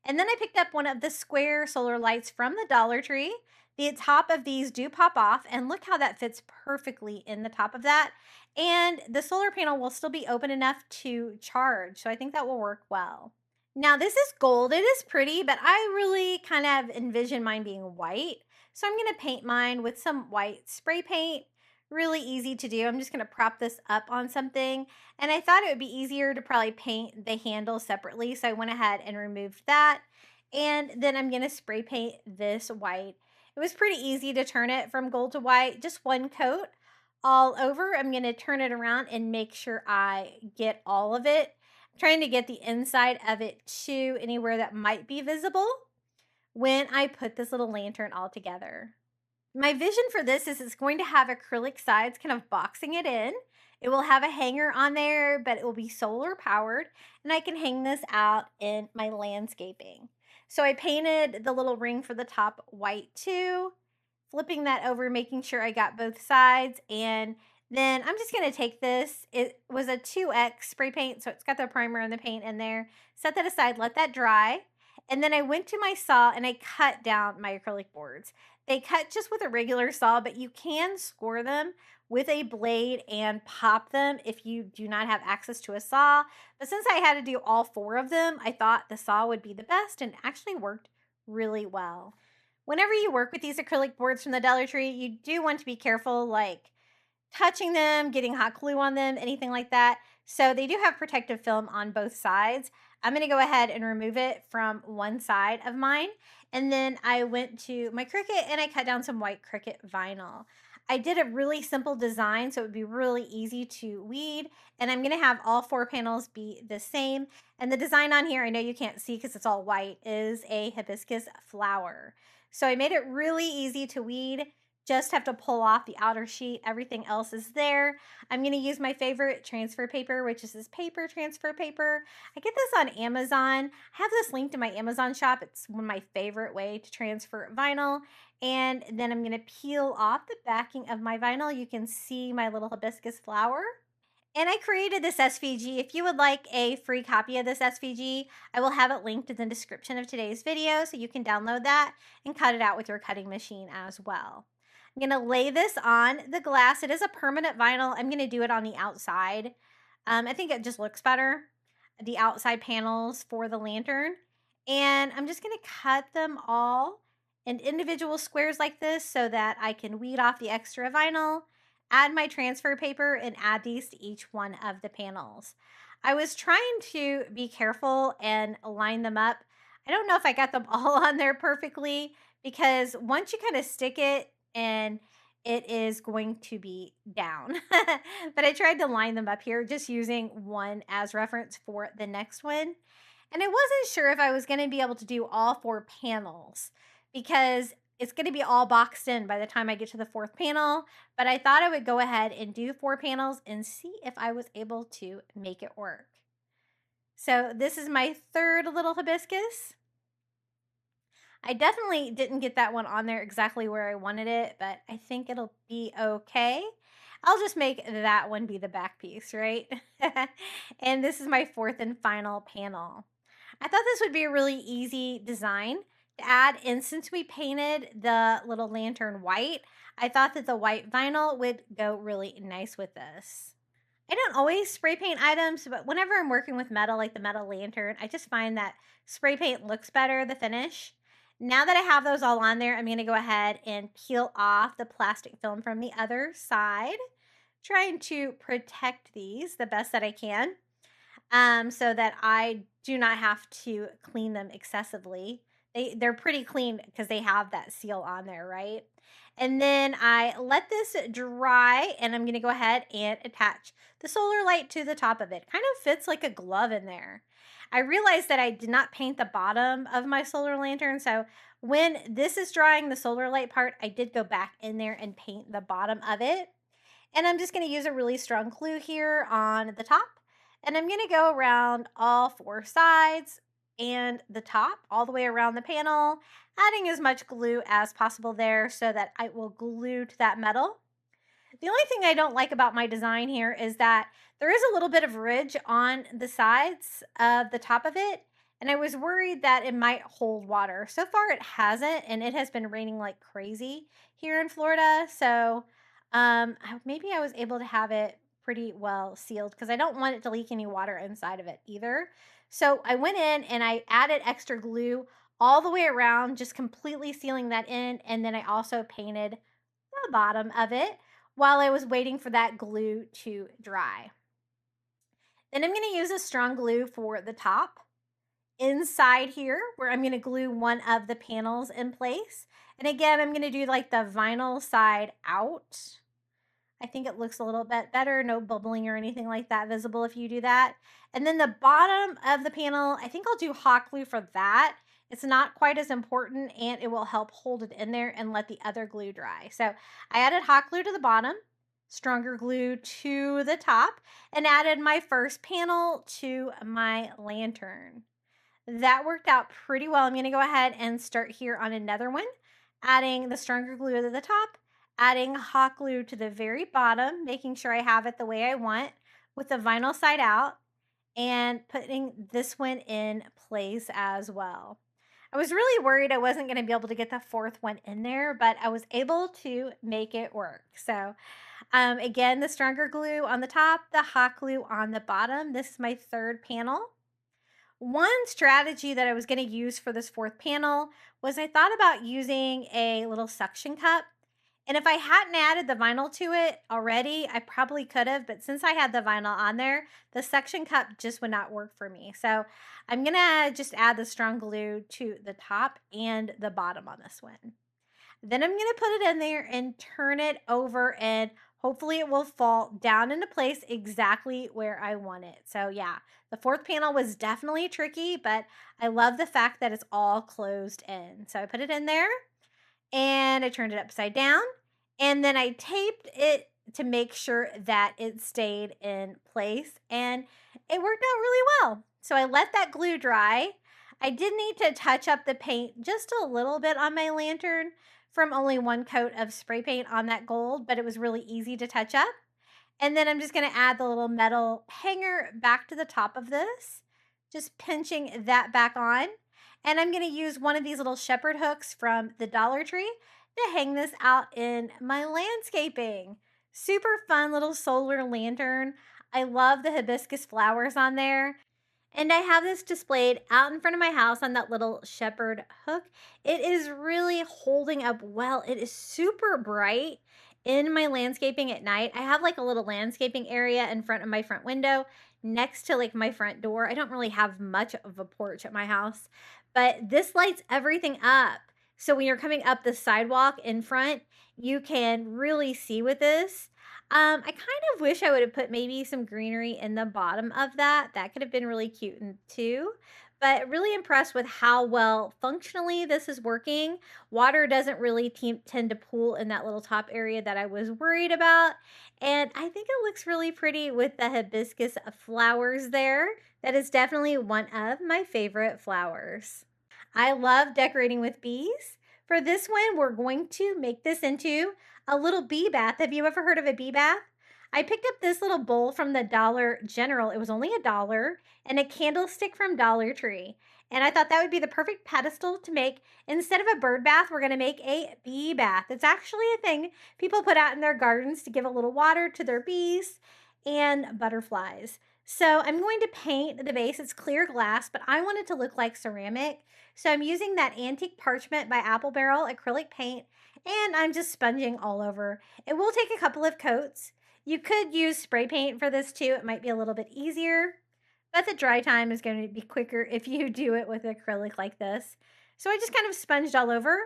And then I picked up one of the square solar lights from the Dollar Tree. The top of these do pop off, and look how that fits perfectly in the top of that. And the solar panel will still be open enough to charge, so I think that will work well. Now this is gold. It is pretty, but I really kind of envision mine being white. So I'm going to paint mine with some white spray paint. Really easy to do. I'm just going to prop this up on something. And I thought it would be easier to probably paint the handle separately. So I went ahead and removed that. And then I'm going to spray paint this white. It was pretty easy to turn it from gold to white. Just one coat all over. I'm going to turn it around and make sure I get all of it. I'm trying to get the inside of it too, anywhere that might be visible. when I put this little lantern all together. My vision for this is it's going to have acrylic sides kind of boxing it in. It will have a hanger on there, but it will be solar powered, and I can hang this out in my landscaping. So I painted the little ring for the top white too, flipping that over, making sure I got both sides. And then I'm just going to take this. It was a 2X spray paint, so it's got the primer and the paint in there. Set that aside, let that dry. And then I went to my saw and I cut down my acrylic boards. They cut just with a regular saw, but you can score them with a blade and pop them if you do not have access to a saw. But since I had to do all 4 of them, I thought the saw would be the best and actually worked really well. Whenever you work with these acrylic boards from the Dollar Tree, you do want to be careful, like touching them, getting hot glue on them, anything like that. So they do have protective film on both sides. I'm going to go ahead and remove it from one side of mine. And then I went to my Cricut and I cut down some white Cricut vinyl. I did a really simple design, so it would be really easy to weed. And I'm going to have all 4 panels be the same. And the design on here, I know you can't see because it's all white, is a hibiscus flower. So I made it really easy to weed. Just have to pull off the outer sheet. Everything else is there. I'm going to use my favorite transfer paper, which is this paper transfer paper. I get this on Amazon. I have this linked in my Amazon shop. It's one of my favorite way to transfer vinyl. And then I'm going to peel off the backing of my vinyl. You can see my little hibiscus flower. And I created this SVG. If you would like a free copy of this SVG, I will have it linked in the description of today's video, so you can download that and cut it out with your cutting machine as well. I'm going to lay this on the glass. It is a permanent vinyl. I'm going to do it on the outside. I think it just looks better, the outside panels for the lantern. And I'm just going to cut them all in individual squares like this so that I can weed off the extra vinyl, add my transfer paper, and add these to each one of the panels. I was trying to be careful and line them up. I don't know if I got them all on there perfectly, because once you kind of stick it, and it is going to be down. But I tried to line them up here just using one as reference for the next one. And I wasn't sure if I was going to be able to do all 4 panels because it's going to be all boxed in by the time I get to the 4th panel. But I thought I would go ahead and do 4 panels and see if I was able to make it work. So this is my 3rd little hibiscus. I definitely didn't get that one on there exactly where I wanted it, but I think it'll be okay. I'll just make that one be the back piece, right? And this is my 4th and final panel. I thought this would be a really easy design to add, and since we painted the little lantern white, I thought that the white vinyl would go really nice with this. I don't always spray paint items, but whenever I'm working with metal, like the metal lantern, I just find that spray paint looks better, the finish. Now that I have those all on there, I'm going to go ahead and peel off the plastic film from the other side, trying to protect these the best that I can, so that I do not have to clean them excessively. They're pretty clean because they have that seal on there, right? And then I let this dry, and I'm going to go ahead and attach the solar light to the top of it. Kind of fits like a glove in there. I realized that I did not paint the bottom of my solar lantern, so when this is drying, the solar light part, I did go back in there and paint the bottom of it. And I'm just going to use a really strong glue here on the top, and I'm going to go around all 4 sides and the top all the way around the panel, adding as much glue as possible there so that I will glue to that metal. The only thing I don't like about my design here is that there is a little bit of ridge on the sides of the top of it, and I was worried that it might hold water. So far it hasn't, and it has been raining like crazy here in Florida, so maybe I was able to have it pretty well sealed because I don't want it to leak any water inside of it either. So I went in and I added extra glue all the way around, just completely sealing that in, and then I also painted the bottom of it while I was waiting for that glue to dry. Then I'm going to use a strong glue for the top inside here, where I'm going to glue one of the panels in place. And again, I'm going to do like the vinyl side out. I think it looks a little bit better. No bubbling or anything like that visible if you do that. And then the bottom of the panel, I think I'll do hot glue for that It's not quite as important, and it will help hold it in there and let the other glue dry. So I added hot glue to the bottom, stronger glue to the top, and added my first panel to my lantern. That worked out pretty well. I'm going to go ahead and start here on another one, adding the stronger glue to the top, adding hot glue to the very bottom, making sure I have it the way I want with the vinyl side out, and putting this one in place as well. I was really worried I wasn't going to be able to get the fourth one in there, but I was able to make it work. So again, the stronger glue on the top, the hot glue on the bottom. This is my third panel. One strategy that I was going to use for this fourth panel was I thought about using a little suction cup. And if I hadn't added the vinyl to it already, I probably could have. But since I had the vinyl on there, the suction cup just would not work for me. So I'm going to just add the strong glue to the top and the bottom on this one. Then I'm going to put it in there and turn it over, and hopefully it will fall down into place exactly where I want it. So yeah, the fourth panel was definitely tricky, but I love the fact that it's all closed in. So I put it in there and I turned it upside down, and then I taped it to make sure that it stayed in place, and it worked out really well. So I let that glue dry. I did need to touch up the paint just a little bit on my lantern from only one coat of spray paint on that gold, but it was really easy to touch up. And then I'm just going to add the little metal hanger back to the top of this, just pinching that back on. And I'm going to use one of these little shepherd hooks from the Dollar Tree to hang this out in my landscaping. Super fun little solar lantern. I love the hibiscus flowers on there. And I have this displayed out in front of my house on that little shepherd hook. It is really holding up well. It is super bright in my landscaping at night. I have like a little landscaping area in front of my front window next to like my front door. I don't really have much of a porch at my house, but this lights everything up. So when you're coming up the sidewalk in front, you can really see with this. I kind of wish I would have put maybe some greenery in the bottom of that. That could have been really cute too. But really impressed with how well functionally this is working. Water doesn't really tend to pool in that little top area that I was worried about. And I think it looks really pretty with the hibiscus flowers there. That is definitely one of my favorite flowers. I love decorating with bees. For this one, we're going to make this into a little bee bath. Have you ever heard of a bee bath? I picked up this little bowl from the Dollar General. It was only $1, and a candlestick from Dollar Tree. And I thought that would be the perfect pedestal to make. Instead of a bird bath, we're going to make a bee bath. It's actually a thing people put out in their gardens to give a little water to their bees and butterflies. So I'm going to paint the base. It's clear glass, but I want it to look like ceramic. So I'm using that antique parchment by Apple Barrel acrylic paint, and I'm just sponging all over. It will take a couple of coats. You could use spray paint for this too. It might be a little bit easier, but the dry time is going to be quicker if you do it with acrylic like this. So I just kind of sponged all over.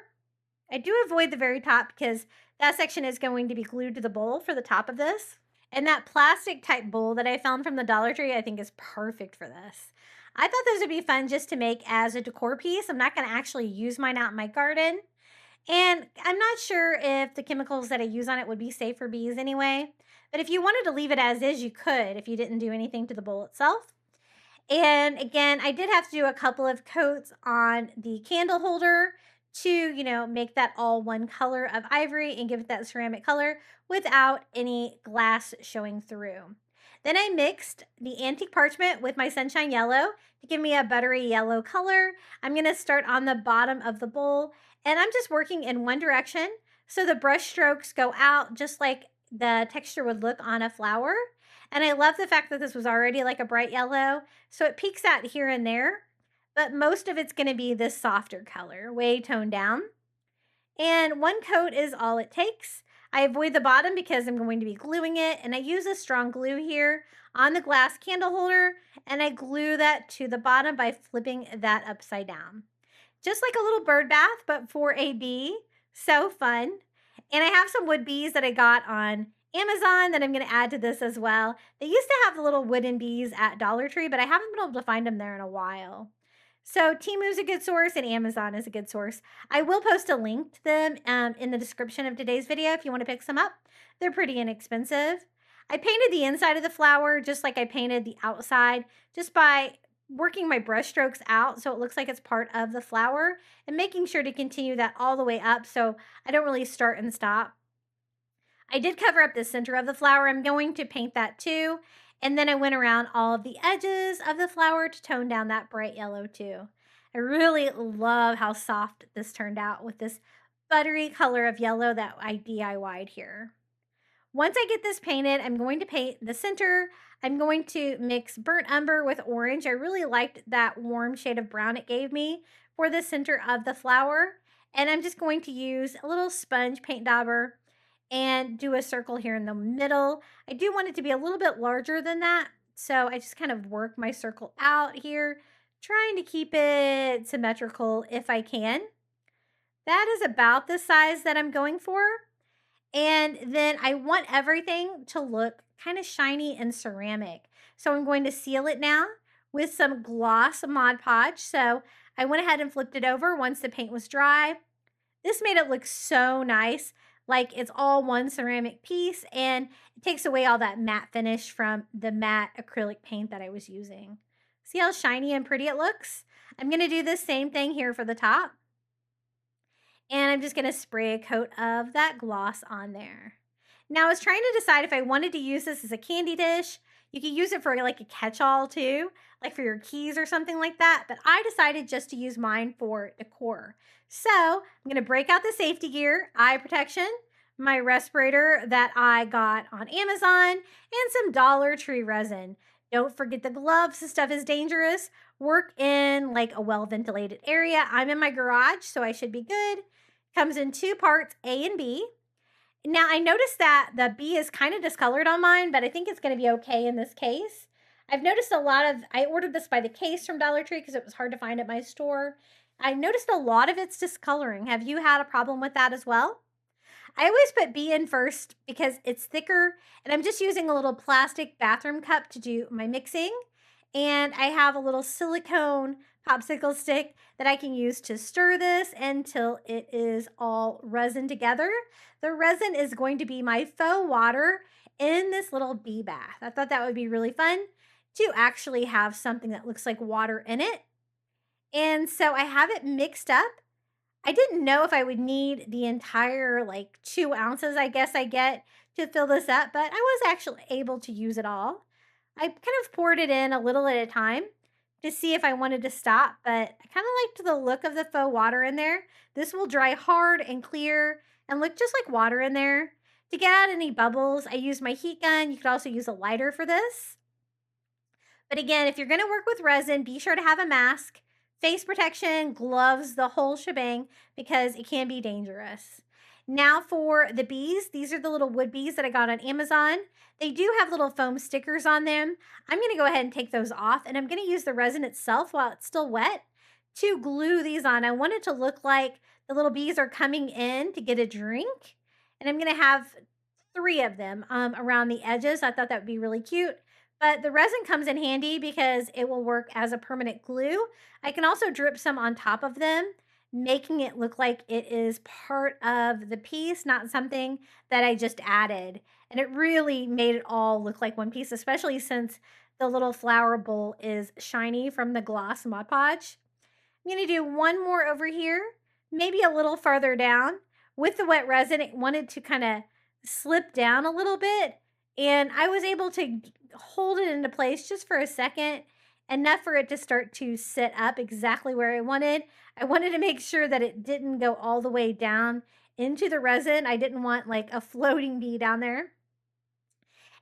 I do avoid the very top because that section is going to be glued to the bowl for the top of this. And that plastic type bowl that I found from the Dollar Tree, I think is perfect for this. I thought those would be fun just to make as a decor piece. I'm not going to actually use mine out in my garden. And I'm not sure if the chemicals that I use on it would be safe for bees anyway. But if you wanted to leave it as is, you could if you didn't do anything to the bowl itself. And again, I did have to do a couple of coats on the candle holder to, make that all one color of ivory and give it that ceramic color without any glass showing through. Then I mixed the antique parchment with my sunshine yellow to give me a buttery yellow color. I'm going to start on the bottom of the bowl, and I'm just working in one direction. So the brush strokes go out just like the texture would look on a flower. And I love the fact that this was already like a bright yellow. So it peeks out here and there, but most of it's going to be this softer color, way toned down. And one coat is all it takes. I avoid the bottom because I'm going to be gluing it, and I use a strong glue here on the glass candle holder, and I glue that to the bottom by flipping that upside down. Just like a little bird bath, but for a bee. So fun. And I have some wood bees that I got on Amazon that I'm going to add to this as well. They used to have the little wooden bees at Dollar Tree, but I haven't been able to find them there in a while. So Temu is a good source and Amazon is a good source. I will post a link to them in the description of today's video if you want to pick some up. They're pretty inexpensive. I painted the inside of the flower just like I painted the outside, just by working my brush strokes out so it looks like it's part of the flower and making sure to continue that all the way up so I don't really start and stop. I did cover up the center of the flower. I'm going to paint that too. And then I went around all of the edges of the flower to tone down that bright yellow too. I really love how soft this turned out with this buttery color of yellow that I DIY'd here. Once I get this painted, I'm going to paint the center. I'm going to mix burnt umber with orange. I really liked that warm shade of brown it gave me for the center of the flower. And I'm just going to use a little sponge paint dauber and do a circle here in the middle. I do want it to be a little bit larger than that. So I just kind of work my circle out here, trying to keep it symmetrical if I can. That is about the size that I'm going for. And then I want everything to look kind of shiny and ceramic. So I'm going to seal it now with some gloss Mod Podge. So I went ahead and flipped it over once the paint was dry. This made it look so nice, like it's all one ceramic piece, and it takes away all that matte finish from the matte acrylic paint that I was using. See how shiny and pretty it looks? I'm going to do the same thing here for the top. And I'm just going to spray a coat of that gloss on there. Now, I was trying to decide if I wanted to use this as a candy dish. You could use it for like a catch-all too, like for your keys or something like that. But I decided just to use mine for decor. So I'm going to break out the safety gear, eye protection, my respirator that I got on Amazon, and some Dollar Tree resin. Don't forget the gloves. This stuff is dangerous. Work in like a well-ventilated area. I'm in my garage, so I should be good. Comes in two parts, A and B. Now, I noticed that the B is kind of discolored on mine, but I think it's going to be okay in this case. I've noticed I ordered this by the case from Dollar Tree because it was hard to find at my store. I noticed a lot of it's discoloring. Have you had a problem with that as well? I always put B in first because it's thicker, and I'm just using a little plastic bathroom cup to do my mixing. And I have a little silicone popsicle stick that I can use to stir this until it is all resin together. The resin is going to be my faux water in this little bee bath. I thought that would be really fun to actually have something that looks like water in it. And so I have it mixed up. I didn't know if I would need the entire like 2 ounces, I guess I get to fill this up, but I was actually able to use it all. I kind of poured it in a little at a time to see if I wanted to stop, but I kind of liked the look of the faux water in there. This will dry hard and clear and look just like water in there. To get out any bubbles, I used my heat gun. You could also use a lighter for this. But again, if you're going to work with resin, be sure to have a mask, face protection, gloves, the whole shebang, because it can be dangerous. Now for the bees, these are the little wood bees that I got on Amazon. They do have little foam stickers on them. I'm going to go ahead and take those off, and I'm going to use the resin itself while it's still wet to glue these on. I want it to look like the little bees are coming in to get a drink, and I'm going to have 3 of them around the edges. I thought that would be really cute. But the resin comes in handy because it will work as a permanent glue. I can also drip some on top of them, making it look like it is part of the piece, not something that I just added. And it really made it all look like one piece, especially since the little flower bowl is shiny from the gloss Mod Podge. I'm going to do one more over here, maybe a little farther down. With the wet resin, it wanted to kind of slip down a little bit, and I was able to hold it into place just for a second, enough for it to start to sit up exactly where I wanted. I wanted to make sure that it didn't go all the way down into the resin. I didn't want like a floating bee down there.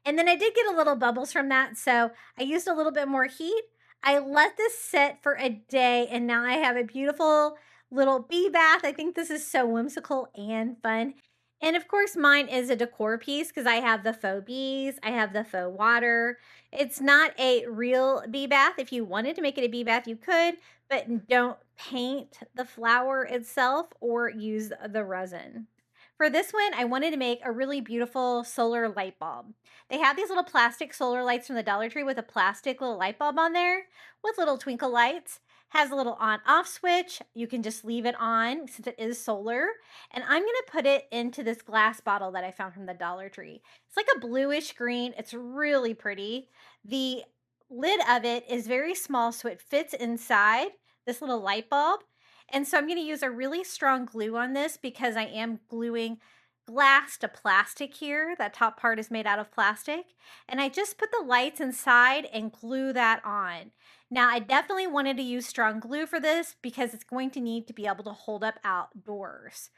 And then I did get a little bubbles from that, so I used a little bit more heat. I let this sit for a day, and now I have a beautiful little bee bath. I think this is so whimsical and fun. And of course, mine is a decor piece because I have the faux bees, I have the faux water. It's not a real bee bath. If you wanted to make it a bee bath, you could, but don't paint the flower itself or use the resin. For this one, I wanted to make a really beautiful solar light bulb. They have these little plastic solar lights from the Dollar Tree with a plastic little light bulb on there with little twinkle lights. Has a little on-off switch. You can just leave it on since it is solar. And I'm going to put it into this glass bottle that I found from the Dollar Tree. It's like a bluish green. It's really pretty. The lid of it is very small, so it fits inside this little light bulb. And so I'm going to use a really strong glue on this because I am gluing glass to plastic here. That top part is made out of plastic. And I just put the lights inside and glue that on. Now, I definitely wanted to use strong glue for this because it's going to need to be able to hold up outdoors.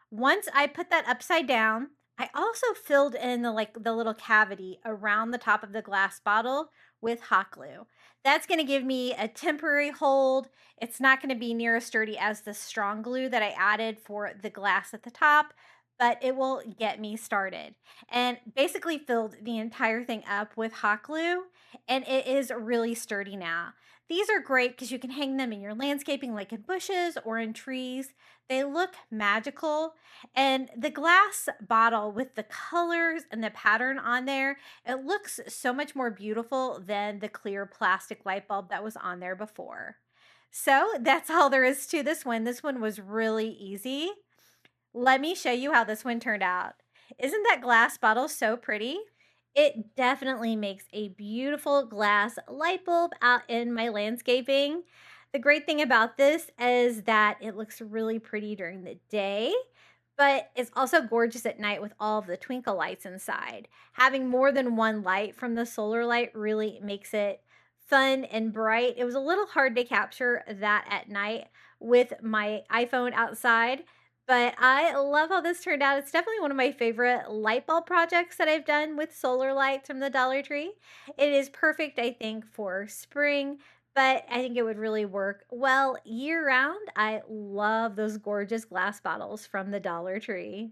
Once I put that upside down, I also filled in the little cavity around the top of the glass bottle with hot glue. That's going to give me a temporary hold. It's not going to be near as sturdy as the strong glue that I added for the glass at the top, but it will get me started. And basically filled the entire thing up with hot glue, and it is really sturdy now. These are great because you can hang them in your landscaping like in bushes or in trees. They look magical. And the glass bottle with the colors and the pattern on there, it looks so much more beautiful than the clear plastic light bulb that was on there before. So that's all there is to this one. This one was really easy. Let me show you how this one turned out. Isn't that glass bottle so pretty? It definitely makes a beautiful glass light bulb out in my landscaping. The great thing about this is that it looks really pretty during the day, but it's also gorgeous at night with all of the twinkle lights inside. Having more than one light from the solar light really makes it fun and bright. It was a little hard to capture that at night with my iPhone outside, but I love how this turned out. It's definitely one of my favorite light bulb projects that I've done with solar lights from the Dollar Tree. It is perfect, I think, for spring, but I think it would really work well year round. I love those gorgeous glass bottles from the Dollar Tree.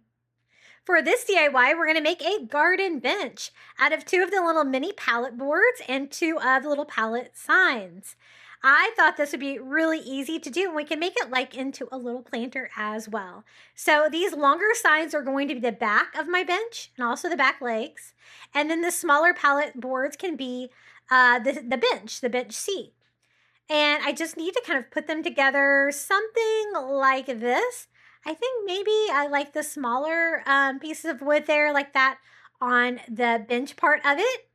For this DIY, we're going to make a garden bench out of 2 of the little mini pallet boards and 2 of the little pallet signs. I thought this would be really easy to do, and we can make it like into a little planter as well. So these longer signs are going to be the back of my bench and also the back legs. And then the smaller pallet boards can be the bench seat. And I just need to kind of put them together something like this. I think maybe I like the smaller pieces of wood there like that on the bench part of it.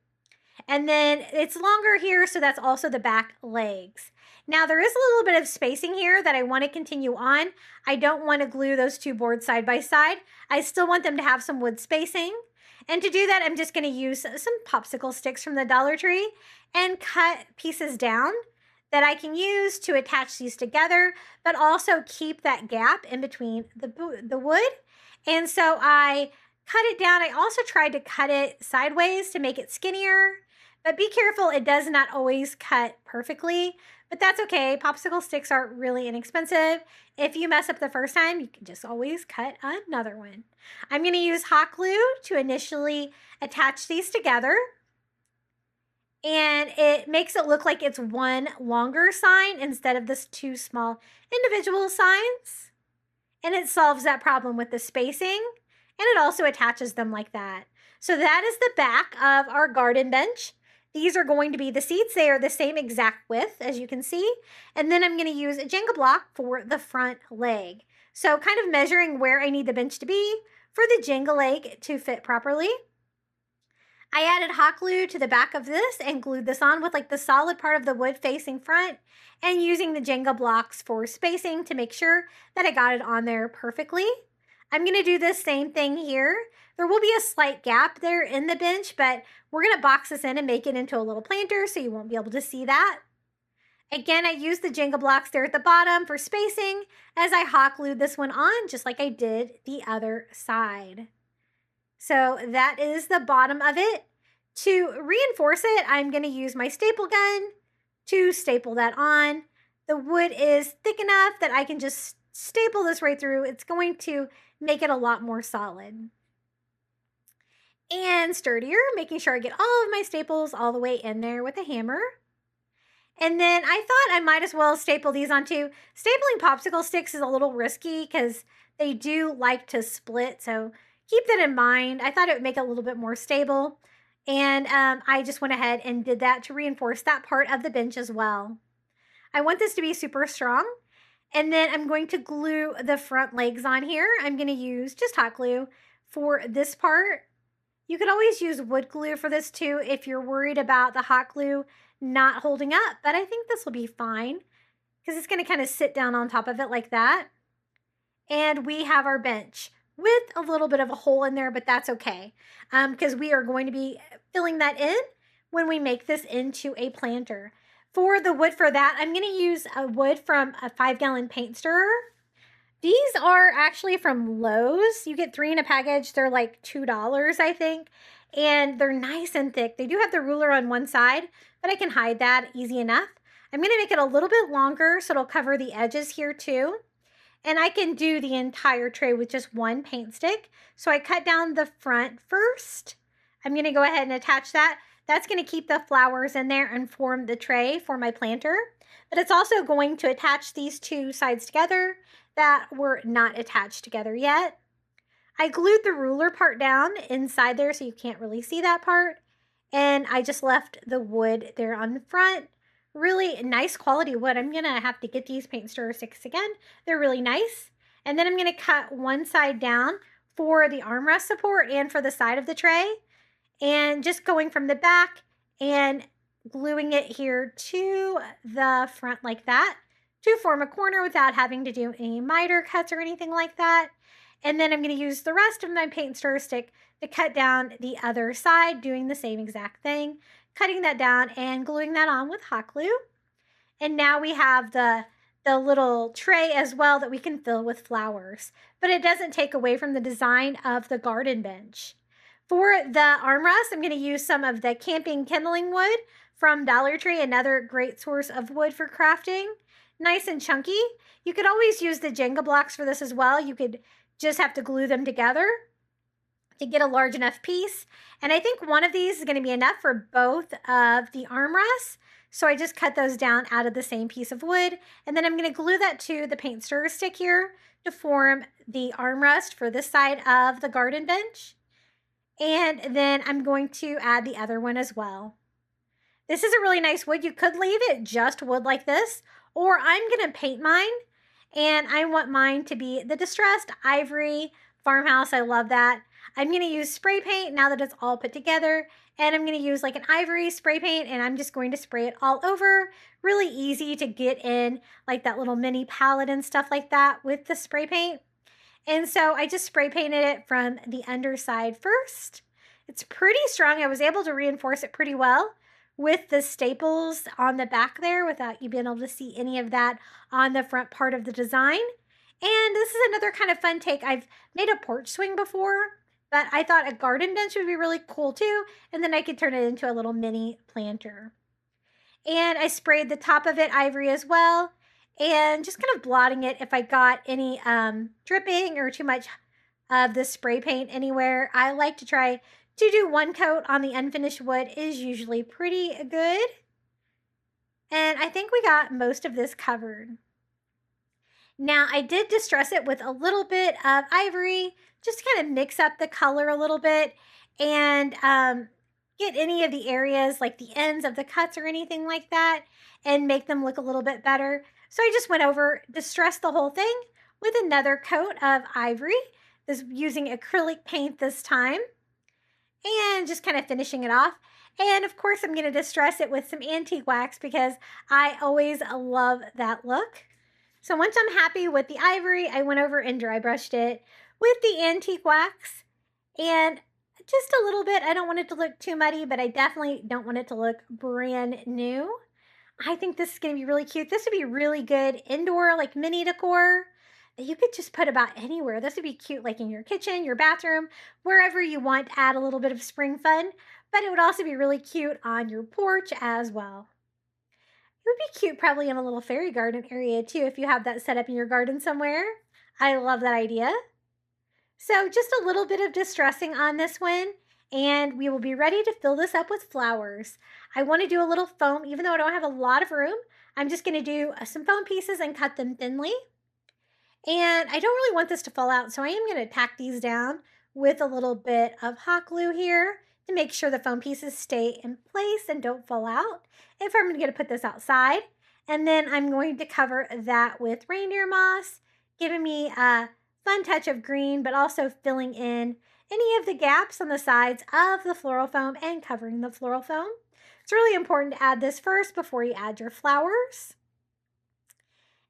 And then it's longer here, so that's also the back legs. Now there is a little bit of spacing here that I want to continue on. I don't want to glue those 2 boards side by side. I still want them to have some wood spacing. And to do that, I'm just going to use some popsicle sticks from the Dollar Tree and cut pieces down that I can use to attach these together, but also keep that gap in between the wood. And so I cut it down. I also tried to cut it sideways to make it skinnier, but be careful, it does not always cut perfectly, but that's okay. Popsicle sticks are really inexpensive. If you mess up the first time, you can just always cut another one. I'm going to use hot glue to initially attach these together. And it makes it look like it's one longer sign instead of this 2 small individual signs. And it solves that problem with the spacing, and it also attaches them like that. So that is the back of our garden bench. These are going to be the seats. They are the same exact width, as you can see. And then I'm going to use a Jenga block for the front leg. So kind of measuring where I need the bench to be for the Jenga leg to fit properly. I added hot glue to the back of this and glued this on with like the solid part of the wood facing front and using the Jenga blocks for spacing to make sure that I got it on there perfectly. I'm going to do the same thing here. There will be a slight gap there in the bench, but we're going to box this in and make it into a little planter so you won't be able to see that. Again, I used the Jenga blocks there at the bottom for spacing as I hot glued this one on just like I did the other side. So that is the bottom of it. To reinforce it, I'm going to use my staple gun to staple that on. The wood is thick enough that I can just staple this right through. It's going to make it a lot more solid and sturdier, making sure I get all of my staples all the way in there with a hammer. And then I thought I might as well staple these onto. Stapling popsicle sticks is a little risky because they do like to split, so keep that in mind. I thought it would make it a little bit more stable, and I just went ahead and did that to reinforce that part of the bench as well. I want this to be super strong. And then I'm going to glue the front legs on here. I'm going to use just hot glue for this part. You could always use wood glue for this too if you're worried about the hot glue not holding up, but I think this will be fine because it's going to kind of sit down on top of it like that. And we have our bench with a little bit of a hole in there, but that's okay because we are going to be filling that in when we make this into a planter. For the wood for that, I'm going to use a wood from a 5-gallon paint stirrer. These are actually from Lowe's. You get 3 in a package. They're like $2, I think. And they're nice and thick. They do have the ruler on one side, but I can hide that easy enough. I'm going to make it a little bit longer so it'll cover the edges here too. And I can do the entire tray with just one paint stick. So I cut down the front first. I'm going to go ahead and attach that. That's going to keep the flowers in there and form the tray for my planter. But it's also going to attach these two sides together that were not attached together yet. I glued the ruler part down inside there so you can't really see that part. And I just left the wood there on the front. Really nice quality wood. I'm going to have to get these paint stirrer sticks again. They're really nice. And then I'm going to cut one side down for the armrest support and for the side of the tray. And just going from the back and gluing it here to the front like that to form a corner without having to do any miter cuts or anything like that. And then I'm going to use the rest of my paint stirrer stick to cut down the other side, doing the same exact thing, cutting that down and gluing that on with hot glue. And now we have the little tray as well that we can fill with flowers, but it doesn't take away from the design of the garden bench. For the armrest, I'm going to use some of the camping kindling wood from Dollar Tree, another great source of wood for crafting. Nice and chunky. You could always use the Jenga blocks for this as well. You could just have to glue them together to get a large enough piece. And I think one of these is going to be enough for both of the armrests. So I just cut those down out of the same piece of wood. And then I'm going to glue that to the paint stirrer stick here to form the armrest for this side of the garden bench. And then I'm going to add the other one as well. This is a really nice wood. You could leave it just wood like this, or I'm going to paint mine. And I want mine to be the distressed ivory farmhouse. I love that. I'm going to use spray paint now that it's all put together. And I'm going to use like an ivory spray paint, and I'm just going to spray it all over. Really easy to get in like that little mini palette and stuff like that with the spray paint. And so I just spray painted it from the underside first. It's pretty strong. I was able to reinforce it pretty well with the staples on the back there without you being able to see any of that on the front part of the design. And this is another kind of fun take. I've made a porch swing before, but I thought a garden bench would be really cool too. And then I could turn it into a little mini planter. And I sprayed the top of it ivory as well. And just kind of blotting it if I got any dripping or too much of the spray paint anywhere. I like to try to do one coat on the unfinished wood is usually pretty good. And I think we got most of this covered. Now I did distress it with a little bit of ivory, just to kind of mix up the color a little bit and get any of the areas like the ends of the cuts or anything like that and make them look a little bit better. So I just went over, distressed the whole thing with another coat of ivory, this using acrylic paint this time, and just kind of finishing it off. And of course, I'm going to distress it with some antique wax because I always love that look. So once I'm happy with the ivory, I went over and dry brushed it with the antique wax. And just a little bit, I don't want it to look too muddy, but I definitely don't want it to look brand new. I think this is going to be really cute. This would be really good indoor, like mini decor that you could just put about anywhere. This would be cute, like in your kitchen, your bathroom, wherever you want to add a little bit of spring fun. But it would also be really cute on your porch as well. It would be cute probably in a little fairy garden area too if you have that set up in your garden somewhere. I love that idea. So just a little bit of distressing on this one, and we will be ready to fill this up with flowers. I want to do a little foam, even though I don't have a lot of room. I'm just going to do some foam pieces and cut them thinly. And I don't really want this to fall out, so I am going to tack these down with a little bit of hot glue here to make sure the foam pieces stay in place and don't fall out if I'm going to put this outside. And then I'm going to cover that with reindeer moss, giving me a fun touch of green, but also filling in any of the gaps on the sides of the floral foam and covering the floral foam. It's really important to add this first before you add your flowers.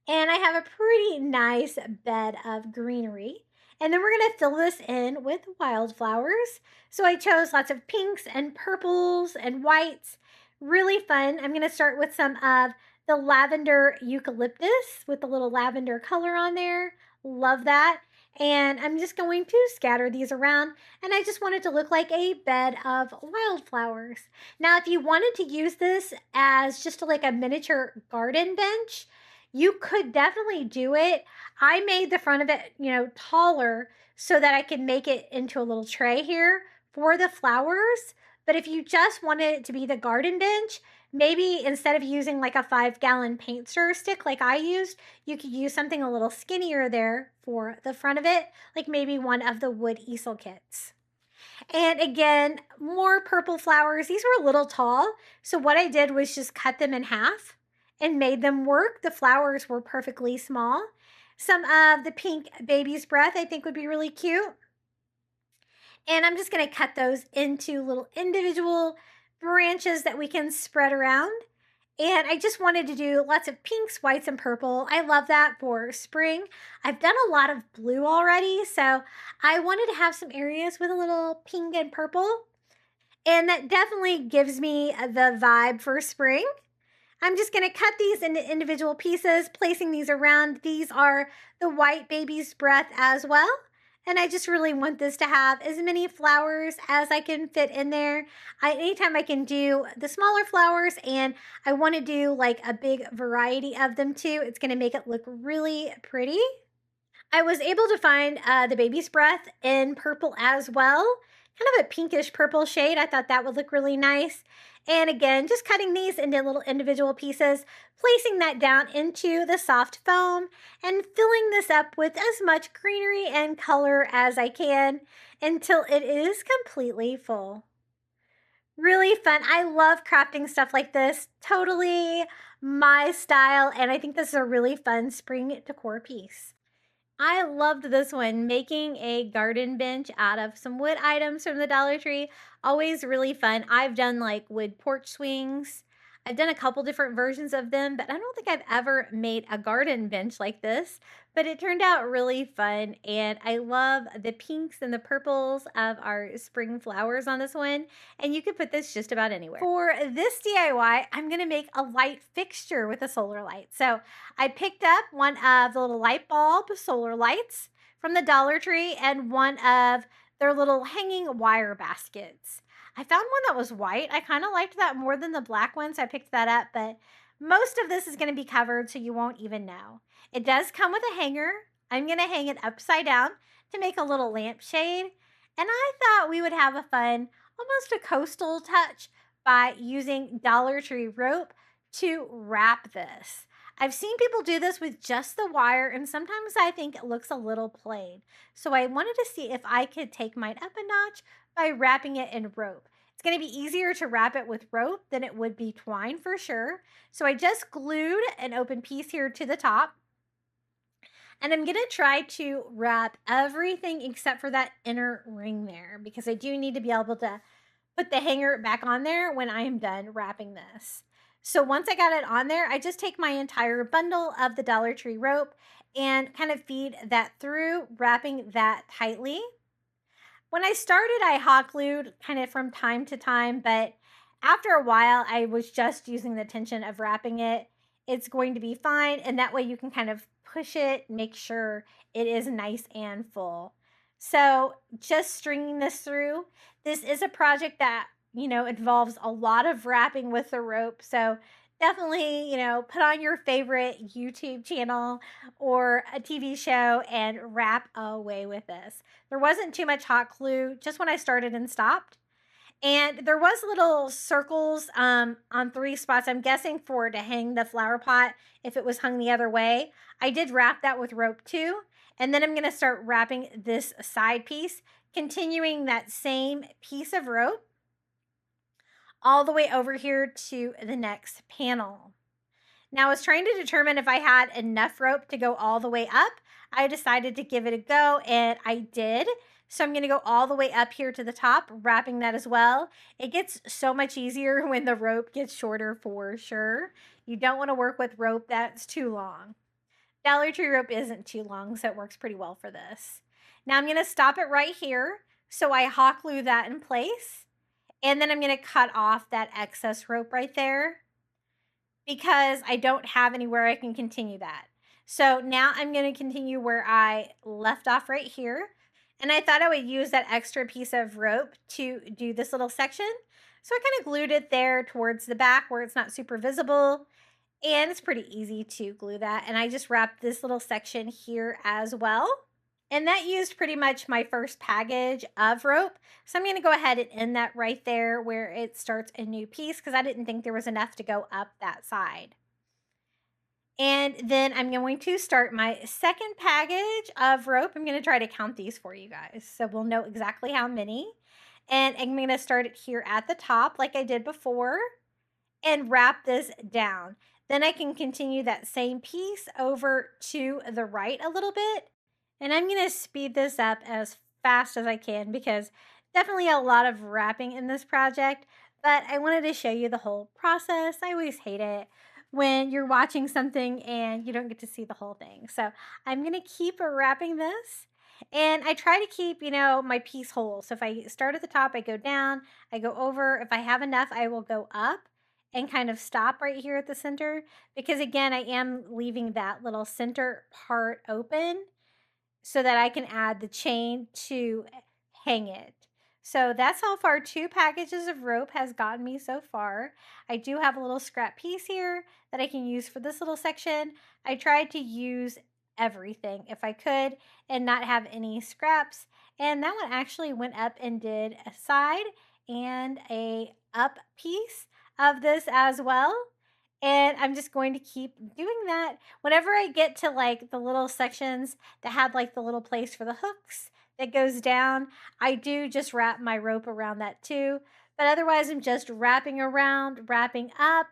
And I have a pretty nice bed of greenery. And then we're going to fill this in with wildflowers. So I chose lots of pinks and purples and whites. Really fun. I'm going to start with some of the lavender eucalyptus with the little lavender color on there. Love that. And I'm just going to scatter these around. And I just want it to look like a bed of wildflowers. Now, if you wanted to use this as just like a miniature garden bench, you could definitely do it. I made the front of it, taller so that I could make it into a little tray here for the flowers. But if you just wanted it to be the garden bench, maybe instead of using like a 5-gallon paint stir stick like I used, you could use something a little skinnier there for the front of it, like maybe one of the wood easel kits. And again, more purple flowers. These were a little tall, so what I did was just cut them in half and made them work. The flowers were perfectly small. Some of the pink baby's breath I think would be really cute. And I'm just going to cut those into little individual branches that we can spread around. And I just wanted to do lots of pinks, whites, and purple. I love that for spring. I've done a lot of blue already, so I wanted to have some areas with a little pink and purple. And that definitely gives me the vibe for spring. I'm just going to cut these into individual pieces, placing these around. These are the white baby's breath as well. And I just really want this to have as many flowers as I can fit in there. Anytime I can do the smaller flowers and I want to do like a big variety of them too, it's going to make it look really pretty. I was able to find the baby's breath in purple as well, kind of a pinkish purple shade. I thought that would look really nice. And again, just cutting these into little individual pieces, placing that down into the soft foam and filling this up with as much greenery and color as I can until it is completely full. Really fun. I love crafting stuff like this. Totally my style. And I think this is a really fun spring decor piece. I loved this one, making a garden bench out of some wood items from the Dollar Tree. Always really fun. I've done like wood porch swings. I've done a couple different versions of them, but I don't think I've ever made a garden bench like this. But it turned out really fun, and I love the pinks and the purples of our spring flowers on this one. And you could put this just about anywhere. For this DIY, I'm going to make a light fixture with a solar light. So I picked up one of the little light bulb solar lights from the Dollar Tree and one of their little hanging wire baskets. I found one that was white. I kind of liked that more than the black one, so I picked that up, but most of this is going to be covered, so you won't even know. It does come with a hanger. I'm going to hang it upside down to make a little lampshade, and I thought we would have a fun, almost a coastal touch by using Dollar Tree rope to wrap this. I've seen people do this with just the wire, and sometimes I think it looks a little plain. So I wanted to see if I could take mine up a notch by wrapping it in rope. It's going to be easier to wrap it with rope than it would be twine for sure. So I just glued an open piece here to the top. And I'm going to try to wrap everything except for that inner ring there, because I do need to be able to put the hanger back on there when I am done wrapping this. So once I got it on there, I just take my entire bundle of the Dollar Tree rope and kind of feed that through, wrapping that tightly. When I started, I hot glued kind of from time to time, but after a while, I was just using the tension of wrapping it. It's going to be fine, and that way you can kind of push it, make sure it is nice and full. So just stringing this through. This is a project that, involves a lot of wrapping with the rope. So definitely, put on your favorite YouTube channel or a TV show and wrap away with this. There wasn't too much hot glue, just when I started and stopped. And there was little circles on 3 spots, I'm guessing for to hang the flower pot if it was hung the other way. I did wrap that with rope too. And then I'm going to start wrapping this side piece, continuing that same piece of rope all the way over here to the next panel. Now I was trying to determine if I had enough rope to go all the way up. I decided to give it a go, and I did. So I'm going to go all the way up here to the top, wrapping that as well. It gets so much easier when the rope gets shorter for sure. You don't want to work with rope that's too long. Dollar Tree rope isn't too long, so it works pretty well for this. Now I'm going to stop it right here. So I hot glue that in place. And then I'm going to cut off that excess rope right there because I don't have anywhere I can continue that. So now I'm going to continue where I left off right here. And I thought I would use that extra piece of rope to do this little section. So I kind of glued it there towards the back where it's not super visible. And it's pretty easy to glue that. And I just wrapped this little section here as well. And that used pretty much my first package of rope. So I'm going to go ahead and end that right there where it starts a new piece because I didn't think there was enough to go up that side. And then I'm going to start my second package of rope. I'm going to try to count these for you guys so we'll know exactly how many. And I'm going to start it here at the top like I did before and wrap this down. Then I can continue that same piece over to the right a little bit. And I'm going to speed this up as fast as I can because definitely a lot of wrapping in this project, but I wanted to show you the whole process. I always hate it when you're watching something and you don't get to see the whole thing. So I'm going to keep wrapping this. And I try to keep, my piece whole. So if I start at the top, I go down, I go over. If I have enough, I will go up and kind of stop right here at the center because again, I am leaving that little center part open so that I can add the chain to hang it. So that's how far 2 packages of rope has gotten me so far. I do have a little scrap piece here that I can use for this little section. I tried to use everything if I could and not have any scraps. And that one actually went up and did a side and a up piece of this as well. And I'm just going to keep doing that. Whenever I get to like the little sections that have like the little place for the hooks that goes down, I do just wrap my rope around that too. But otherwise, I'm just wrapping around, wrapping up,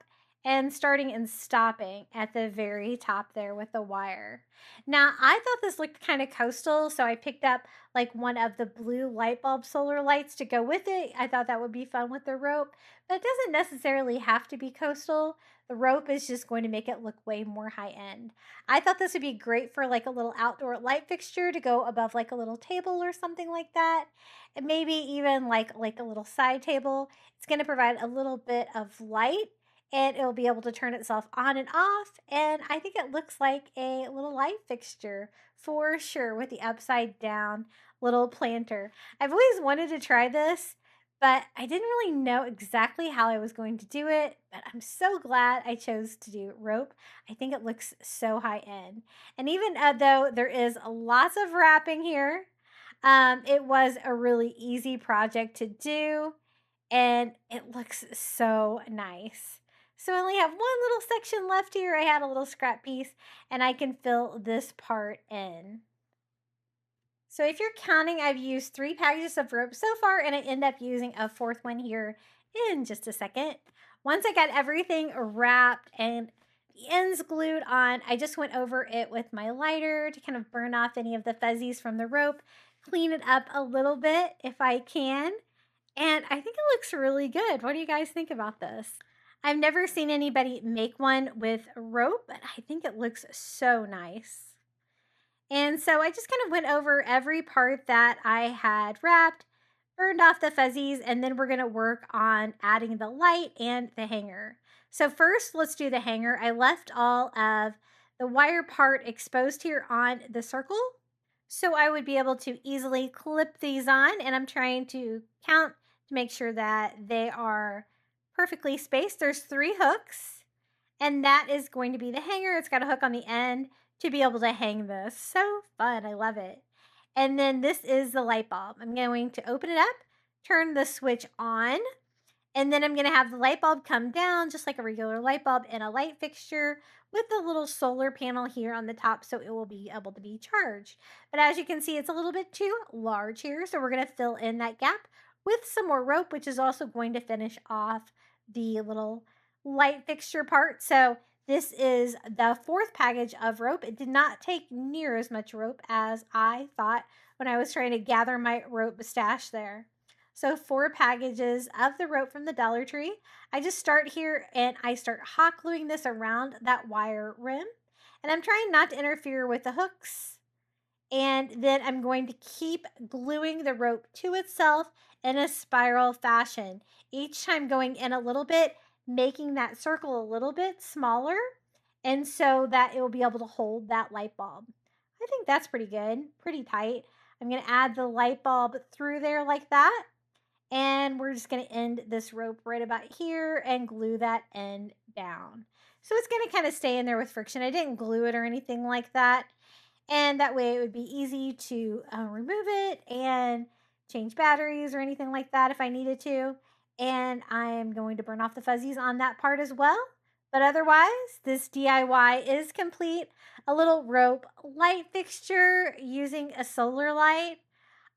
and starting and stopping at the very top there with the wire. Now, I thought this looked kind of coastal, so I picked up like one of the blue light bulb solar lights to go with it. I thought that would be fun with the rope, but it doesn't necessarily have to be coastal. The rope is just going to make it look way more high end. I thought this would be great for like a little outdoor light fixture to go above like a little table or something like that. And maybe even like a little side table. It's going to provide a little bit of light and it'll be able to turn itself on and off. And I think it looks like a little light fixture for sure with the upside down little planter. I've always wanted to try this, but I didn't really know exactly how I was going to do it. But I'm so glad I chose to do rope. I think it looks so high end. And even though there is lots of wrapping here, it was a really easy project to do. And it looks so nice. So I only have one little section left here. I had a little scrap piece and I can fill this part in. So if you're counting, I've used 3 packages of rope so far and I end up using a 4th one here in just a second. Once I got everything wrapped and the ends glued on, I just went over it with my lighter to kind of burn off any of the fuzzies from the rope, clean it up a little bit if I can. And I think it looks really good. What do you guys think about this? I've never seen anybody make one with rope, but I think it looks so nice. And so I just kind of went over every part that I had wrapped, burned off the fuzzies, and then we're going to work on adding the light and the hanger. So first, let's do the hanger. I left all of the wire part exposed here on the circle, so I would be able to easily clip these on, and I'm trying to count to make sure that they are perfectly spaced. There's 3 hooks, and that is going to be the hanger. It's got a hook on the end to be able to hang this. So fun. I love it. And then this is the light bulb. I'm going to open it up, turn the switch on, and then I'm going to have the light bulb come down just like a regular light bulb in a light fixture with the little solar panel here on the top so it will be able to be charged. But as you can see, it's a little bit too large here, so we're going to fill in that gap with some more rope, which is also going to finish off the little light fixture part. So This is the 4th package of rope. It did not take near as much rope as I thought when I was trying to gather my rope stash there. So 4 packages of the rope from the Dollar Tree. I just start here and I start hot gluing this around that wire rim. And I'm trying not to interfere with the hooks. And then I'm going to keep gluing the rope to itself in a spiral fashion. Each time going in a little bit, making that circle a little bit smaller, and so that it will be able to hold that light bulb. I think that's pretty good, pretty tight. I'm going to add the light bulb through there like that. And we're just going to end this rope right about here and glue that end down. So it's going to kind of stay in there with friction. I didn't glue it or anything like that. And that way it would be easy to remove it and change batteries or anything like that if I needed to. And I am going to burn off the fuzzies on that part as well. But otherwise, this DIY is complete. A little rope light fixture using a solar light.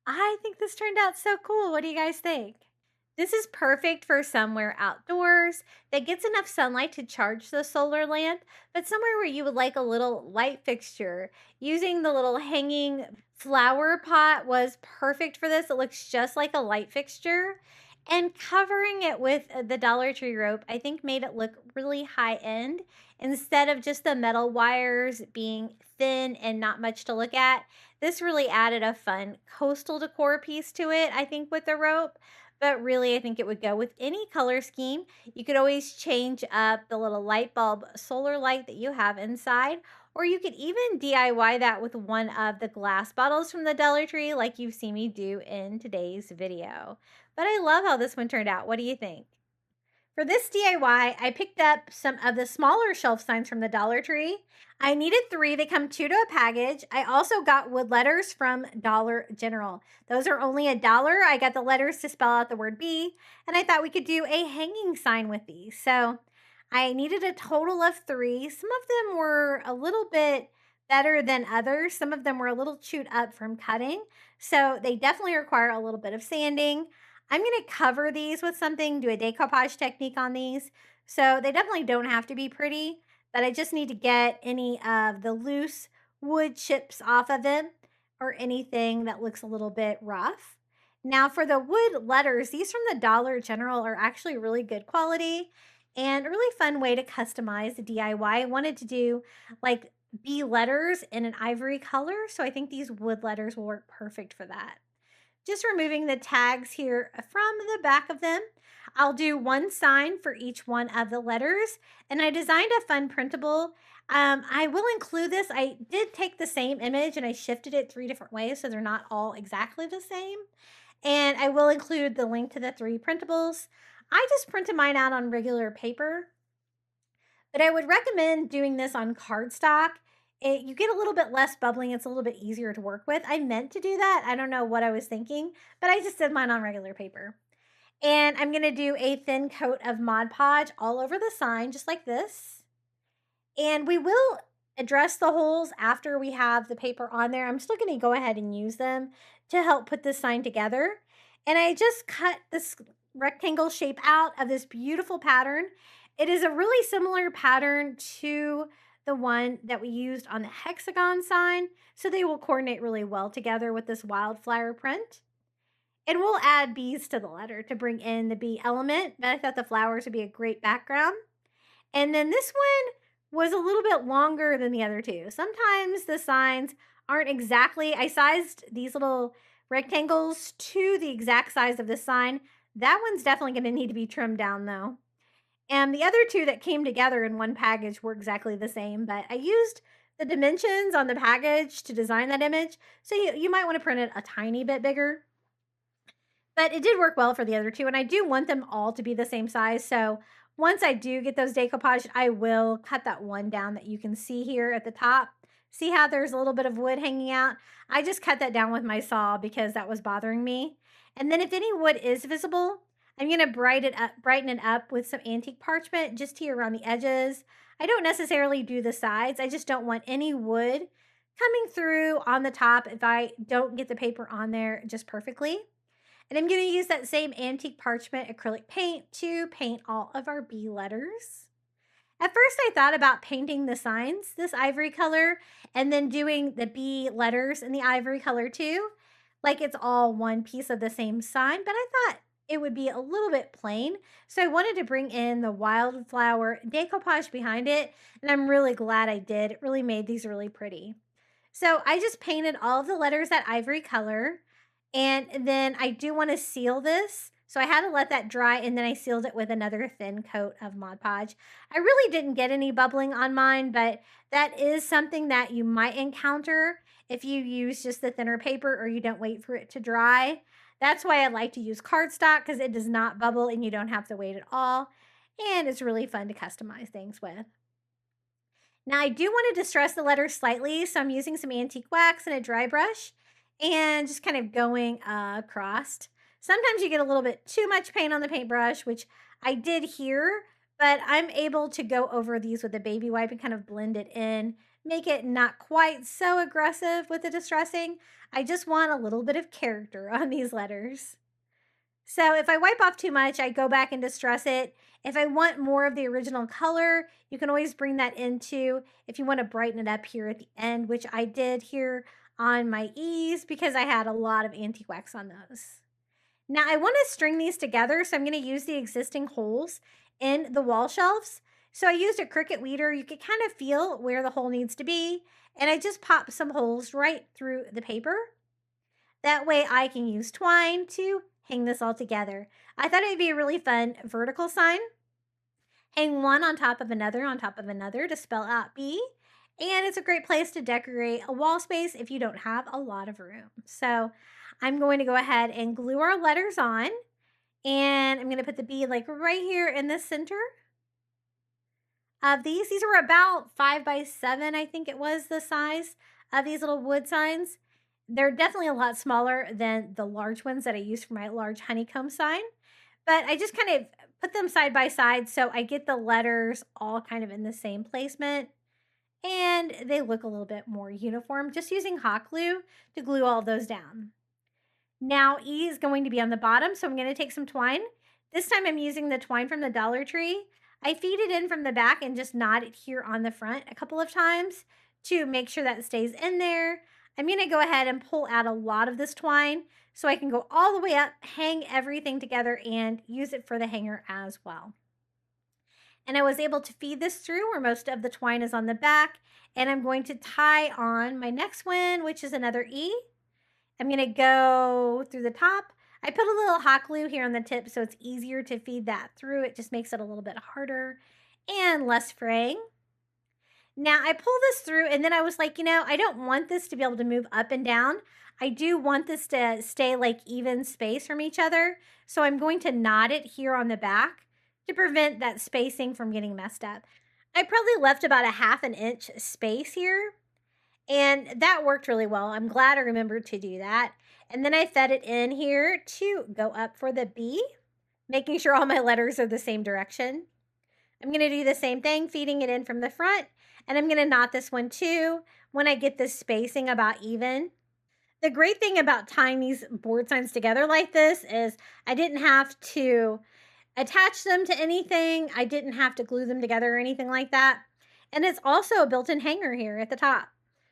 I think this turned out so cool. What do you guys think? This is perfect for somewhere outdoors that gets enough sunlight to charge the solar lamp, but somewhere where you would like a little light fixture. Using the little hanging flower pot was perfect for this. It looks just like a light fixture. And covering it with the Dollar Tree rope, I think made it look really high end. Instead of just the metal wires being thin and not much to look at, this really added a fun coastal decor piece to it, I think, with the rope. But really, I think it would go with any color scheme. You could always change up the little light bulb solar light that you have inside, or you could even DIY that with one of the glass bottles from the Dollar Tree like you've seen me do in today's video. But I love how this one turned out. What do you think? For this DIY, I picked up some of the smaller shelf signs from the Dollar Tree. I needed 3. They come 2 to a package. I also got wood letters from Dollar General. Those are only $1. I got the letters to spell out the word B, and I thought we could do a hanging sign with these. So I needed a total of 3. Some of them were a little bit better than others. Some of them were a little chewed up from cutting. So they definitely require a little bit of sanding. I'm going to cover these with something, do a decoupage technique on these. So they definitely don't have to be pretty, but I just need to get any of the loose wood chips off of them or anything that looks a little bit rough. Now for the wood letters, these from the Dollar General are actually really good quality and a really fun way to customize the DIY. I wanted to do like B letters in an ivory color, so I think these wood letters will work perfect for that. Just removing the tags here from the back of them. I'll do one sign for each one of the letters, and I designed a fun printable. I will include this. I did take the same image and I shifted it 3 different ways so they're not all exactly the same. And I will include the link to the 3 printables. I just printed mine out on regular paper, but I would recommend doing this on cardstock. You get a little bit less bubbling. It's a little bit easier to work with. I meant to do that. I don't know what I was thinking, but I just did mine on regular paper. And I'm going to do a thin coat of Mod Podge all over the sign, just like this. And we will address the holes after we have the paper on there. I'm still going to go ahead and use them to help put this sign together. And I just cut this rectangle shape out of this beautiful pattern. It is a really similar pattern to the one that we used on the hexagon sign, so they will coordinate really well together with this wildflower print. And we'll add bees to the letter to bring in the bee element, but I thought the flowers would be a great background. And then this one was a little bit longer than the other 2. Sometimes the signs aren't exactly, I sized these little rectangles to the exact size of the sign. That one's definitely going to need to be trimmed down though. And the other 2 that came together in one package were exactly the same, but I used the dimensions on the package to design that image. So you might want to print it a tiny bit bigger. But it did work well for the other 2, and I do want them all to be the same size. So once I do get those decoupaged, I will cut that one down that you can see here at the top. See how there's a little bit of wood hanging out? I just cut that down with my saw because that was bothering me. And then if any wood is visible, I'm going to brighten it up with some antique parchment just here around the edges. I don't necessarily do the sides. I just don't want any wood coming through on the top if I don't get the paper on there just perfectly. And I'm going to use that same antique parchment acrylic paint to paint all of our B letters. At first, I thought about painting the signs this ivory color and then doing the B letters in the ivory color too. Like it's all one piece of the same sign, but I thought it would be a little bit plain. So I wanted to bring in the wildflower decoupage behind it. And I'm really glad I did. It really made these really pretty. So I just painted all of the letters that ivory color. And then I do want to seal this. So I had to let that dry and then I sealed it with another thin coat of Mod Podge. I really didn't get any bubbling on mine, but that is something that you might encounter if you use just the thinner paper or you don't wait for it to dry. That's why I like to use cardstock because it does not bubble and you don't have to wait at all. And it's really fun to customize things with. Now I do want to distress the letters slightly, so I'm using some antique wax and a dry brush and just kind of going across. Sometimes you get a little bit too much paint on the paintbrush, which I did here, but I'm able to go over these with a baby wipe and kind of blend it in, make it not quite so aggressive with the distressing. I just want a little bit of character on these letters. So if I wipe off too much, I go back and distress it. If I want more of the original color, you can always bring that into if you want to brighten it up here at the end, which I did here on my ease because I had a lot of antique wax on those. Now I want to string these together, so I'm going to use the existing holes in the wall shelves. So I used a Cricut weeder. You can kind of feel where the hole needs to be, and I just pop some holes right through the paper. That way I can use twine to hang this all together. I thought it would be a really fun vertical sign. Hang one on top of another to spell out B. And it's a great place to decorate a wall space if you don't have a lot of room. So I'm going to go ahead and glue our letters on. And I'm going to put the B like right here in the center of these. These were about 5 by 7, I think it was the size of these little wood signs. They're definitely a lot smaller than the large ones that I use for my large honeycomb sign. But I just kind of put them side by side so I get the letters all kind of in the same placement. And they look a little bit more uniform, just using hot glue to glue all those down. Now E is going to be on the bottom, so I'm going to take some twine. This time I'm using the twine from the Dollar Tree. I feed it in from the back and just knot it here on the front a couple of times to make sure that it stays in there. I'm going to go ahead and pull out a lot of this twine so I can go all the way up, hang everything together, and use it for the hanger as well. And I was able to feed this through where most of the twine is on the back, and I'm going to tie on my next one, which is another E. I'm going to go through the top. I put a little hot glue here on the tip so it's easier to feed that through. It just makes it a little bit harder and less fraying. Now I pull this through and then I was like, I don't want this to be able to move up and down. I do want this to stay like even space from each other. So I'm going to knot it here on the back to prevent that spacing from getting messed up. I probably left about a 1/2 inch space here, and that worked really well. I'm glad I remembered to do that. And then I fed it in here to go up for the B, making sure all my letters are the same direction. I'm going to do the same thing, feeding it in from the front, and I'm going to knot this one too when I get this spacing about even. The great thing about tying these board signs together like this is I didn't have to attach them to anything. I didn't have to glue them together or anything like that. And it's also a built-in hanger here at the top.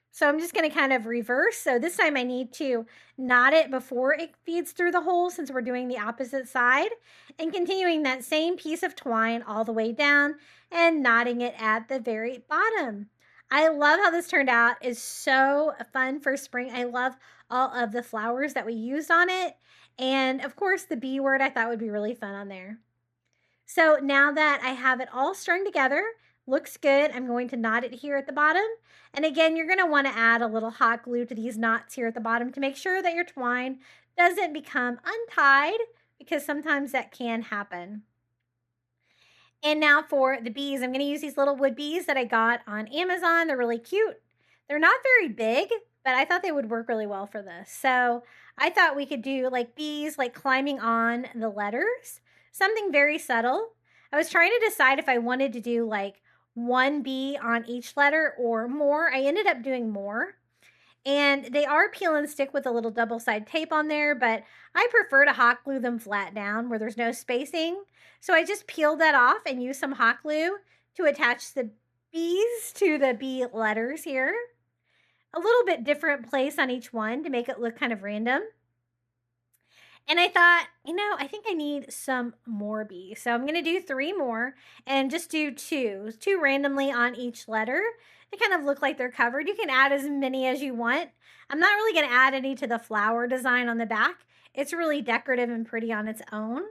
So I'm just going to kind of reverse. So this time I need to knot it before it feeds through the hole since we're doing the opposite side, and continuing that same piece of twine all the way down and knotting it at the very bottom. I love how this turned out. It's so fun for spring. I love all of the flowers that we used on it. And of course the B word I thought would be really fun on there. So now that I have it all strung together, looks good, I'm going to knot it here at the bottom. And again, you're going to want to add a little hot glue to these knots here at the bottom to make sure that your twine doesn't become untied, because sometimes that can happen. And now for the bees, I'm going to use these little wood bees that I got on Amazon. They're really cute. They're not very big, but I thought they would work really well for this. So I thought we could do like bees like climbing on the letters, something very subtle. I was trying to decide if I wanted to do like one bee on each letter or more. I ended up doing more. And they are peel and stick with a little double side tape on there, but I prefer to hot glue them flat down where there's no spacing. So I just peeled that off and used some hot glue to attach the bees to the bee letters here. A little bit different place on each one to make it look kind of random. And I thought, I think I need some more bees. So I'm going to do 3 more and just do 2 randomly on each letter. They kind of look like they're covered. You can add as many as you want. I'm not really going to add any to the flower design on the back. It's really decorative and pretty on its own.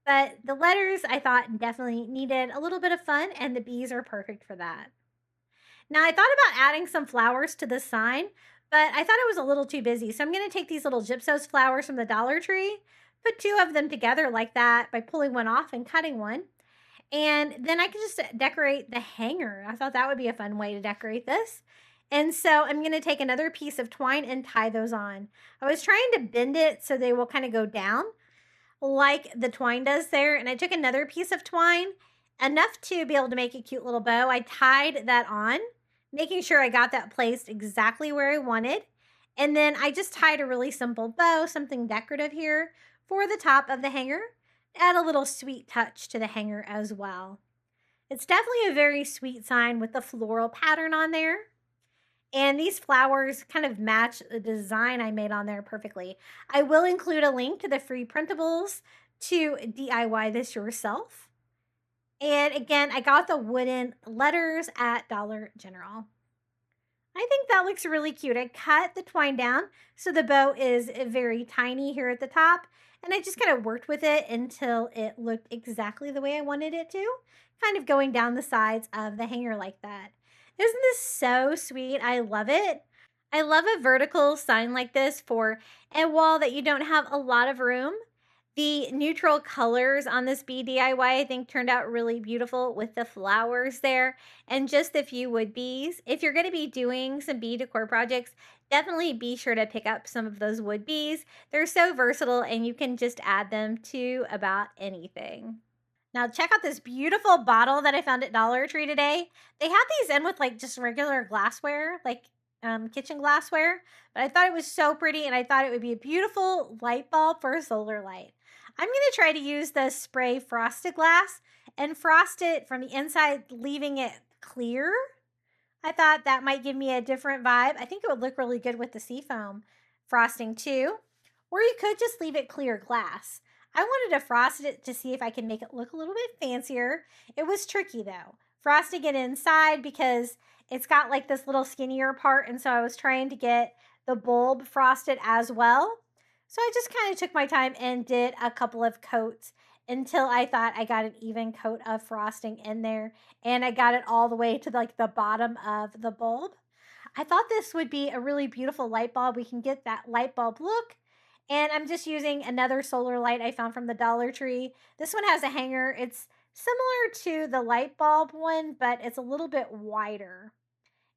But the letters I thought definitely needed a little bit of fun, and the bees are perfect for that. Now I thought about adding some flowers to the sign, but I thought it was a little too busy. So I'm going to take these little gypsos flowers from the Dollar Tree, put 2 of them together like that by pulling one off and cutting one. And then I can just decorate the hanger. I thought that would be a fun way to decorate this. And so I'm going to take another piece of twine and tie those on. I was trying to bend it so they will kind of go down like the twine does there. And I took another piece of twine, enough to be able to make a cute little bow. I tied that on, making sure I got that placed exactly where I wanted. And then I just tied a really simple bow, something decorative here for the top of the hanger. Add a little sweet touch to the hanger as well. It's definitely a very sweet sign with the floral pattern on there. And these flowers kind of match the design I made on there perfectly. I will include a link to the free printables to DIY this yourself. And again, I got the wooden letters at Dollar General. I think that looks really cute. I cut the twine down so the bow is very tiny here at the top. And I just kind of worked with it until it looked exactly the way I wanted it to, kind of going down the sides of the hanger like that. Isn't this so sweet? I love it. I love a vertical sign like this for a wall that you don't have a lot of room. The neutral colors on this bee DIY, I think, turned out really beautiful with the flowers there and just a few wood bees. If you're going to be doing some bee decor projects, definitely be sure to pick up some of those wood bees. They're so versatile and you can just add them to about anything. Now check out this beautiful bottle that I found at Dollar Tree today. They had these in with like just regular glassware, like kitchen glassware, but I thought it was so pretty and I thought it would be a beautiful light bulb for a solar light. I'm going to try to use the spray frosted glass and frost it from the inside, leaving it clear. I thought that might give me a different vibe. I think it would look really good with the seafoam frosting too. Or you could just leave it clear glass. I wanted to frost it to see if I can make it look a little bit fancier. It was tricky though, frosting it inside because it's got like this little skinnier part. And so I was trying to get the bulb frosted as well. So I just kind of took my time and did a couple of coats until I thought I got an even coat of frosting in there. And I got it all the way to like the bottom of the bulb. I thought this would be a really beautiful light bulb. We can get that light bulb look. And I'm just using another solar light I found from the Dollar Tree. This one has a hanger. It's similar to the light bulb one, but it's a little bit wider.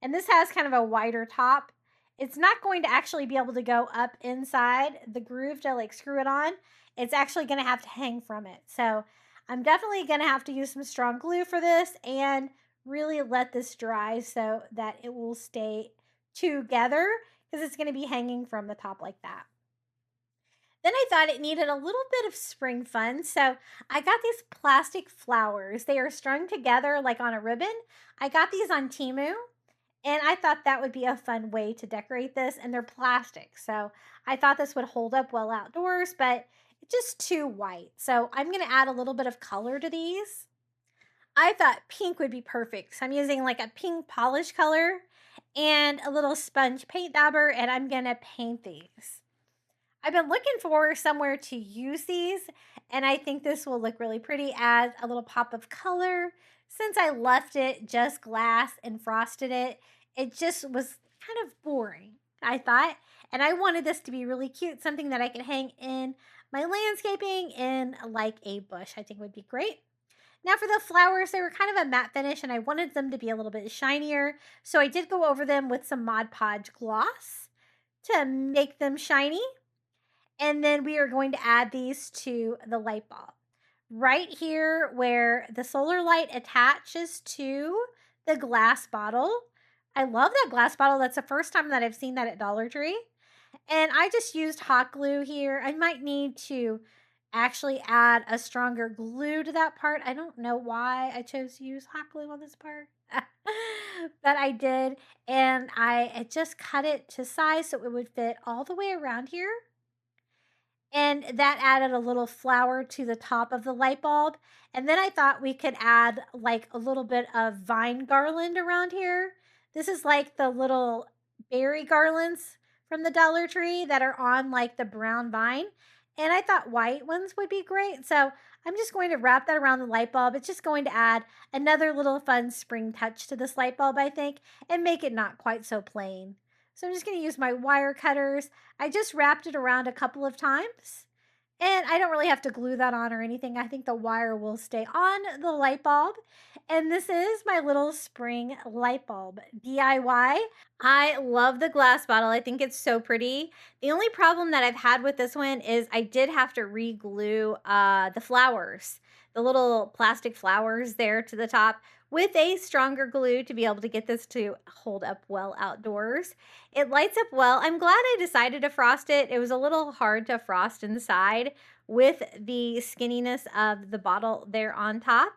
And this has kind of a wider top. It's not going to actually be able to go up inside the groove to like screw it on. It's actually going to have to hang from it. So I'm definitely going to have to use some strong glue for this and really let this dry so that it will stay together because it's going to be hanging from the top like that. Then I thought it needed a little bit of spring fun, so I got these plastic flowers. They are strung together like on a ribbon. I got these on Temu, and I thought that would be a fun way to decorate this, and they're plastic, so I thought this would hold up well outdoors, but it's just too white. So I'm going to add a little bit of color to these. I thought pink would be perfect, so I'm using like a pink polish color and a little sponge paint dauber, and I'm going to paint these. I've been looking for somewhere to use these, and I think this will look really pretty. Add a little pop of color. Since I left it just glass and frosted it, it just was kind of boring, I thought. And I wanted this to be really cute, something that I could hang in my landscaping in like a bush. I think would be great. Now for the flowers, they were kind of a matte finish, and I wanted them to be a little bit shinier. So I did go over them with some Mod Podge gloss to make them shiny. And then we are going to add these to the light bulb. Right here where the solar light attaches to the glass bottle. I love that glass bottle. That's the first time that I've seen that at Dollar Tree. And I just used hot glue here. I might need to actually add a stronger glue to that part. I don't know why I chose to use hot glue on this part. But I did, and I just cut it to size so it would fit all the way around here. And that added a little flower to the top of the light bulb. And then I thought we could add like a little bit of vine garland around here. This is like the little berry garlands from the Dollar Tree that are on like the brown vine. And I thought white ones would be great. So I'm just going to wrap that around the light bulb. It's just going to add another little fun spring touch to this light bulb, I think, and make it not quite so plain. So I'm just going to use my wire cutters. I just wrapped it around a couple of times. And I don't really have to glue that on or anything. I think the wire will stay on the light bulb. And this is my little spring light bulb DIY. I love the glass bottle. I think it's so pretty. The only problem that I've had with this one is I did have to re-glue the flowers, the little plastic flowers there to the top with a stronger glue to be able to get this to hold up well outdoors. It lights up well. I'm glad I decided to frost it. It was a little hard to frost inside with the skinniness of the bottle there on top.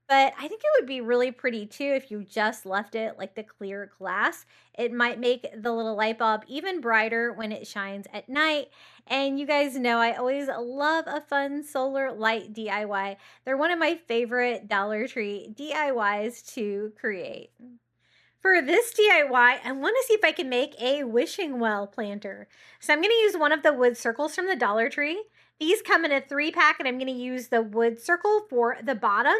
But I think it would be really pretty too if you just left it like the clear glass. It might make the little light bulb even brighter when it shines at night. And you guys know I always love a fun solar light DIY. They're one of my favorite Dollar Tree DIYs to create. For this DIY, I want to see if I can make a wishing well planter. So I'm going to use one of the wood circles from the Dollar Tree. These come in a 3-pack, and I'm going to use the wood circle for the bottom.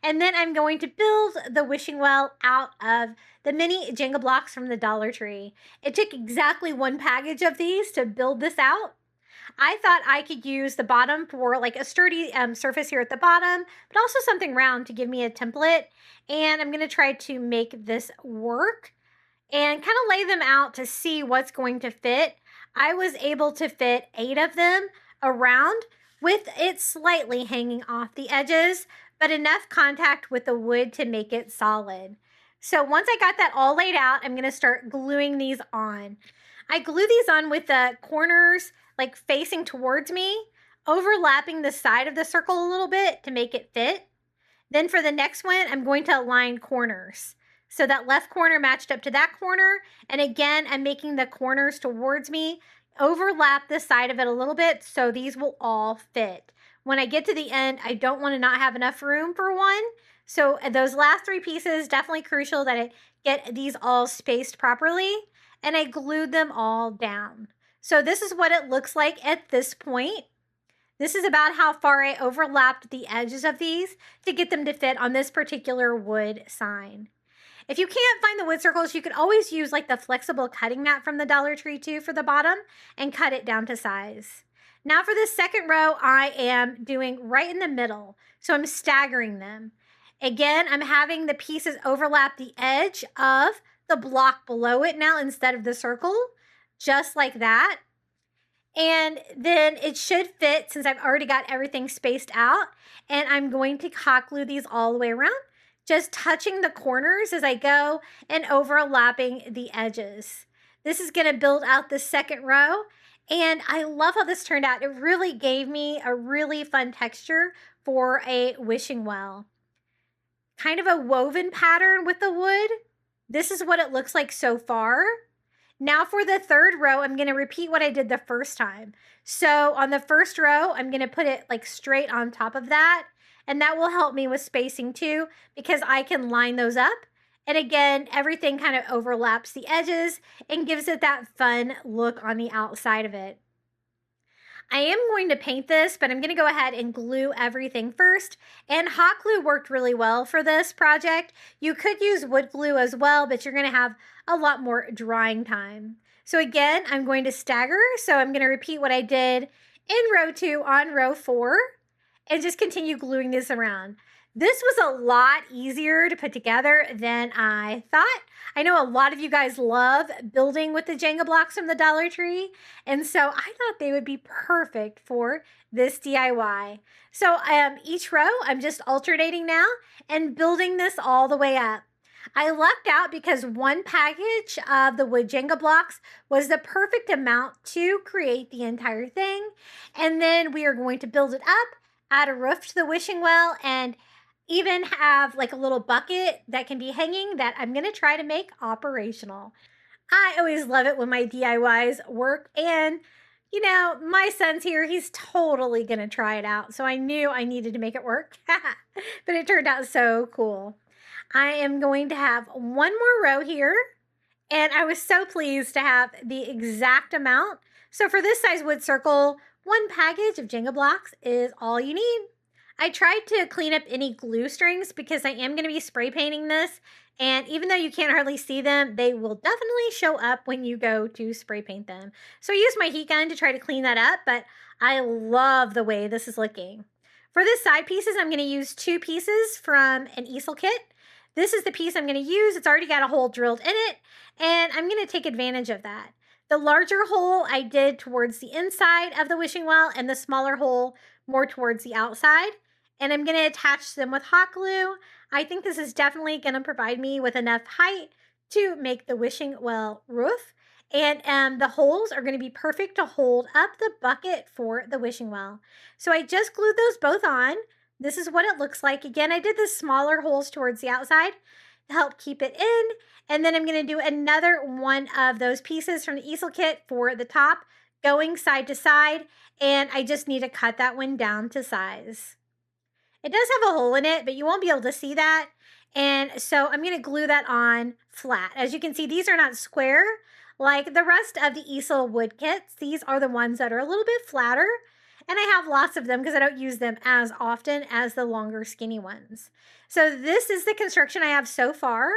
And then I'm going to build the wishing well out of the mini Jenga blocks from the Dollar Tree. It took exactly one package of these to build this out. I thought I could use the bottom for like a sturdy surface here at the bottom, but also something round to give me a template. And I'm going to try to make this work and kind of lay them out to see what's going to fit. I was able to fit 8 of them around with it slightly hanging off the edges, but enough contact with the wood to make it solid. So once I got that all laid out, I'm going to start gluing these on. I glue these on with the corners like facing towards me, overlapping the side of the circle a little bit to make it fit. Then for the next one, I'm going to align corners. So that left corner matched up to that corner. And again, I'm making the corners towards me, overlap the side of it a little bit so these will all fit. When I get to the end, I don't want to not have enough room for one. So those last 3 pieces, definitely crucial that I get these all spaced properly. And I glued them all down. So this is what it looks like at this point. This is about how far I overlapped the edges of these to get them to fit on this particular wood sign. If you can't find the wood circles, you could always use like the flexible cutting mat from the Dollar Tree too for the bottom and cut it down to size. Now for the second row, I am doing right in the middle. So I'm staggering them. Again, I'm having the pieces overlap the edge of the block below it now instead of the circle, just like that. And then it should fit since I've already got everything spaced out. And I'm going to hot glue these all the way around, just touching the corners as I go and overlapping the edges. This is going to build out the second row. And I love how this turned out. It really gave me a really fun texture for a wishing well. Kind of a woven pattern with the wood. This is what it looks like so far. Now for the third row, I'm going to repeat what I did the first time. So on the first row, I'm going to put it like straight on top of that. And that will help me with spacing too, because I can line those up. And again, everything kind of overlaps the edges and gives it that fun look on the outside of it. I am going to paint this, but I'm going to go ahead and glue everything first. And hot glue worked really well for this project. You could use wood glue as well, but you're going to have a lot more drying time. So again, I'm going to stagger. So I'm going to repeat what I did in row 2 on row 4 and just continue gluing this around. This was a lot easier to put together than I thought. I know a lot of you guys love building with the Jenga blocks from the Dollar Tree, and so I thought they would be perfect for this DIY. So each row, I'm just alternating now and building this all the way up. I lucked out because one package of the wood Jenga blocks was the perfect amount to create the entire thing. And then we are going to build it up, add a roof to the wishing well, and even have like a little bucket that can be hanging that I'm going to try to make operational. I always love it when my DIYs work, and you know, my son's here. He's totally going to try it out. So I knew I needed to make it work, but it turned out so cool. I am going to have one more row here, and I was so pleased to have the exact amount. So for this size wood circle, one package of Jenga blocks is all you need. I tried to clean up any glue strings because I am going to be spray painting this, and even though you can't hardly see them, they will definitely show up when you go to spray paint them. So I used my heat gun to try to clean that up, but I love the way this is looking. For the side pieces, I'm going to use 2 pieces from an easel kit. This is the piece I'm going to use. It's already got a hole drilled in it, and I'm going to take advantage of that. The larger hole I did towards the inside of the wishing well, and the smaller hole more towards the outside. And I'm going to attach them with hot glue. I think this is definitely going to provide me with enough height to make the wishing well roof. And the holes are going to be perfect to hold up the bucket for the wishing well. So I just glued those both on. This is what it looks like. Again, I did the smaller holes towards the outside to help keep it in. And then I'm going to do another one of those pieces from the easel kit for the top, going side to side. And I just need to cut that one down to size. It does have a hole in it, but you won't be able to see that. And so I'm going to glue that on flat. As you can see, these are not square like the rest of the easel wood kits. These are the ones that are a little bit flatter. And I have lots of them because I don't use them as often as the longer skinny ones. So this is the construction I have so far.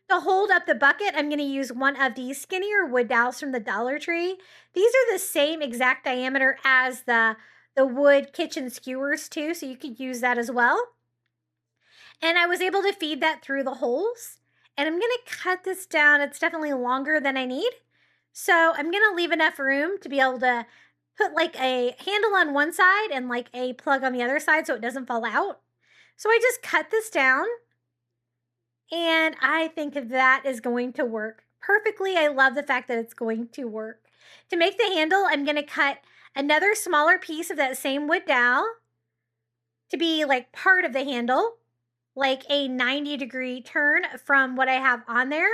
To hold up the bucket, I'm going to use one of these skinnier wood dowels from the Dollar Tree. These are the same exact diameter as the wood kitchen skewers too, so you could use that as well. And I was able to feed that through the holes. And I'm going to cut this down. It's definitely longer than I need. So I'm going to leave enough room to be able to put like a handle on one side and like a plug on the other side so it doesn't fall out. So I just cut this down, and I think that is going to work perfectly. I love the fact that it's going to work. To make the handle, I'm going to cut another smaller piece of that same wood dowel to be like part of the handle, like a 90-degree turn from what I have on there.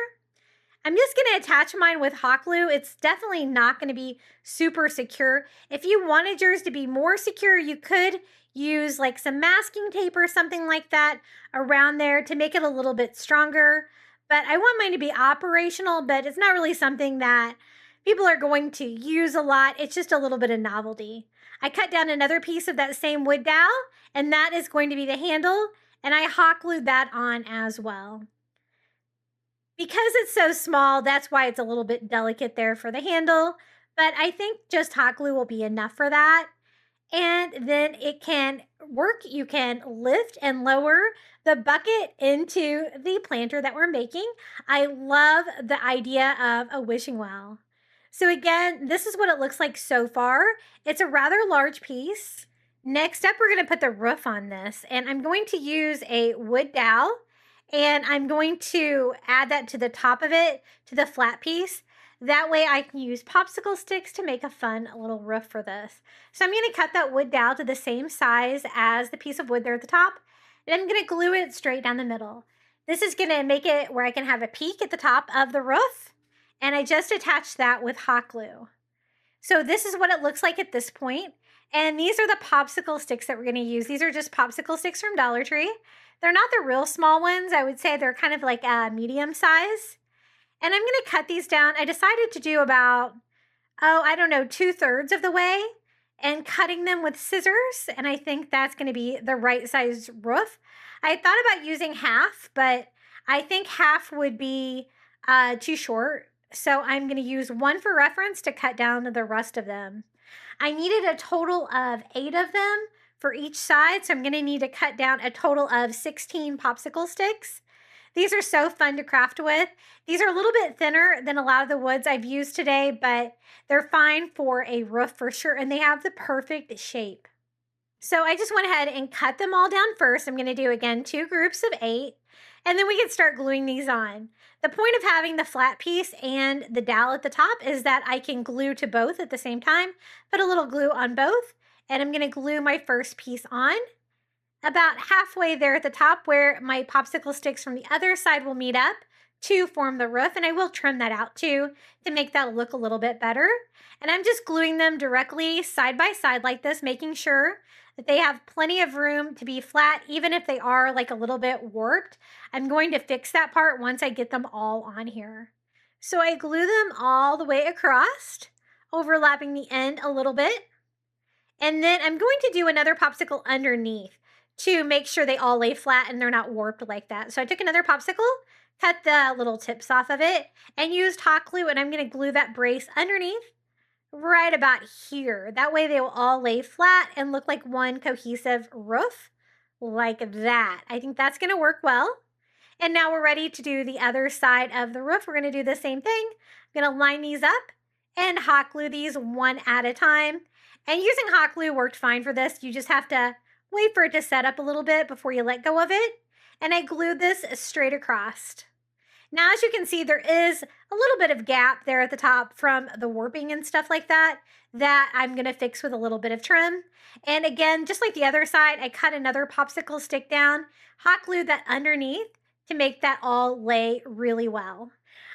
I'm just going to attach mine with hot glue. It's definitely not going to be super secure. If you wanted yours to be more secure, you could use like some masking tape or something like that around there to make it a little bit stronger. But I want mine to be operational, but it's not really something that people are going to use a lot. It's just a little bit of novelty. I cut down another piece of that same wood dowel, and that is going to be the handle, and I hot glued that on as well. Because it's so small, that's why it's a little bit delicate there for the handle, but I think just hot glue will be enough for that. And then it can work. You can lift and lower the bucket into the planter that we're making. I love the idea of a wishing well. So again, this is what it looks like so far. It's a rather large piece. Next up, we're going to put the roof on this, and I'm going to use a wood dowel, and I'm going to add that to the top of it, to the flat piece. That way I can use popsicle sticks to make a fun little roof for this. So I'm going to cut that wood dowel to the same size as the piece of wood there at the top, and I'm going to glue it straight down the middle. This is going to make it where I can have a peak at the top of the roof, and I just attached that with hot glue. So this is what it looks like at this point. And these are the popsicle sticks that we're going to use. These are just popsicle sticks from Dollar Tree. They're not the real small ones. I would say they're kind of like a medium size. And I'm going to cut these down. I decided to do about, 2/3 of the way and cutting them with scissors. And I think that's going to be the right size roof. I thought about using half, but I think half would be too short. So I'm going to use one for reference to cut down the rest of them. I needed a total of 8 of them for each side, so I'm going to need to cut down a total of 16 popsicle sticks. These are so fun to craft with. These are a little bit thinner than a lot of the woods I've used today, but they're fine for a roof for sure, and they have the perfect shape. So I just went ahead and cut them all down first. I'm going to do, again, 2 groups of 8. And then we can start gluing these on. The point of having the flat piece and the dowel at the top is that I can glue to both at the same time, put a little glue on both, and I'm gonna glue my first piece on. About halfway there at the top where my popsicle sticks from the other side will meet up to form the roof, and I will trim that out too to make that look a little bit better. And I'm just gluing them directly side by side like this, making sure that they have plenty of room to be flat, even if they are like a little bit warped. I'm going to fix that part once I get them all on here. So I glue them all the way across, overlapping the end a little bit. And then I'm going to do another popsicle underneath to make sure they all lay flat and they're not warped like that. So I took another popsicle, cut the little tips off of it, and used hot glue, and I'm going to glue that brace underneath right about here. That way they will all lay flat and look like one cohesive roof like that. I think that's going to work well. And now we're ready to do the other side of the roof. We're going to do the same thing. I'm going to line these up and hot glue these one at a time. And using hot glue worked fine for this. You just have to wait for it to set up a little bit before you let go of it. And I glued this straight across. Now, as you can see, there is a little bit of gap there at the top from the warping and stuff like that I'm going to fix with a little bit of trim. And again, just like the other side, I cut another popsicle stick down, hot glued that underneath to make that all lay really well.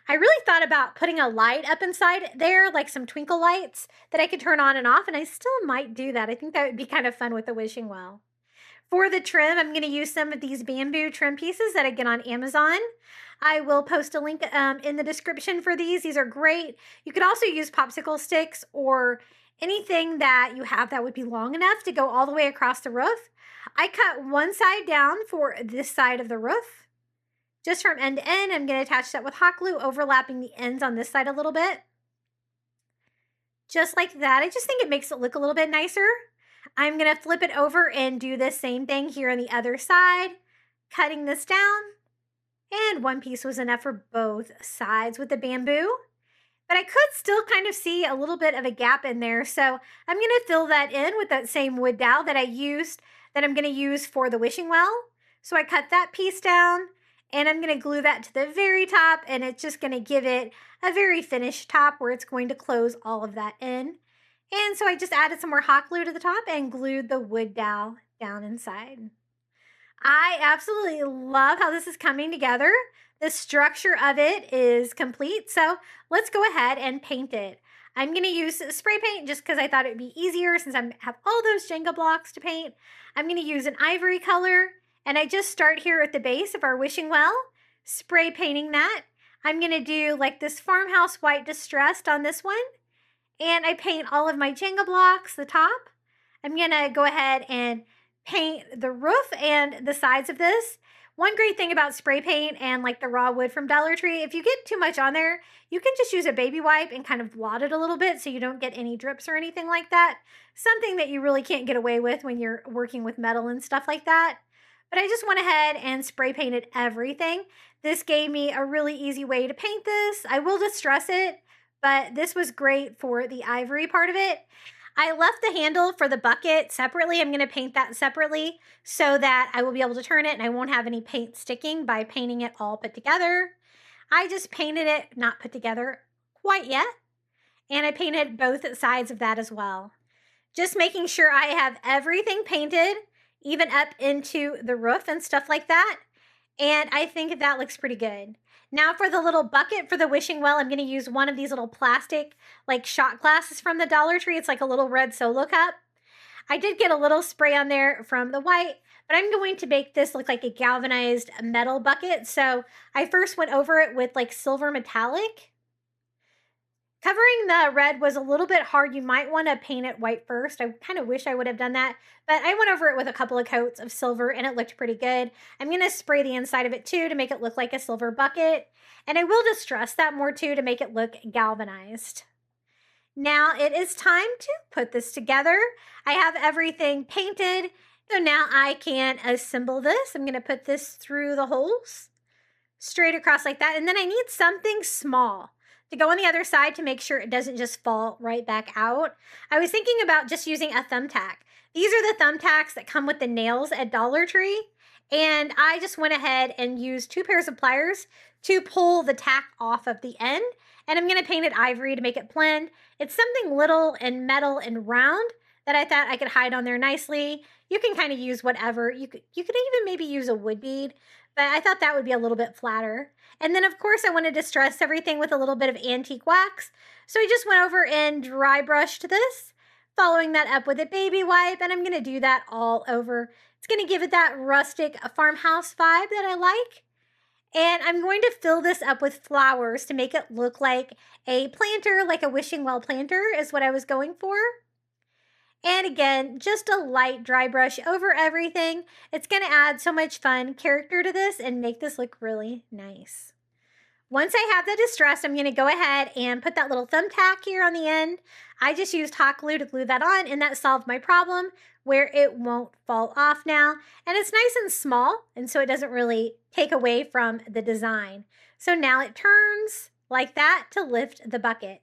I really thought about putting a light up inside there, like some twinkle lights that I could turn on and off, and I still might do that. I think that would be kind of fun with the wishing well. For the trim, I'm going to use some of these bamboo trim pieces that I get on Amazon. I will post a link in the description for these. These are great. You could also use popsicle sticks or anything that you have that would be long enough to go all the way across the roof. I cut one side down for this side of the roof. Just from end to end, I'm going to attach that with hot glue, overlapping the ends on this side a little bit. Just like that. I just think it makes it look a little bit nicer. I'm going to flip it over and do the same thing here on the other side, cutting this down. And one piece was enough for both sides with the bamboo. But I could still kind of see a little bit of a gap in there. So I'm going to fill that in with that same wood dowel that I'm going to use for the wishing well. So I cut that piece down. And I'm going to glue that to the very top, and it's just going to give it a very finished top where it's going to close all of that in. And so I just added some more hot glue to the top and glued the wood dowel down inside. I absolutely love how this is coming together. The structure of it is complete, so let's go ahead and paint it. I'm going to use spray paint just because I thought it would be easier since I have all those Jenga blocks to paint. I'm going to use an ivory color. And I just start here at the base of our wishing well, spray painting that. I'm going to do like this farmhouse white distressed on this one. And I paint all of my Jenga blocks, the top. I'm going to go ahead and paint the roof and the sides of this. One great thing about spray paint and like the raw wood from Dollar Tree, if you get too much on there, you can just use a baby wipe and kind of blot it a little bit so you don't get any drips or anything like that. Something that you really can't get away with when you're working with metal and stuff like that. But I just went ahead and spray painted everything. This gave me a really easy way to paint this. I will distress it, but this was great for the ivory part of it. I left the handle for the bucket separately. I'm going to paint that separately so that I will be able to turn it and I won't have any paint sticking by painting it all put together. I just painted it, not put together quite yet. And I painted both sides of that as well. Just making sure I have everything painted, even up into the roof and stuff like that. And I think that looks pretty good. Now for the little bucket for the wishing well, I'm going to use one of these little plastic like shot glasses from the Dollar Tree. It's like a little red solo cup. I did get a little spray on there from the white, but I'm going to make this look like a galvanized metal bucket. So I first went over it with like silver metallic. Covering the red was a little bit hard. You might want to paint it white first. I kind of wish I would have done that, but I went over it with a couple of coats of silver and it looked pretty good. I'm going to spray the inside of it too to make it look like a silver bucket. And I will distress that more too to make it look galvanized. Now it is time to put this together. I have everything painted. So now I can assemble this. I'm going to put this through the holes straight across like that. And then I need something small to go on the other side to make sure it doesn't just fall right back out. I was thinking about just using a thumbtack. These are the thumbtacks that come with the nails at Dollar Tree. And I just went ahead and used 2 pairs of pliers to pull the tack off of the end. And I'm going to paint it ivory to make it blend. It's something little and metal and round that I thought I could hide on there nicely. You can kind of use whatever. You could even maybe use a wood bead, but I thought that would be a little bit flatter. And then of course I wanted to distress everything with a little bit of antique wax. So I just went over and dry brushed this, following that up with a baby wipe, and I'm going to do that all over. It's going to give it that rustic farmhouse vibe that I like. And I'm going to fill this up with flowers to make it look like a planter, like a wishing well planter is what I was going for. And again, just a light dry brush over everything. It's going to add so much fun character to this and make this look really nice. Once I have that distressed, I'm going to go ahead and put that little thumbtack here on the end. I just used hot glue to glue that on, and that solved my problem where it won't fall off now. And it's nice and small, and so it doesn't really take away from the design. So now it turns like that to lift the bucket.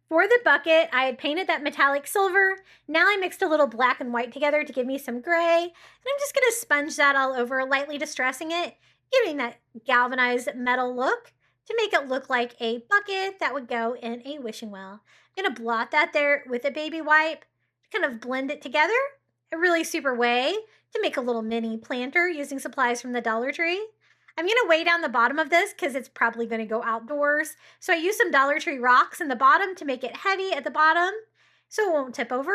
For the bucket, I had painted that metallic silver. Now I mixed a little black and white together to give me some gray. And I'm just going to sponge that all over, lightly distressing it, giving that galvanized metal look to make it look like a bucket that would go in a wishing well. I'm going to blot that there with a baby wipe to kind of blend it together. A really super way to make a little mini planter using supplies from the Dollar Tree. I'm going to weigh down the bottom of this because it's probably going to go outdoors. So I used some Dollar Tree rocks in the bottom to make it heavy at the bottom so it won't tip over.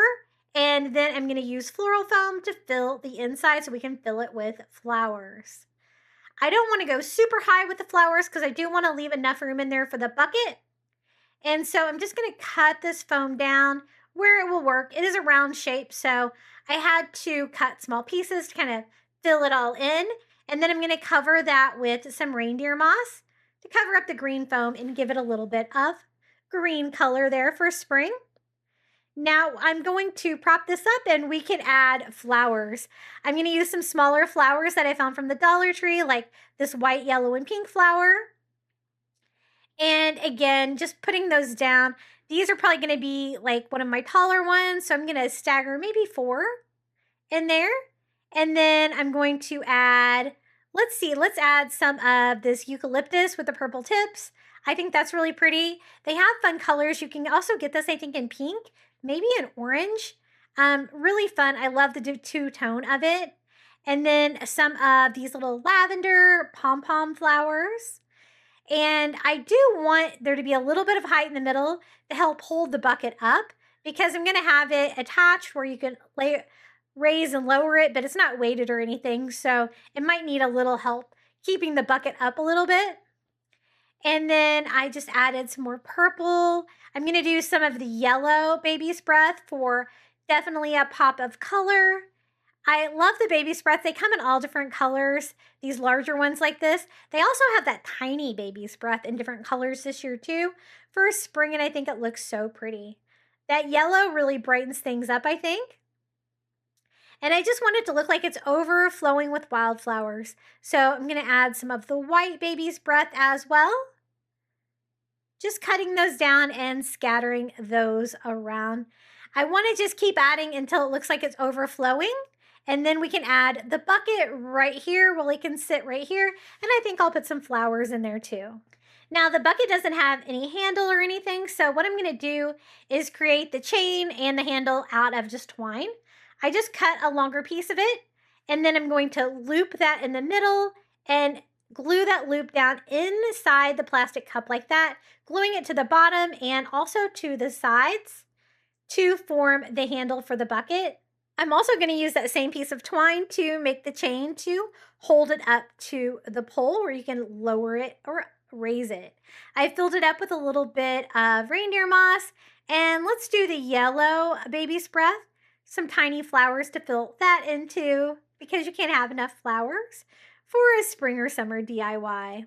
And then I'm going to use floral foam to fill the inside so we can fill it with flowers. I don't want to go super high with the flowers because I do want to leave enough room in there for the bucket. And so I'm just going to cut this foam down where it will work. It is a round shape, so I had to cut small pieces to kind of fill it all in. And then I'm going to cover that with some reindeer moss to cover up the green foam and give it a little bit of green color there for spring. Now I'm going to prop this up and we can add flowers. I'm going to use some smaller flowers that I found from the Dollar Tree, like this white, yellow, and pink flower. And again, just putting those down. These are probably going to be like one of my taller ones, so I'm going to stagger maybe 4 in there. And then I'm going to add, let's add some of this eucalyptus with the purple tips. I think that's really pretty. They have fun colors. You can also get this, I think, in pink, maybe in orange. Really fun. I love the two-tone of it. And then some of these little lavender pom-pom flowers. And I do want there to be a little bit of height in the middle to help hold the bucket up because I'm going to have it attached where you can raise and lower it, but it's not weighted or anything. So it might need a little help keeping the bucket up a little bit. And then I just added some more purple. I'm going to do some of the yellow baby's breath for definitely a pop of color. I love the baby's breath. They come in all different colors, these larger ones like this. They also have that tiny baby's breath in different colors this year too for spring, and I think it looks so pretty. That yellow really brightens things up, I think. And I just want it to look like it's overflowing with wildflowers. So I'm going to add some of the white baby's breath as well. Just cutting those down and scattering those around. I want to just keep adding until it looks like it's overflowing. And then we can add the bucket right here. Well, it can sit right here. And I think I'll put some flowers in there too. Now the bucket doesn't have any handle or anything. So what I'm going to do is create the chain and the handle out of just twine. I just cut a longer piece of it. And then I'm going to loop that in the middle and glue that loop down inside the plastic cup like that, gluing it to the bottom and also to the sides to form the handle for the bucket. I'm also going to use that same piece of twine to make the chain to hold it up to the pole where you can lower it or raise it. I filled it up with a little bit of reindeer moss, and let's do the yellow baby's breath. Some tiny flowers to fill that into because you can't have enough flowers for a spring or summer DIY.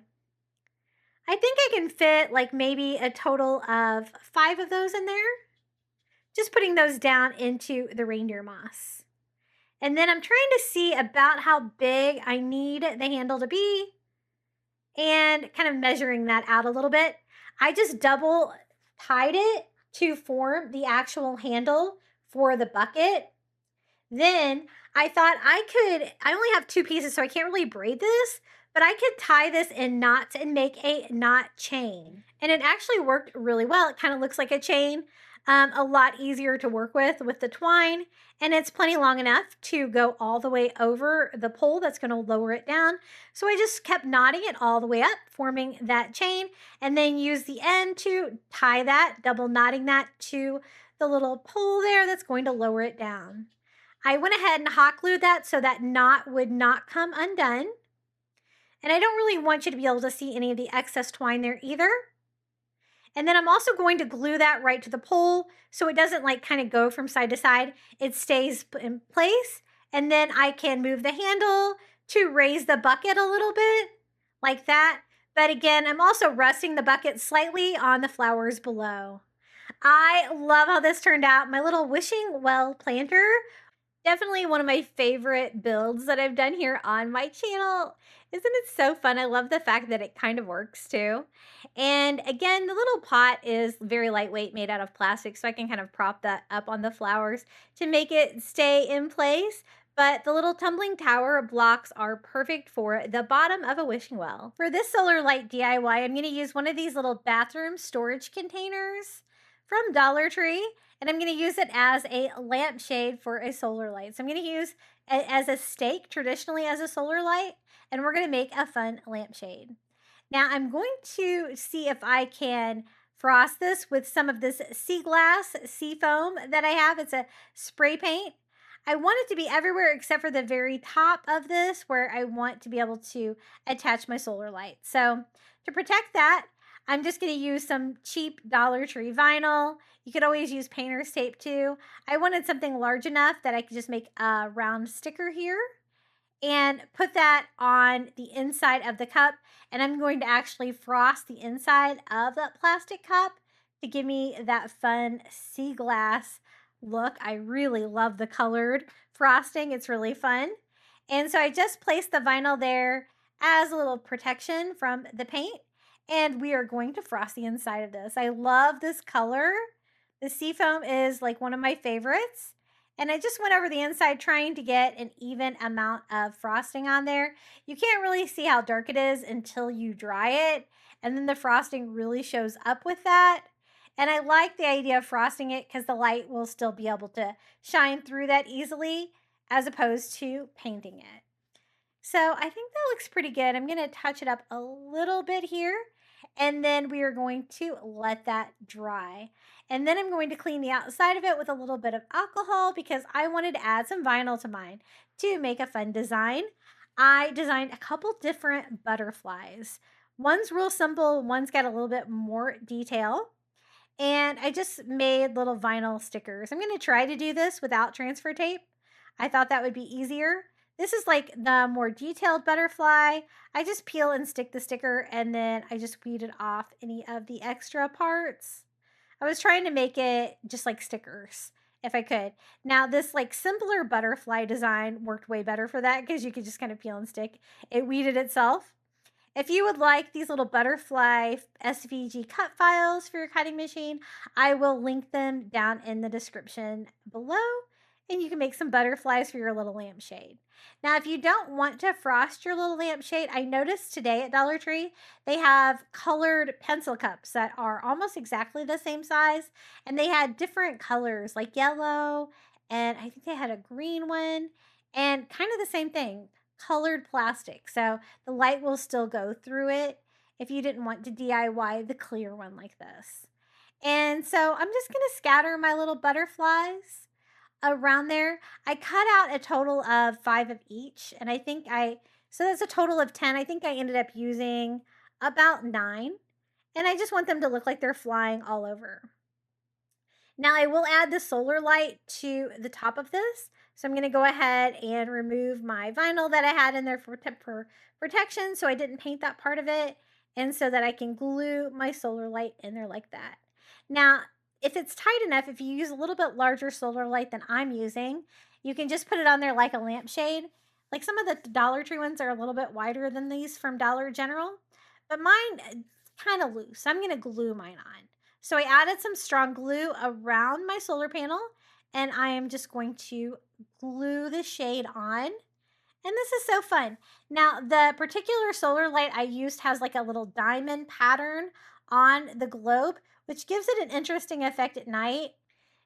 I think I can fit like maybe a total of 5 of those in there. Just putting those down into the reindeer moss. And then I'm trying to see about how big I need the handle to be and kind of measuring that out a little bit. I just double tied it to form the actual handle for the bucket. Then I thought I only have 2 pieces, so I can't really braid this, but I could tie this in knots and make a knot chain. And it actually worked really well. It kind of looks like a chain, a lot easier to work with the twine. And it's plenty long enough to go all the way over the pole that's going to lower it down. So I just kept knotting it all the way up, forming that chain, and then use the end to tie that, double knotting that to the little pole there that's going to lower it down. I went ahead and hot glued that so that knot would not come undone. And I don't really want you to be able to see any of the excess twine there either. And then I'm also going to glue that right to the pole so it doesn't like kind of go from side to side. It stays in place. And then I can move the handle to raise the bucket a little bit like that. But again, I'm also resting the bucket slightly on the flowers below. I love how this turned out. My little wishing well planter, definitely one of my favorite builds that I've done here on my channel. Isn't it so fun? I love the fact that it kind of works too. And again, the little pot is very lightweight, made out of plastic, so I can kind of prop that up on the flowers to make it stay in place. But the little tumbling tower blocks are perfect for the bottom of a wishing well. For this solar light DIY, I'm going to use one of these little bathroom storage containers from Dollar Tree. And I'm going to use it as a lampshade for a solar light. So I'm going to use it as a stake, traditionally as a solar light, and we're going to make a fun lampshade. Now I'm going to see if I can frost this with some of this sea glass, sea foam that I have. It's a spray paint. I want it to be everywhere except for the very top of this where I want to be able to attach my solar light. So to protect that, I'm just going to use some cheap Dollar Tree vinyl. You could always use painter's tape too. I wanted something large enough that I could just make a round sticker here and put that on the inside of the cup. And I'm going to actually frost the inside of that plastic cup to give me that fun sea glass look. I really love the colored frosting. It's really fun. And so I just placed the vinyl there as a little protection from the paint. And we are going to frost the inside of this. I love this color. The seafoam is like one of my favorites. And I just went over the inside trying to get an even amount of frosting on there. You can't really see how dark it is until you dry it. And then the frosting really shows up with that. And I like the idea of frosting it because the light will still be able to shine through that easily as opposed to painting it. So I think that looks pretty good. I'm going to touch it up a little bit here. And then we are going to let that dry. And then I'm going to clean the outside of it with a little bit of alcohol because I wanted to add some vinyl to mine to make a fun design. I designed a couple different butterflies. One's real simple, one's got a little bit more detail. And I just made little vinyl stickers. I'm going to try to do this without transfer tape. I thought that would be easier. This is like the more detailed butterfly. I just peel and stick the sticker and then I just weeded off any of the extra parts. I was trying to make it just like stickers if I could. Now this like simpler butterfly design worked way better for that because you could just kind of peel and stick. It weeded itself. If you would like these little butterfly SVG cut files for your cutting machine, I will link them down in the description below. And you can make some butterflies for your little lampshade. Now, if you don't want to frost your little lampshade, I noticed today at Dollar Tree, they have colored pencil cups that are almost exactly the same size. And they had different colors like yellow, and I think they had a green one, and kind of the same thing, colored plastic. So the light will still go through it if you didn't want to DIY the clear one like this. And so I'm just going to scatter my little butterflies around there. I cut out a total of 5 of each, and so that's a total of 10. I think I ended up using about 9, and I just want them to look like they're flying all over. Now I will add the solar light to the top of this. So I'm going to go ahead and remove my vinyl that I had in there for protection so I didn't paint that part of it, and so that I can glue my solar light in there like that. Now, if it's tight enough, if you use a little bit larger solar light than I'm using, you can just put it on there like a lampshade. Like some of the Dollar Tree ones are a little bit wider than these from Dollar General, but mine kind of loose. I'm going to glue mine on. So I added some strong glue around my solar panel, and I am just going to glue the shade on. And this is so fun. Now, the particular solar light I used has like a little diamond pattern on the globe, which gives it an interesting effect at night.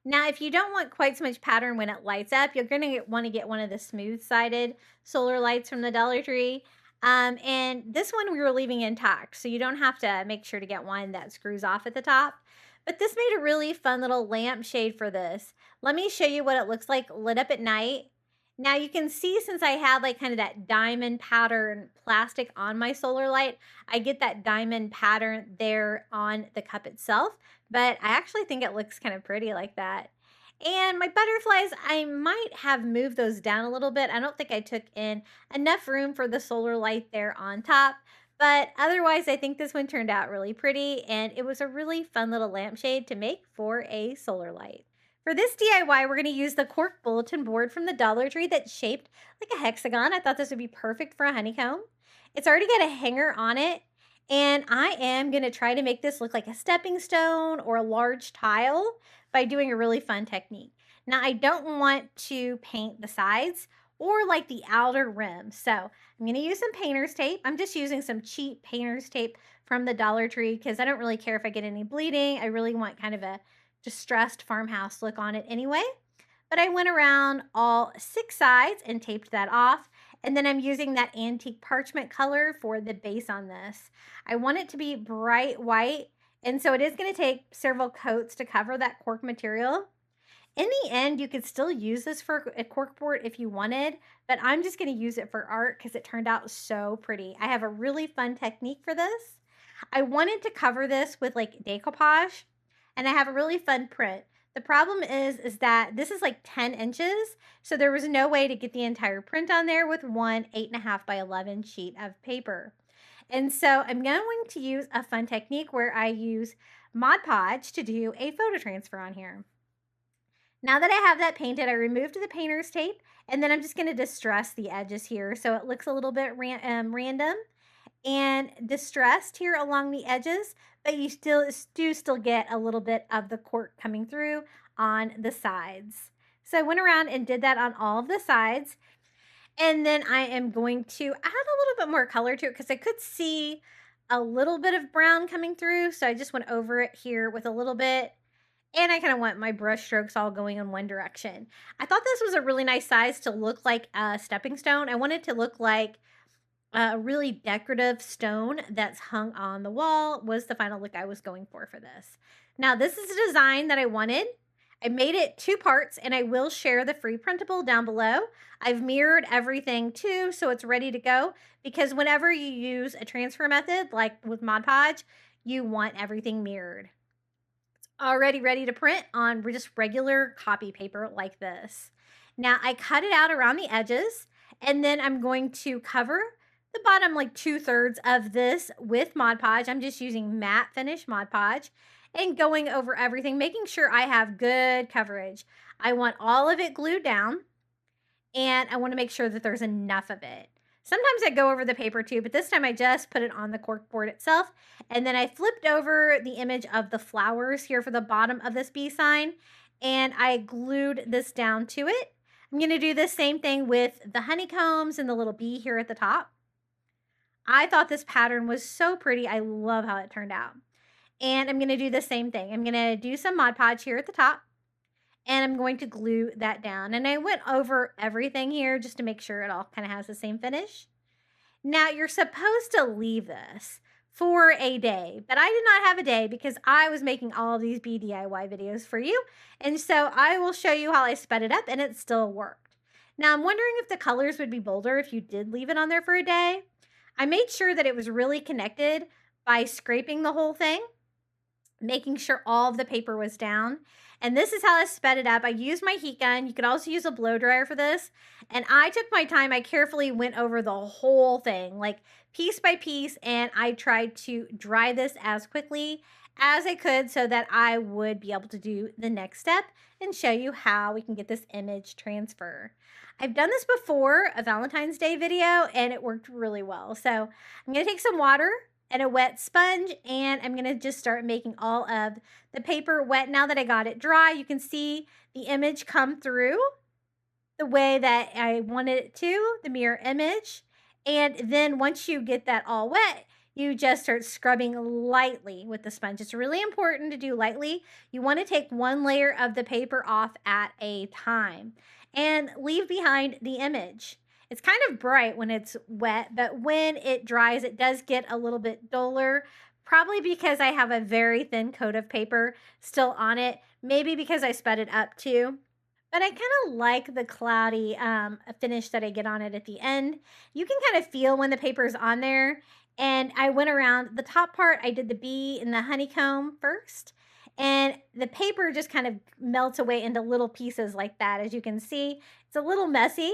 Now, if you don't want quite so much pattern when it lights up, you're going to want to get one of the smooth-sided solar lights from the Dollar Tree. And this one we were leaving intact, so you don't have to make sure to get one that screws off at the top. But this made a really fun little lampshade for this. Let me show you what it looks like lit up at night. Now you can see, since I had like kind of that diamond pattern plastic on my solar light, I get that diamond pattern there on the cup itself, but I actually think it looks kind of pretty like that. And my butterflies, I might have moved those down a little bit. I don't think I took in enough room for the solar light there on top, but otherwise I think this one turned out really pretty, and it was a really fun little lampshade to make for a solar light. For this DIY, we're going to use the cork bulletin board from the Dollar Tree that's shaped like a hexagon. I thought this would be perfect for a honeycomb. It's already got a hanger on it, and I am going to try to make this look like a stepping stone or a large tile by doing a really fun technique. Now, I don't want to paint the sides or like the outer rim, so I'm going to use some painter's tape. I'm just using some cheap painter's tape from the Dollar Tree because I don't really care if I get any bleeding. I really want kind of a distressed farmhouse look on it anyway. But I went around all 6 sides and taped that off. And then I'm using that antique parchment color for the base on this. I want it to be bright white, and so it is going to take several coats to cover that cork material. In the end, you could still use this for a cork board if you wanted, but I'm just going to use it for art because it turned out so pretty. I have a really fun technique for this. I wanted to cover this with like decoupage, and I have a really fun print. The problem is that this is like 10 inches, so there was no way to get the entire print on there with one 8.5 by 11 sheet of paper. And so I'm going to use a fun technique where I use Mod Podge to do a photo transfer on here. Now that I have that painted, I removed the painter's tape, and then I'm just going to distress the edges here so it looks a little bit random and distressed here along the edges, but you still get a little bit of the cork coming through on the sides. So I went around and did that on all of the sides, and then I am going to add a little bit more color to it because I could see a little bit of brown coming through, so I just went over it here with a little bit, and I kind of want my brush strokes all going in one direction. I thought this was a really nice size to look like a stepping stone. I wanted to look like a really decorative stone that's hung on the wall was the final look I was going for this. Now, this is a design that I wanted. I made it 2 parts, and I will share the free printable down below. I've mirrored everything too, so it's ready to go, because whenever you use a transfer method, like with Mod Podge, you want everything mirrored. It's already ready to print on just regular copy paper like this. Now, I cut it out around the edges, and then I'm going to cover the bottom like 2/3 of this with Mod Podge. I'm just using matte finish Mod Podge and going over everything, making sure I have good coverage. I want all of it glued down, and I want to make sure that there's enough of it. Sometimes I go over the paper too, but this time I just put it on the cork board itself, and then I flipped over the image of the flowers here for the bottom of this bee sign, and I glued this down to it. I'm going to do the same thing with the honeycombs and the little bee here at the top. I thought this pattern was so pretty. I love how it turned out. And I'm going to do the same thing. I'm going to do some Mod Podge here at the top, and I'm going to glue that down. And I went over everything here just to make sure it all kind of has the same finish. Now, you're supposed to leave this for a day, but I did not have a day because I was making all of these bee DIY videos for you. And so I will show you how I sped it up, and it still worked. Now, I'm wondering if the colors would be bolder if you did leave it on there for a day. I made sure that it was really connected by scraping the whole thing, making sure all of the paper was down. And this is how I sped it up. I used my heat gun. You could also use a blow dryer for this. And I took my time. I carefully went over the whole thing, like piece by piece, and I tried to dry this as quickly as I could so that I would be able to do the next step and show you how we can get this image transfer. I've done this before, a Valentine's Day video, and it worked really well. So I'm going to take some water, and a wet sponge, and I'm gonna just start making all of the paper wet. Now that I got it dry, you can see the image come through the way that I wanted it to, the mirror image. And then once you get that all wet, you just start scrubbing lightly with the sponge. It's really important to do lightly. You want to take one layer of the paper off at a time and leave behind the image. It's kind of bright when it's wet, but when it dries, it does get a little bit duller, probably because I have a very thin coat of paper still on it, maybe because I sped it up too. But I kind of like the cloudy finish that I get on it at the end. You can kind of feel when the paper's on there. And I went around the top part, I did the bee and the honeycomb first. And the paper just kind of melts away into little pieces like that. As you can see, it's a little messy.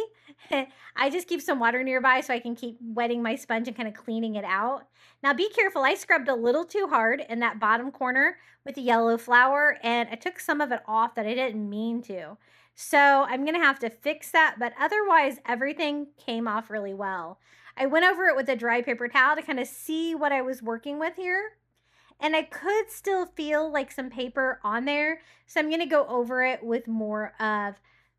I just keep some water nearby so I can keep wetting my sponge and kind of cleaning it out. Now be careful, I scrubbed a little too hard in that bottom corner with the yellow flower, and I took some of it off that I didn't mean to. So I'm going to have to fix that, but otherwise everything came off really well. I went over it with a dry paper towel to kind of see what I was working with here. And I could still feel like some paper on there. So I'm going to go over it with more of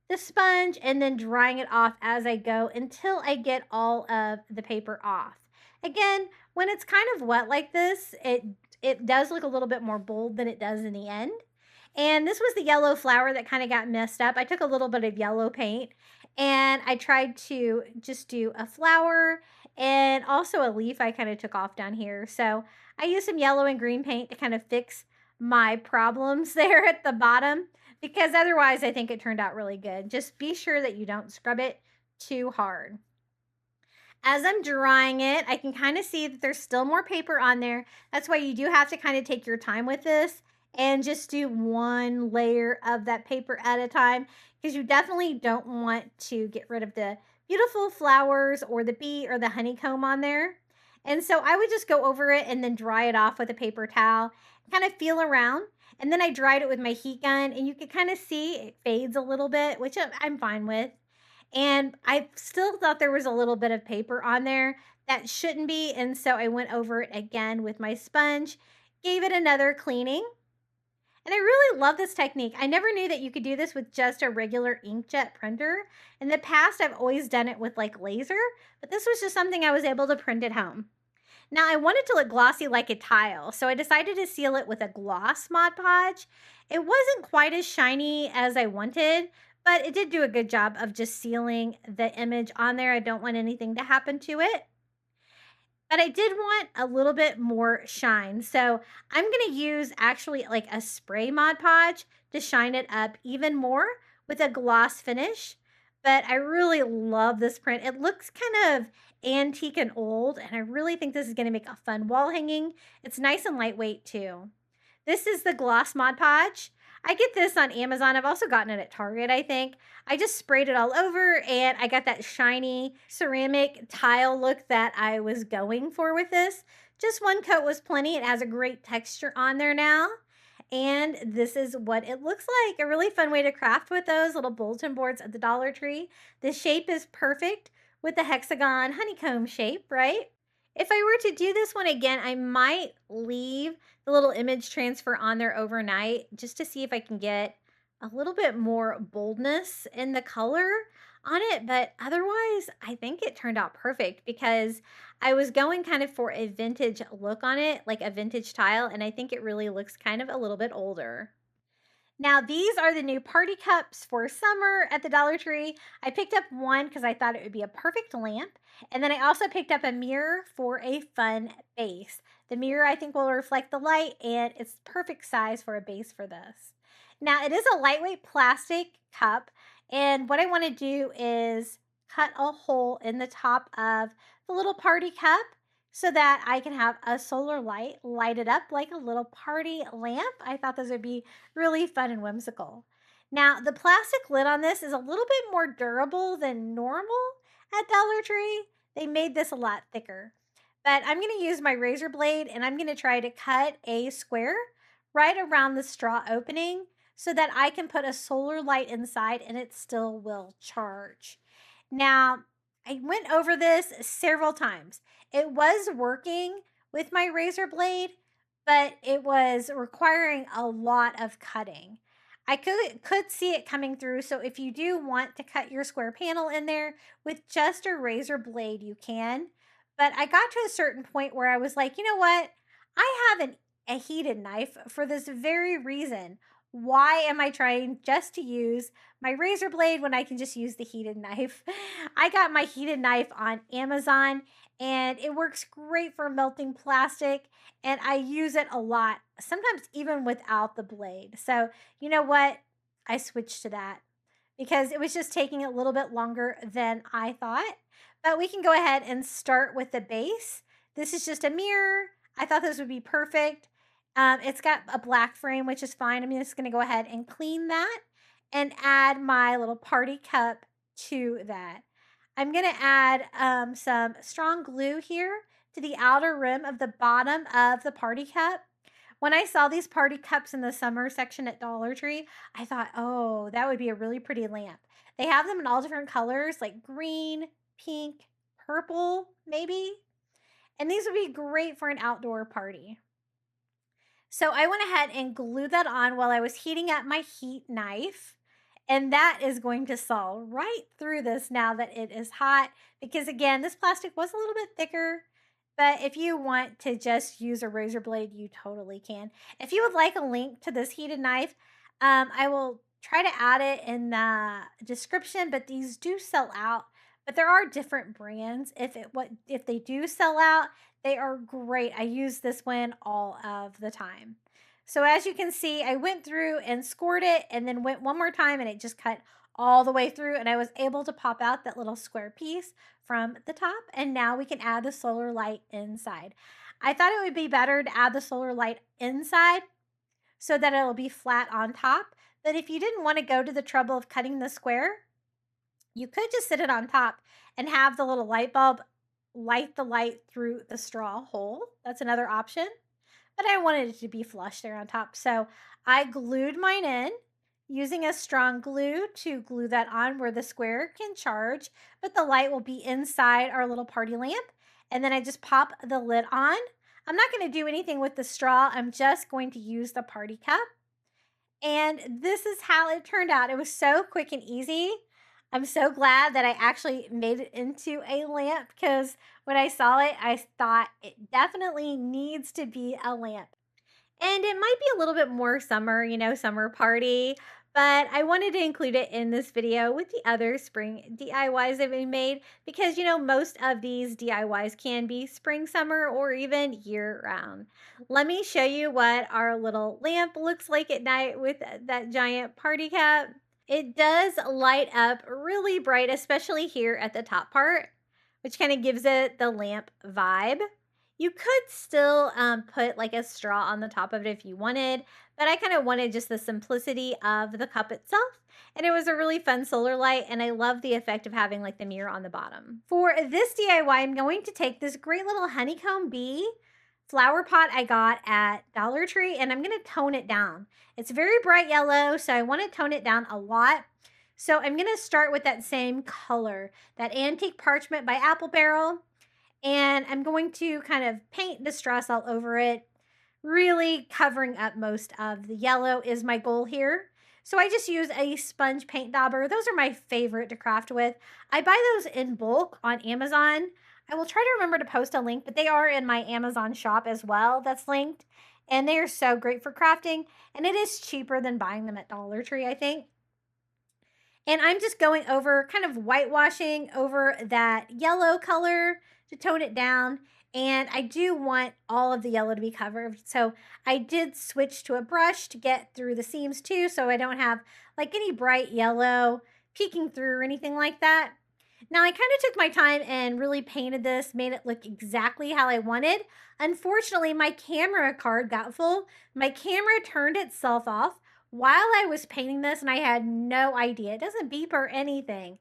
the sponge and then drying it off as I go until I get all of the paper off. Again, when it's kind of wet like this, it does look a little bit more bold than it does in the end. And this was the yellow flower that kind of got messed up. I took a little bit of yellow paint and I tried to just do a flower and also a leaf I kind of took off down here. So I used some yellow and green paint to kind of fix my problems there at the bottom, because otherwise I think it turned out really good. Just be sure that you don't scrub it too hard. As I'm drying it, I can kind of see that there's still more paper on there. That's why you do have to kind of take your time with this and just do one layer of that paper at a time, because you definitely don't want to get rid of the beautiful flowers or the bee or the honeycomb on there. And so I would just go over it and then dry it off with a paper towel, kind of feel around. And then I dried it with my heat gun, and you can kind of see it fades a little bit, which I'm fine with. And I still thought there was a little bit of paper on there that shouldn't be. And so I went over it again with my sponge, gave it another cleaning. And I really love this technique. I never knew that you could do this with just a regular inkjet printer. In the past, I've always done it with like laser, but this was just something I was able to print at home. Now I wanted to look glossy like a tile, so I decided to seal it with a gloss Mod Podge. It wasn't quite as shiny as I wanted, but it did do a good job of just sealing the image on there. I don't want anything to happen to it. But I did want a little bit more shine. So I'm going to use actually like a spray Mod Podge to shine it up even more with a gloss finish. But I really love this print. It looks kind of antique and old, and I really think this is going to make a fun wall hanging. It's nice and lightweight too. This is the gloss Mod Podge. I get this on Amazon. I've also gotten it at Target, I think. I just sprayed it all over, and I got that shiny ceramic tile look that I was going for with this. Just one coat was plenty. It has a great texture on there now. And this is what it looks like. A really fun way to craft with those little bulletin boards at the Dollar Tree. The shape is perfect with the hexagon honeycomb shape, right? If I were to do this one again, I might leave the little image transfer on there overnight just to see if I can get a little bit more boldness in the color on it. But otherwise, I think it turned out perfect, because I was going kind of for a vintage look on it, like a vintage tile, and I think it really looks kind of a little bit older. Now, these are the new party cups for summer at the Dollar Tree. I picked up one because I thought it would be a perfect lamp. And then I also picked up a mirror for a fun base. The mirror, I think, will reflect the light, and it's perfect size for a base for this. Now, it is a lightweight plastic cup. And what I want to do is cut a hole in the top of the little party cup so that I can have a solar light lighted up like a little party lamp. I thought those would be really fun and whimsical. Now, the plastic lid on this is a little bit more durable than normal at Dollar Tree. They made this a lot thicker. But I'm going to use my razor blade, and I'm going to try to cut a square right around the straw opening so that I can put a solar light inside and it still will charge. Now, I went over this several times. It was working with my razor blade, but it was requiring a lot of cutting. I could see it coming through, so if you do want to cut your square panel in there with just a razor blade, you can. But I got to a certain point where I was like, you know what? I have a heated knife for this very reason. Why am I trying just to use my razor blade when I can just use the heated knife? I got my heated knife on Amazon and it works great for melting plastic, and I use it a lot, sometimes even without the blade. So, you know what? I switched to that because it was just taking a little bit longer than I thought. But we can go ahead and start with the base. This is just a mirror. I thought this would be perfect. It's got a black frame, which is fine. I'm just going to go ahead and clean that and add my little party cup to that. I'm going to add some strong glue here to the outer rim of the bottom of the party cup. When I saw these party cups in the summer section at Dollar Tree, I thought, oh, that would be a really pretty lamp. They have them in all different colors, like green, pink, purple, maybe. And these would be great for an outdoor party. So I went ahead and glued that on while I was heating up my heat knife. And that is going to saw right through this now that it is hot. Because again, this plastic was a little bit thicker. But if you want to just use a razor blade, you totally can. If you would like a link to this heated knife, I will try to add it in the description. But these do sell out. But there are different brands. If they do sell out, they are great. I use this one all of the time. So as you can see, I went through and scored it and then went one more time and it just cut all the way through, and I was able to pop out that little square piece from the top. And now we can add the solar light inside. I thought it would be better to add the solar light inside so that it'll be flat on top. But if you didn't want to go to the trouble of cutting the square, you could just sit it on top and have the little light bulb light the light through the straw hole. That's another option. But I wanted it to be flush there on top. So I glued mine in using a strong glue to glue that on where the square can charge, but the light will be inside our little party lamp. And then I just pop the lid on. I'm not going to do anything with the straw. I'm just going to use the party cup. And this is how it turned out. It was so quick and easy. I'm so glad that I actually made it into a lamp because when I saw it, I thought it definitely needs to be a lamp. And it might be a little bit more summer, summer party, but I wanted to include it in this video with the other spring DIYs that we made because, most of these DIYs can be spring, summer, or even year round. Let me show you what our little lamp looks like at night with that giant party cap. It does light up really bright, especially here at the top part, which kind of gives it the lamp vibe. You could still put like a straw on the top of it if you wanted, but I kind of wanted just the simplicity of the cup itself. And it was a really fun solar light, and I love the effect of having like the mirror on the bottom. For this DIY, I'm going to take this great little honeycomb bee flower pot I got at Dollar Tree, and I'm going to tone it down. It's very bright yellow, so I want to tone it down a lot. So I'm going to start with that same color, that antique parchment by Apple Barrel. And I'm going to kind of paint distress all over it, really covering up most of the yellow is my goal here. So I just use a sponge paint dauber. Those are my favorite to craft with. I buy those in bulk on Amazon. I will try to remember to post a link, but they are in my Amazon shop as well that's linked. And they are so great for crafting. And it is cheaper than buying them at Dollar Tree, I think. And I'm just going over, kind of whitewashing over that yellow color to tone it down. And I do want all of the yellow to be covered. So I did switch to a brush to get through the seams too, so I don't have like any bright yellow peeking through or anything like that. Now I kind of took my time and really painted this, made it look exactly how I wanted. Unfortunately, my camera card got full. My camera turned itself off while I was painting this, and I had no idea. It doesn't beep or anything.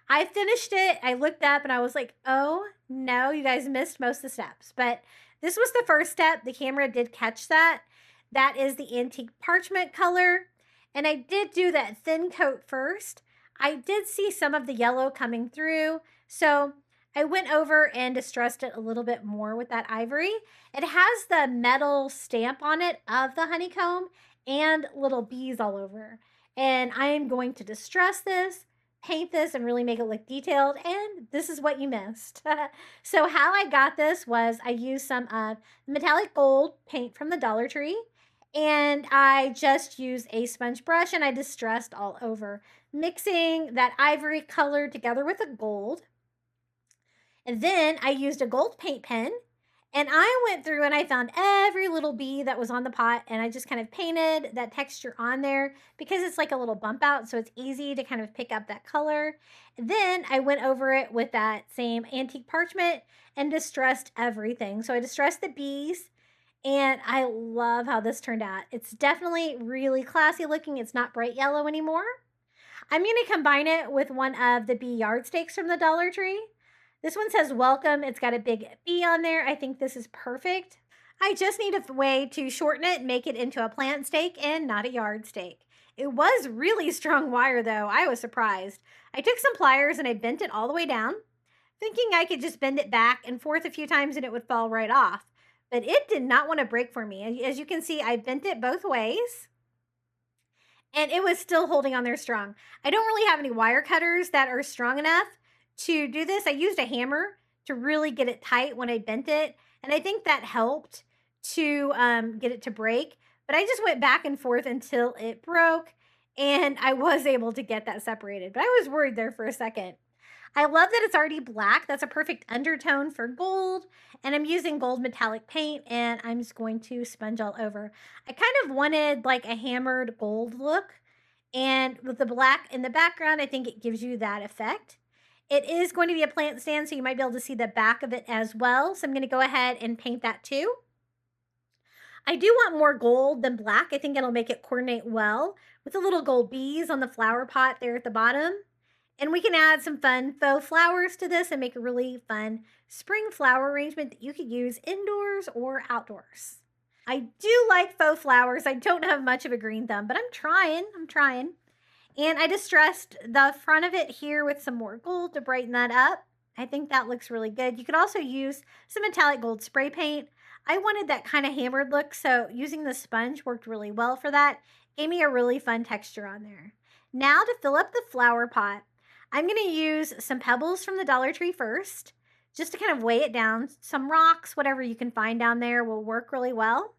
I finished it. I looked up and I was like, oh no, you guys missed most of the steps. But this was the first step. The camera did catch that. That is the antique parchment color. And I did do that thin coat first. I did see some of the yellow coming through. So I went over and distressed it a little bit more with that ivory. It has the metal stamp on it of the honeycomb and little bees all over. And I am going to distress this, paint this, and really make it look detailed. And this is what you missed. So how I got this was I used some of metallic gold paint from the Dollar Tree. And I just used a sponge brush and I distressed all over, mixing that ivory color together with the gold. And then I used a gold paint pen and I went through and I found every little bee that was on the pot and I just kind of painted that texture on there because it's like a little bump out, so it's easy to kind of pick up that color. And then I went over it with that same antique parchment and distressed everything. So I distressed the bees and I love how this turned out. It's definitely really classy looking. It's not bright yellow anymore. I'm going to combine it with one of the bee yardsticks from the Dollar Tree. This one says welcome. It's got a big bee on there. I think this is perfect. I just need a way to shorten it and make it into a plant stake and not a yard stake. It was really strong wire though. I was surprised. I took some pliers and I bent it all the way down, thinking I could just bend it back and forth a few times and it would fall right off. But it did not want to break for me. As you can see, I bent it both ways and it was still holding on there strong. I don't really have any wire cutters that are strong enough to do this. I used a hammer to really get it tight when I bent it, and I think that helped to get it to break. But I just went back and forth until it broke, and I was able to get that separated. But I was worried there for a second. I love that it's already black. That's a perfect undertone for gold, and I'm using gold metallic paint, and I'm just going to sponge all over. I kind of wanted like a hammered gold look, and with the black in the background, I think it gives you that effect. It is going to be a plant stand, so you might be able to see the back of it as well. So I'm going to go ahead and paint that too. I do want more gold than black. I think it'll make it coordinate well with the little gold bees on the flower pot there at the bottom. And we can add some fun faux flowers to this and make a really fun spring flower arrangement that you could use indoors or outdoors. I do like faux flowers. I don't have much of a green thumb, but I'm trying. And I distressed the front of it here with some more gold to brighten that up. I think that looks really good. You could also use some metallic gold spray paint. I wanted that kind of hammered look, so using the sponge worked really well for that. Gave me a really fun texture on there. Now to fill up the flower pot, I'm going to use some pebbles from the Dollar Tree first, just to kind of weigh it down. Some rocks, whatever you can find down there will work really well.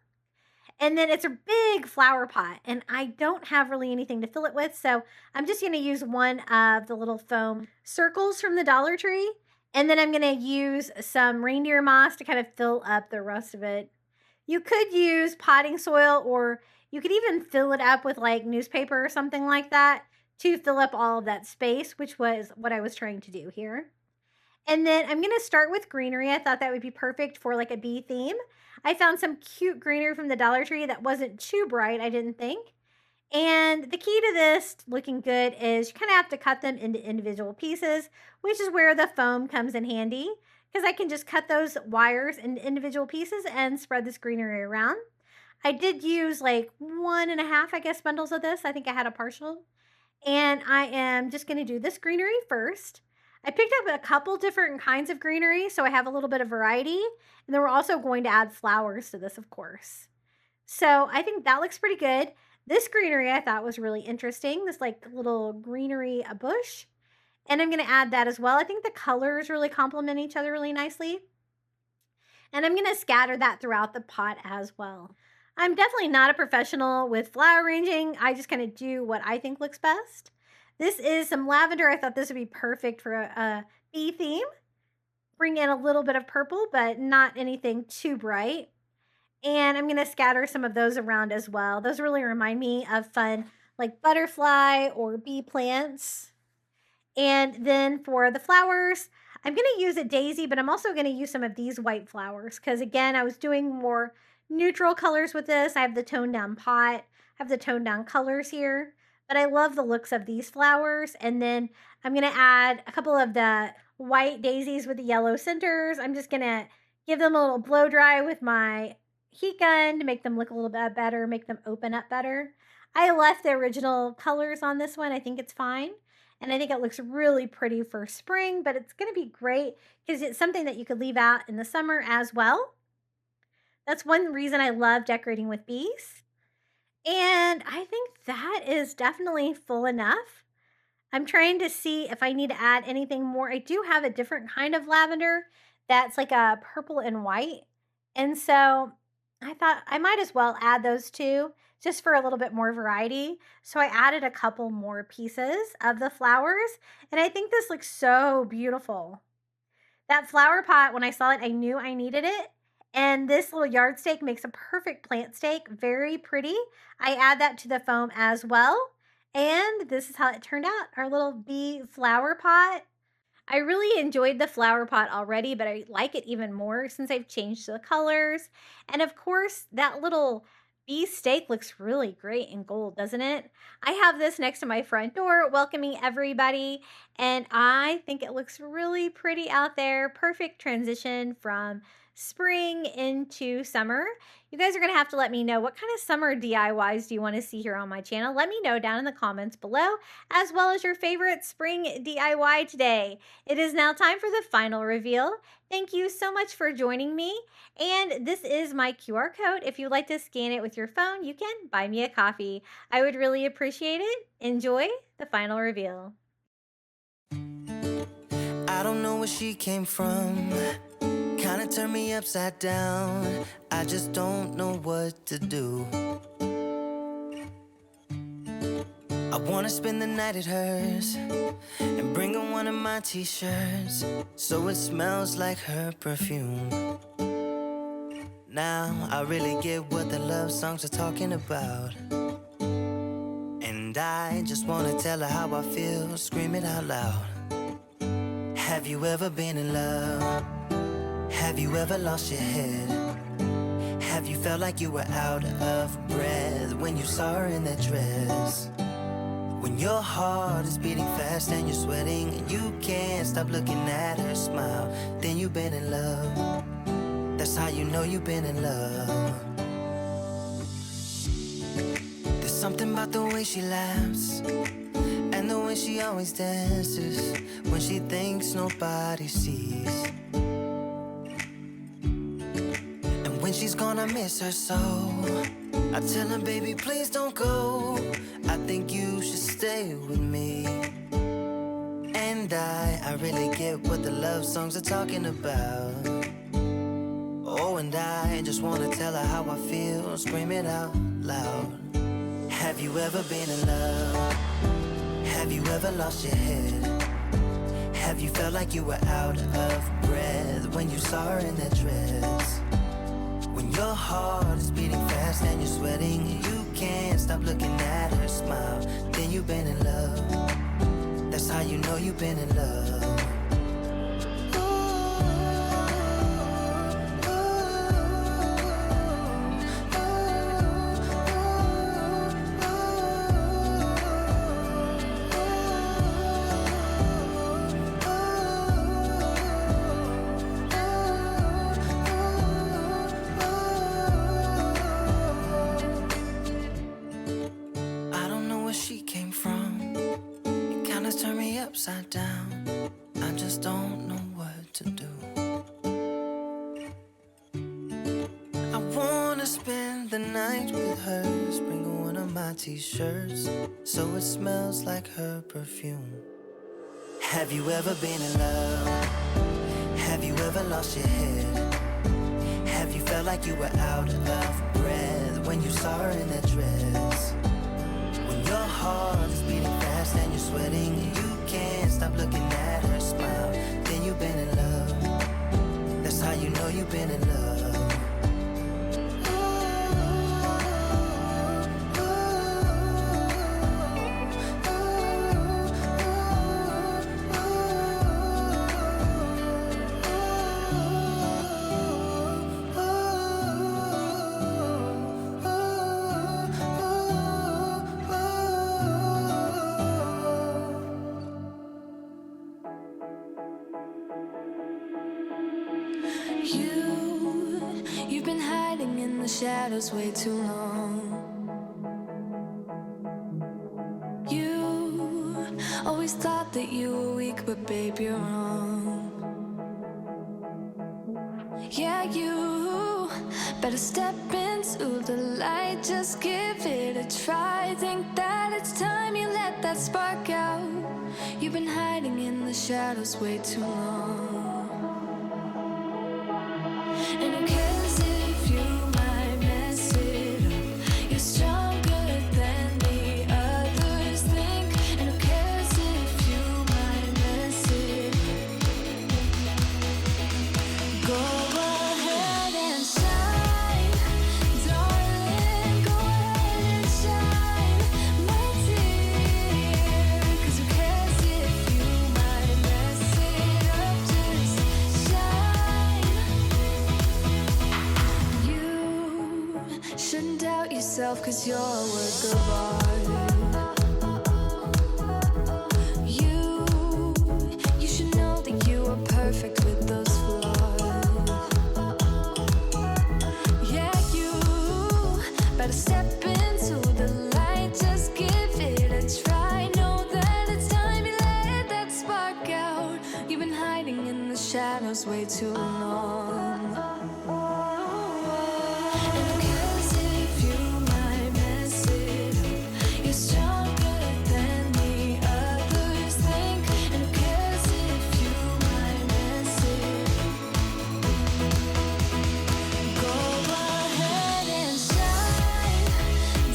And then it's a big flower pot, and I don't have really anything to fill it with, so I'm just going to use one of the little foam circles from the Dollar Tree, and then I'm going to use some reindeer moss to kind of fill up the rest of it. You could use potting soil, or you could even fill it up with like newspaper or something like that to fill up all of that space, which was what I was trying to do here. And then I'm going to start with greenery. I thought that would be perfect for like a bee theme. I found some cute greenery from the Dollar Tree that wasn't too bright, I didn't think. And the key to this looking good is you kind of have to cut them into individual pieces, which is where the foam comes in handy, because I can just cut those wires into individual pieces and spread this greenery around. I did use like 1.5, I guess, bundles of this. I think I had a partial. And I am just going to do this greenery first. I picked up a couple different kinds of greenery, so I have a little bit of variety. And then we're also going to add flowers to this, of course. So I think that looks pretty good. This greenery I thought was really interesting. This like little greenery bush. And I'm going to add that as well. I think the colors really complement each other really nicely. And I'm going to scatter that throughout the pot as well. I'm definitely not a professional with flower arranging. I just kind of do what I think looks best. This is some lavender. I thought this would be perfect for a bee theme. Bring in a little bit of purple, but not anything too bright. And I'm going to scatter some of those around as well. Those really remind me of fun like butterfly or bee plants. And then for the flowers, I'm going to use a daisy, but I'm also going to use some of these white flowers because, again, I was doing more neutral colors with this. I have the toned down pot, I have the toned down colors here, but I love the looks of these flowers. And then I'm going to add a couple of the white daisies with the yellow centers. I'm just going to give them a little blow dry with my heat gun to make them look a little bit better, make them open up better. I left the original colors on this one. I think it's fine. And I think it looks really pretty for spring, but it's going to be great because it's something that you could leave out in the summer as well. That's one reason I love decorating with bees. And I think that is definitely full enough. I'm trying to see if I need to add anything more. I do have a different kind of lavender that's like a purple and white. And so I thought I might as well add those two just for a little bit more variety. So I added a couple more pieces of the flowers, and I think this looks so beautiful. That flower pot, when I saw it, I knew I needed it. And this little yard stake makes a perfect plant stake. Very pretty. I add that to the foam as well. And this is how it turned out, our little bee flower pot. I really enjoyed the flower pot already, but I like it even more since I've changed the colors. And of course, that little bee stake looks really great in gold, doesn't it? I have this next to my front door welcoming everybody, and I think it looks really pretty out there. Perfect transition from spring into summer. You guys are going to have to let me know what kind of summer DIYs do you want to see here on my channel. Let me know down in the comments below, as well as your favorite spring DIY today. It is now time for the final reveal. Thank you so much for joining me. And this is my QR code. If you'd like to scan it with your phone, you can buy me a coffee. I would really appreciate it. Enjoy the final reveal. I don't know where she came from. Kinda turned me upside down. I just don't know what to do. I wanna spend the night at hers and bring her one of my t-shirts so it smells like her perfume. Now I really get what the love songs are talking about, and I just wanna tell her how I feel, scream it out loud. Have you ever been in love? Have you ever lost your head? Have you felt like you were out of breath when you saw her in that dress? When your heart is beating fast and you're sweating and you can't stop looking at her smile, then you've been in love. That's how you know you've been in love. There's something about the way she laughs and the way she always dances when she thinks nobody sees. And when she's gone, I miss her so. I tell her, baby, please don't go. I think you should stay with me. And I really get what the love songs are talking about. Oh, and I just wanna tell her how I feel, scream it out loud. Have you ever been in love? Have you ever lost your head? Have you felt like you were out of breath when you saw her in that dress? When your heart is beating fast and you're sweating and you can't stop looking at her smile, then you've been in love. That's how you know you've been in love. Upside down, I just don't know what to do. I wanna spend the night with her, bring her one of my t-shirts so it smells like her perfume. Have you ever been in love? Have you ever lost your head? Have you felt like you were out of breath when you saw her in that dress? When your heart is beating fast and you're sweating and you can't stop looking at her smile, then you've been in love. That's how you know you've been in love. You've been hiding in the shadows way too long. You always thought that you were weak, but babe, you're wrong. Yeah, you better step into the light, just give it a try. Think that it's time you let that spark out. You've been hiding in the shadows way too long. And who cares if you might mess it up? You're stronger than the others think. And who cares if you might mess it up? Go ahead and shine, darling. Go ahead and shine, my dear. 'Cause who cares if you might mess it up? Just shine. You shouldn't doubt yourself, 'cause you're a work of art. You should know that you are perfect with those flaws. Yeah, you better step into the light, just give it a try. Know that it's time you let that spark out. You've been hiding in the shadows way too long. And who cares if you might mess it up? You're stronger than the others think. And who cares if you might mess it up? Go ahead and shine,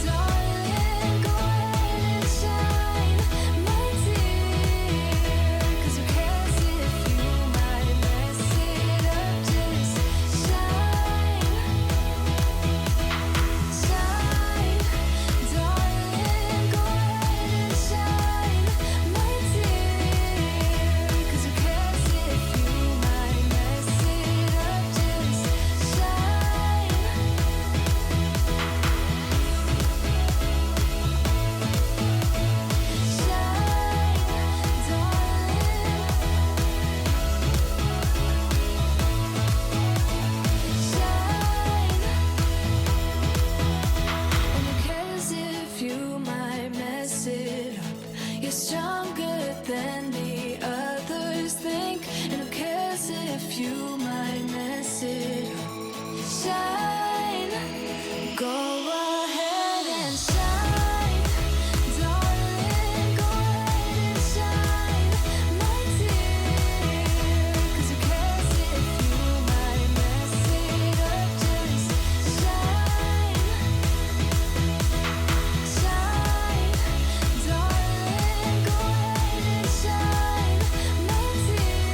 darling. Go ahead and shine, my dear. 'Cause who cares if you might mess it up? Just shine, shine, darling. Go ahead and shine, my dear. 'Cause who cares if you might mess it up? Just shine. And who cares if you might mess it up? You're stronger than the others think. And who cares if you might mess it up? Shine. Go ahead and shine, darling. Go ahead and shine, my dear. 'Cause who cares if you might mess it up? Just shine, shine, darling. Go ahead and shine, my dear.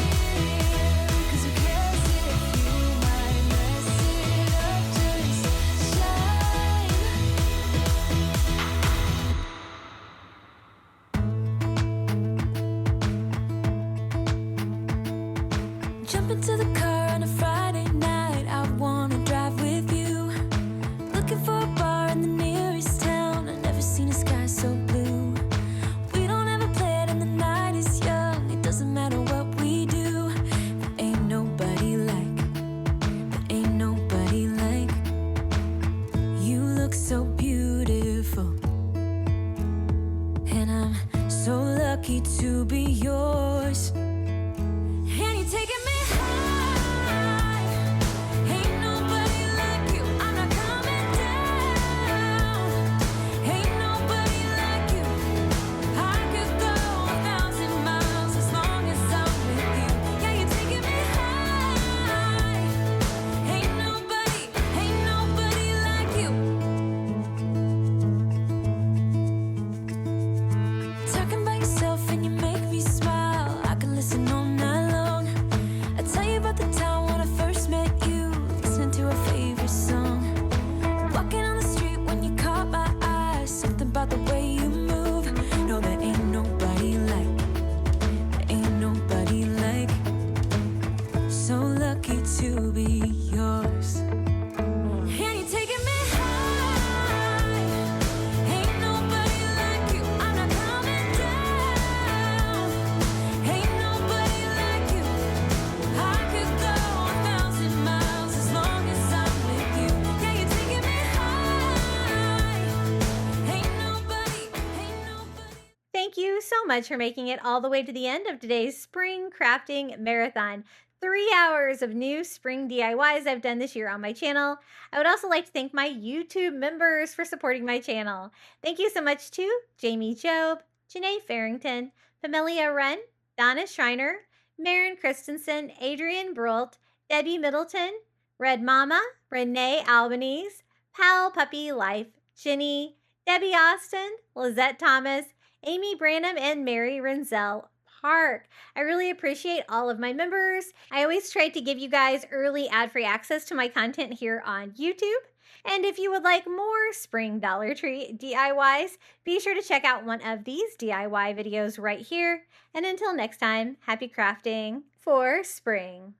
'Cause who cares if you might mess it up? much for making it all the way to the end of today's spring crafting marathon. 3 hours of new spring DIYs I've done this year on my channel. I would also like to thank my YouTube members for supporting my channel. Thank you so much to Jamie Job, Janae Farrington, Pamelia Wren, Donna Schreiner, Maren Christensen, Adrian Brolt, Debbie Middleton, Red Mama, Renee Albanese, Pal Puppy Life, Jenny, Debbie Austin, Lizette Thomas, Amy Branham, and Mary Renzel Park. I really appreciate all of my members. I always try to give you guys early ad-free access to my content here on YouTube. And if you would like more spring Dollar Tree DIYs, be sure to check out one of these DIY videos right here. And until next time, happy crafting for spring.